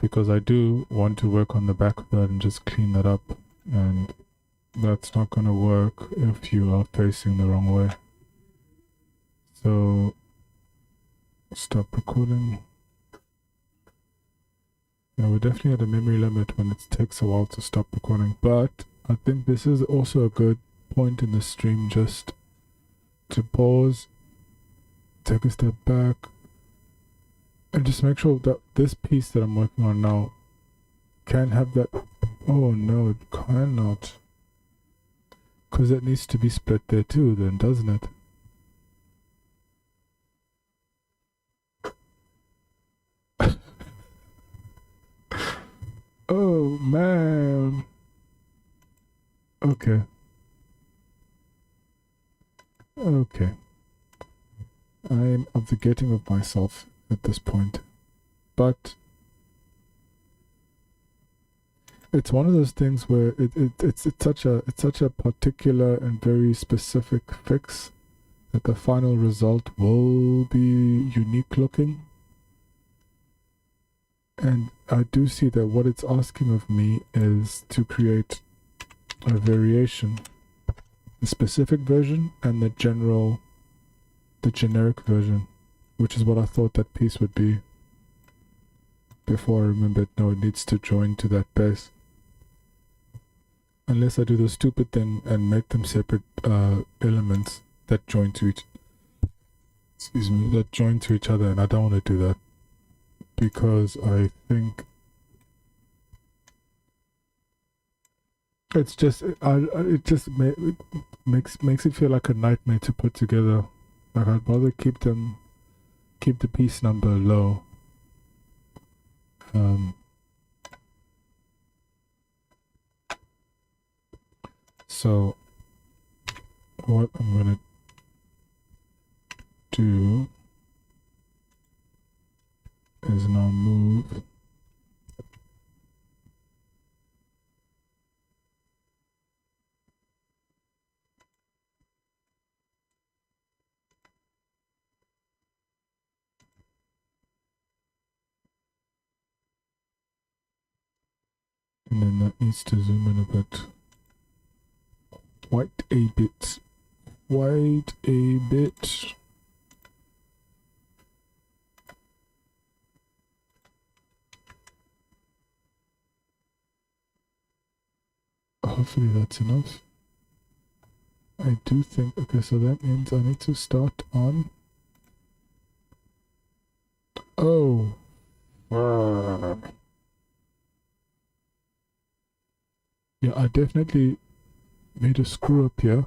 Because I do want to work on the back of that and just clean that up. And that's not going to work if you are facing the wrong way. So, stop recording. Yeah, we're definitely at a memory limit when it takes a while to stop recording. But I think this is also a good point in the stream just to pause, take a step back, and just make sure that this piece that I'm working on now can have that. Oh no, it cannot. Because it needs to be split there too, then, doesn't it? Oh man. Okay. Okay. I'm of the getting of myself at this point. But it's one of those things where it's such a particular and very specific fix that the final result will be unique looking. And I do see that what it's asking of me is to create a variation, the specific version and the generic version, which is what I thought that piece would be before I remembered, no, it needs to join to that base. Unless I do the stupid thing and make them separate elements that join to each other, and I don't want to do that because I think it's just makes it feel like a nightmare to put together. Like, I'd rather keep the piece number low. So what I'm gonna do is now move and then that needs to zoom in a bit. Wait a bit. Hopefully that's enough. I do think, okay, so that means I need to start on. Oh. Yeah, I definitely made a screw up here.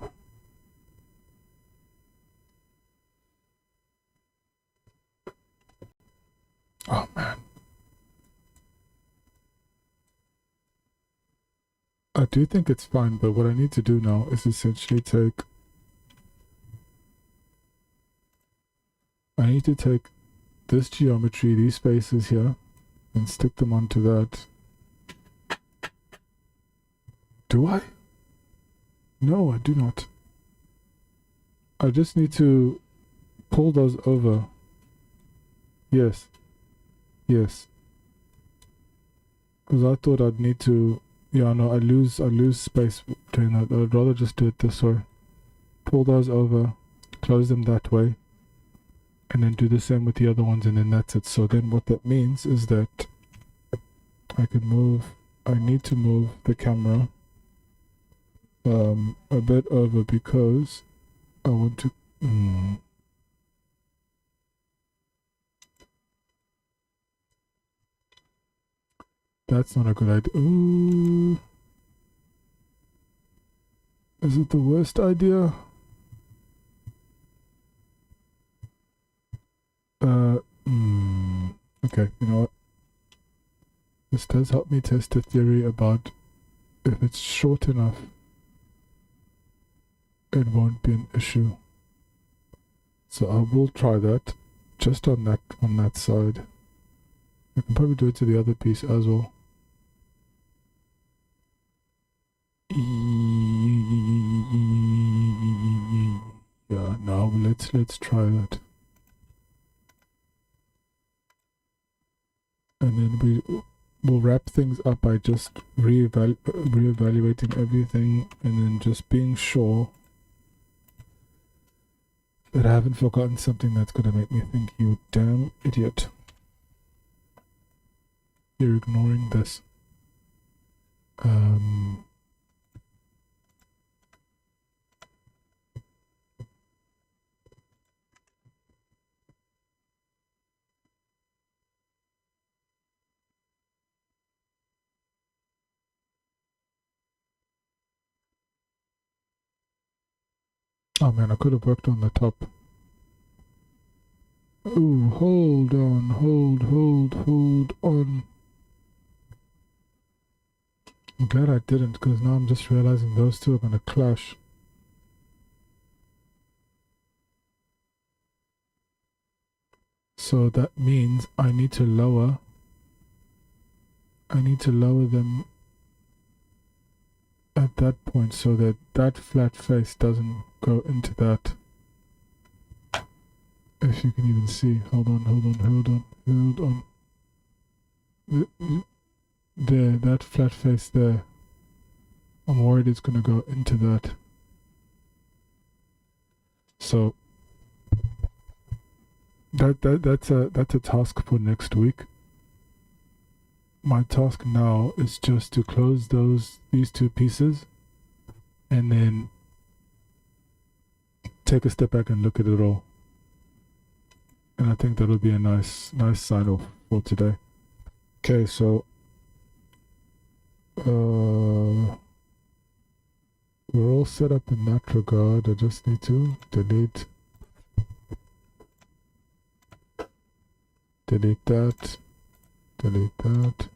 Oh man. I do think it's fine, but what I need to do now is essentially take I need to take this geometry, these spaces here, and stick them onto that. Do I? No, I do not. I just need to pull those over. Yes. Yes. Because I thought I'd need to... Yeah, no, I lose space doing that. I'd rather just do it this way. Pull those over, close them that way, and then do the same with the other ones, and then that's it. So then what that means is that I need to move the camera a bit over because I want to... That's not a good idea. Ooh. Is it the worst idea? Okay, you know what? This does help me test a theory about if it's short enough, it won't be an issue. So I will try that just on that side. I can probably do it to the other piece as well. Yeah, no, let's try that. And then we'll wrap things up by just reevaluating everything and then just being sure that I haven't forgotten something that's going to make me think, you damn idiot. You're ignoring this. Oh man, I could have worked on the top. Ooh, hold on, hold on. I'm glad I didn't, because now I'm just realizing those two are going to clash. So that means I need to lower them at that point so that that flat face doesn't go into that. If you can even see. Hold on. There, that flat face there. I'm worried it's going to go into that. So that's a task for next week. My task now is just to close these two pieces and then take a step back and look at it all. And I think that'll be a nice sign off for today. Okay, so we're all set up in that regard. I just need to delete that. Delete that.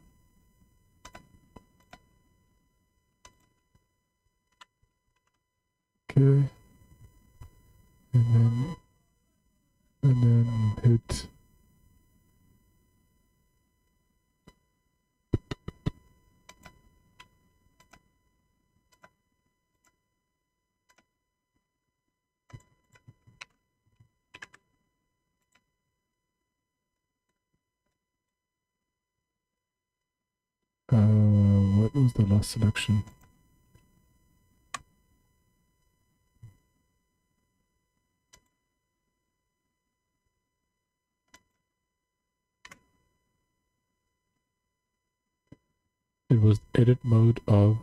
Okay. And then hit what was the last selection? It was edit mode of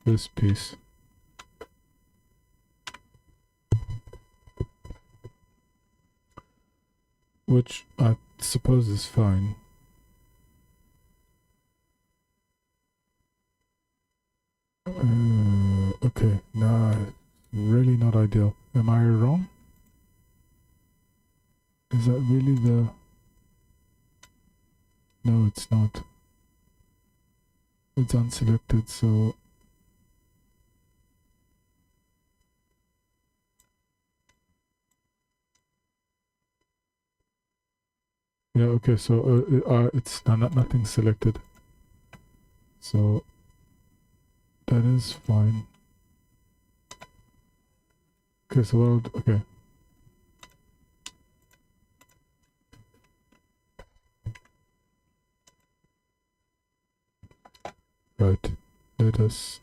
this piece. Which I suppose is fine. Okay, nah, really not ideal. Am I wrong? Is that really the... No, it's not. It's unselected, so... Yeah, okay, so it's nothing selected. So that is fine. Okay, so okay. Right. Let us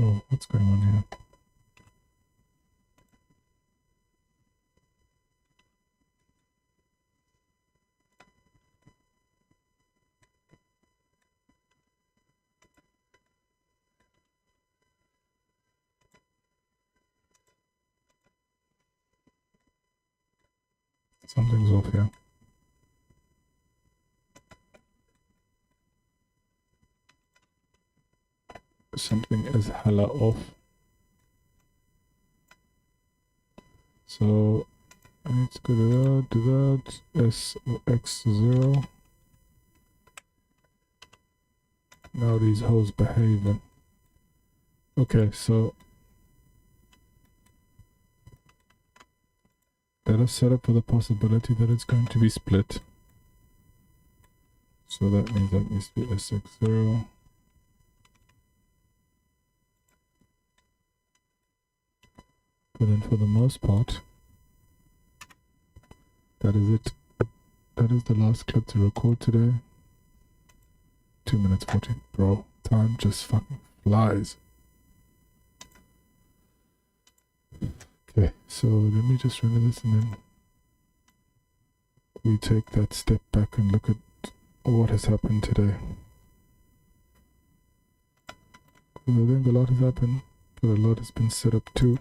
oh, what's going on here? Something's off here. Something is hella off. So I need to go to that, do that, SX0. Now these hoes behaving. Okay, so let us set up for the possibility that it's going to be split. So that means that needs to be SX0. But then for the most part, that is it. That is the last clip to record today. 2 minutes 40. Bro, time just fucking flies. Okay, so let me just render this and then we take that step back and look at what has happened today. I think a lot has happened, but a lot has been set up too.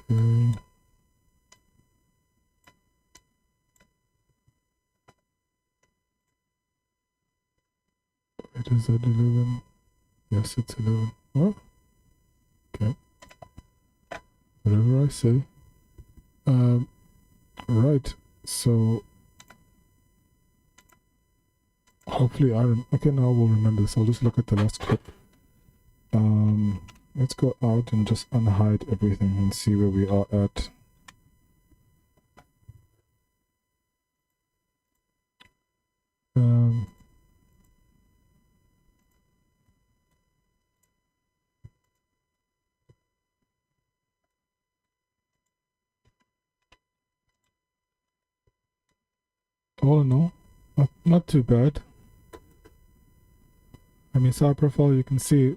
Okay. It is at 11. Yes, it's 11. Oh, okay. Whatever I say. Right. So hopefully okay, now we'll remember this. I'll just look at the last clip. Let's go out and just unhide everything and see where we are at. All in all, not too bad. I mean, side profile, you can see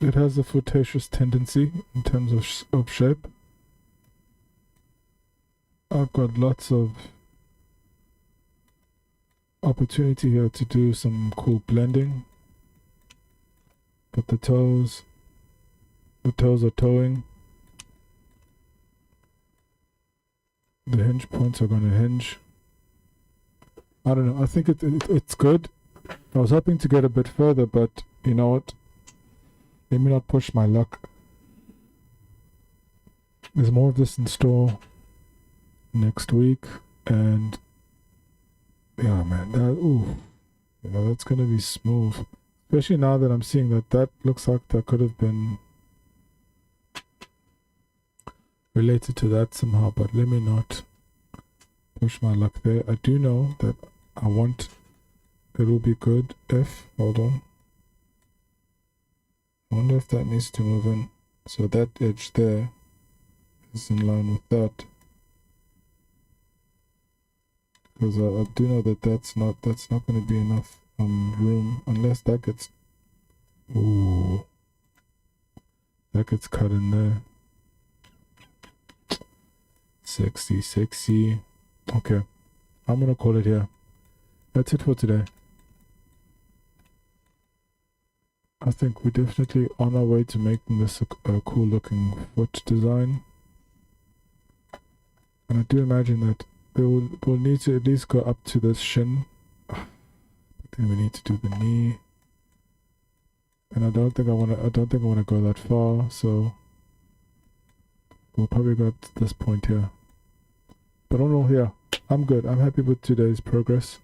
it has a flirtatious tendency in terms of shape. I've got lots of opportunity here to do some cool blending. But the toes are toeing. The hinge points are going to hinge. I don't know. I think it's good. I was hoping to get a bit further, but you know what? Let me not push my luck. There's more of this in store next week, and yeah, man, that's gonna be smooth. Especially now that I'm seeing that looks like that could have been related to that somehow, but let me not push my luck there. I do know that I want, it will be good if, hold on, I wonder if that needs to move in. So that edge there is in line with that. Because I do know that that's not going to be enough room unless that gets, ooh, that gets cut in there. Sexy, sexy. Okay, I'm gonna call it here. That's it for today. I think we're definitely on our way to making this a cool looking foot design. And I do imagine that we'll need to at least go up to this shin. But then we need to do the knee. And I don't think I wanna go that far, so we'll probably go up to this point here. But all in all, here, I'm good. I'm happy with today's progress.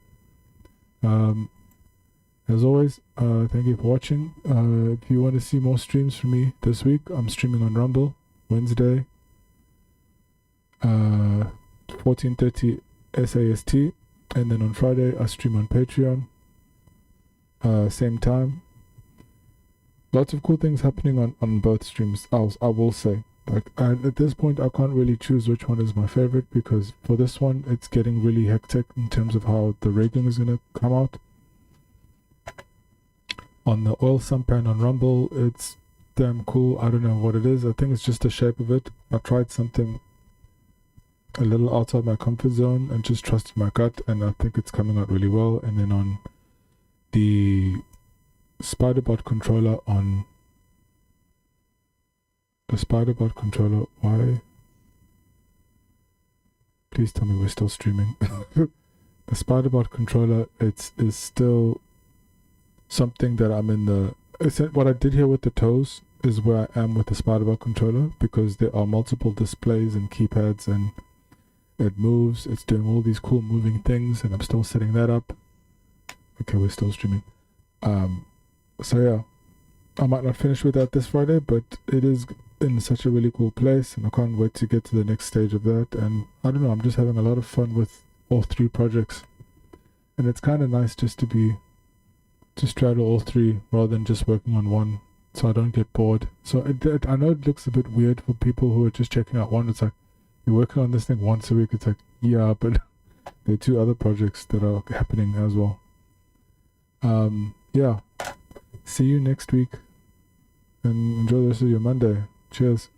As always, thank you for watching. If you want to see more streams from me this week, I'm streaming on Rumble Wednesday, 14:30 SAST, and then on Friday I stream on Patreon, same time. Lots of cool things happening on both streams. I will say, like, and at this point I can't really choose which one is my favorite, because for this one it's getting really hectic in terms of how the rigging is gonna come out. On the oil sampan on Rumble, it's damn cool. I don't know what it is. I think it's just the shape of it. I tried something a little outside my comfort zone and just trusted my gut, and I think it's coming out really well. And then on the SpiderBot controller, why? Please tell me we're still streaming. The SpiderBot controller, is still something that I'm in the, what I did here with the toes is where I am with the SpiderBot controller, because there are multiple displays and keypads and it moves, it's doing all these cool moving things, and I'm still setting that up. Okay, we're still streaming. So yeah, I might not finish with that this Friday, but it is in such a really cool place, and I can't wait to get to the next stage of that. And I don't know, I'm just having a lot of fun with all three projects, and it's kind of nice just to straddle all three rather than just working on one, so I don't get bored. So I know it looks a bit weird for people who are just checking out one. It's like, you're working on this thing once a week. It's like, yeah, but there are two other projects that are happening as well. Yeah, see you next week, and enjoy the rest of your Monday. Cheers.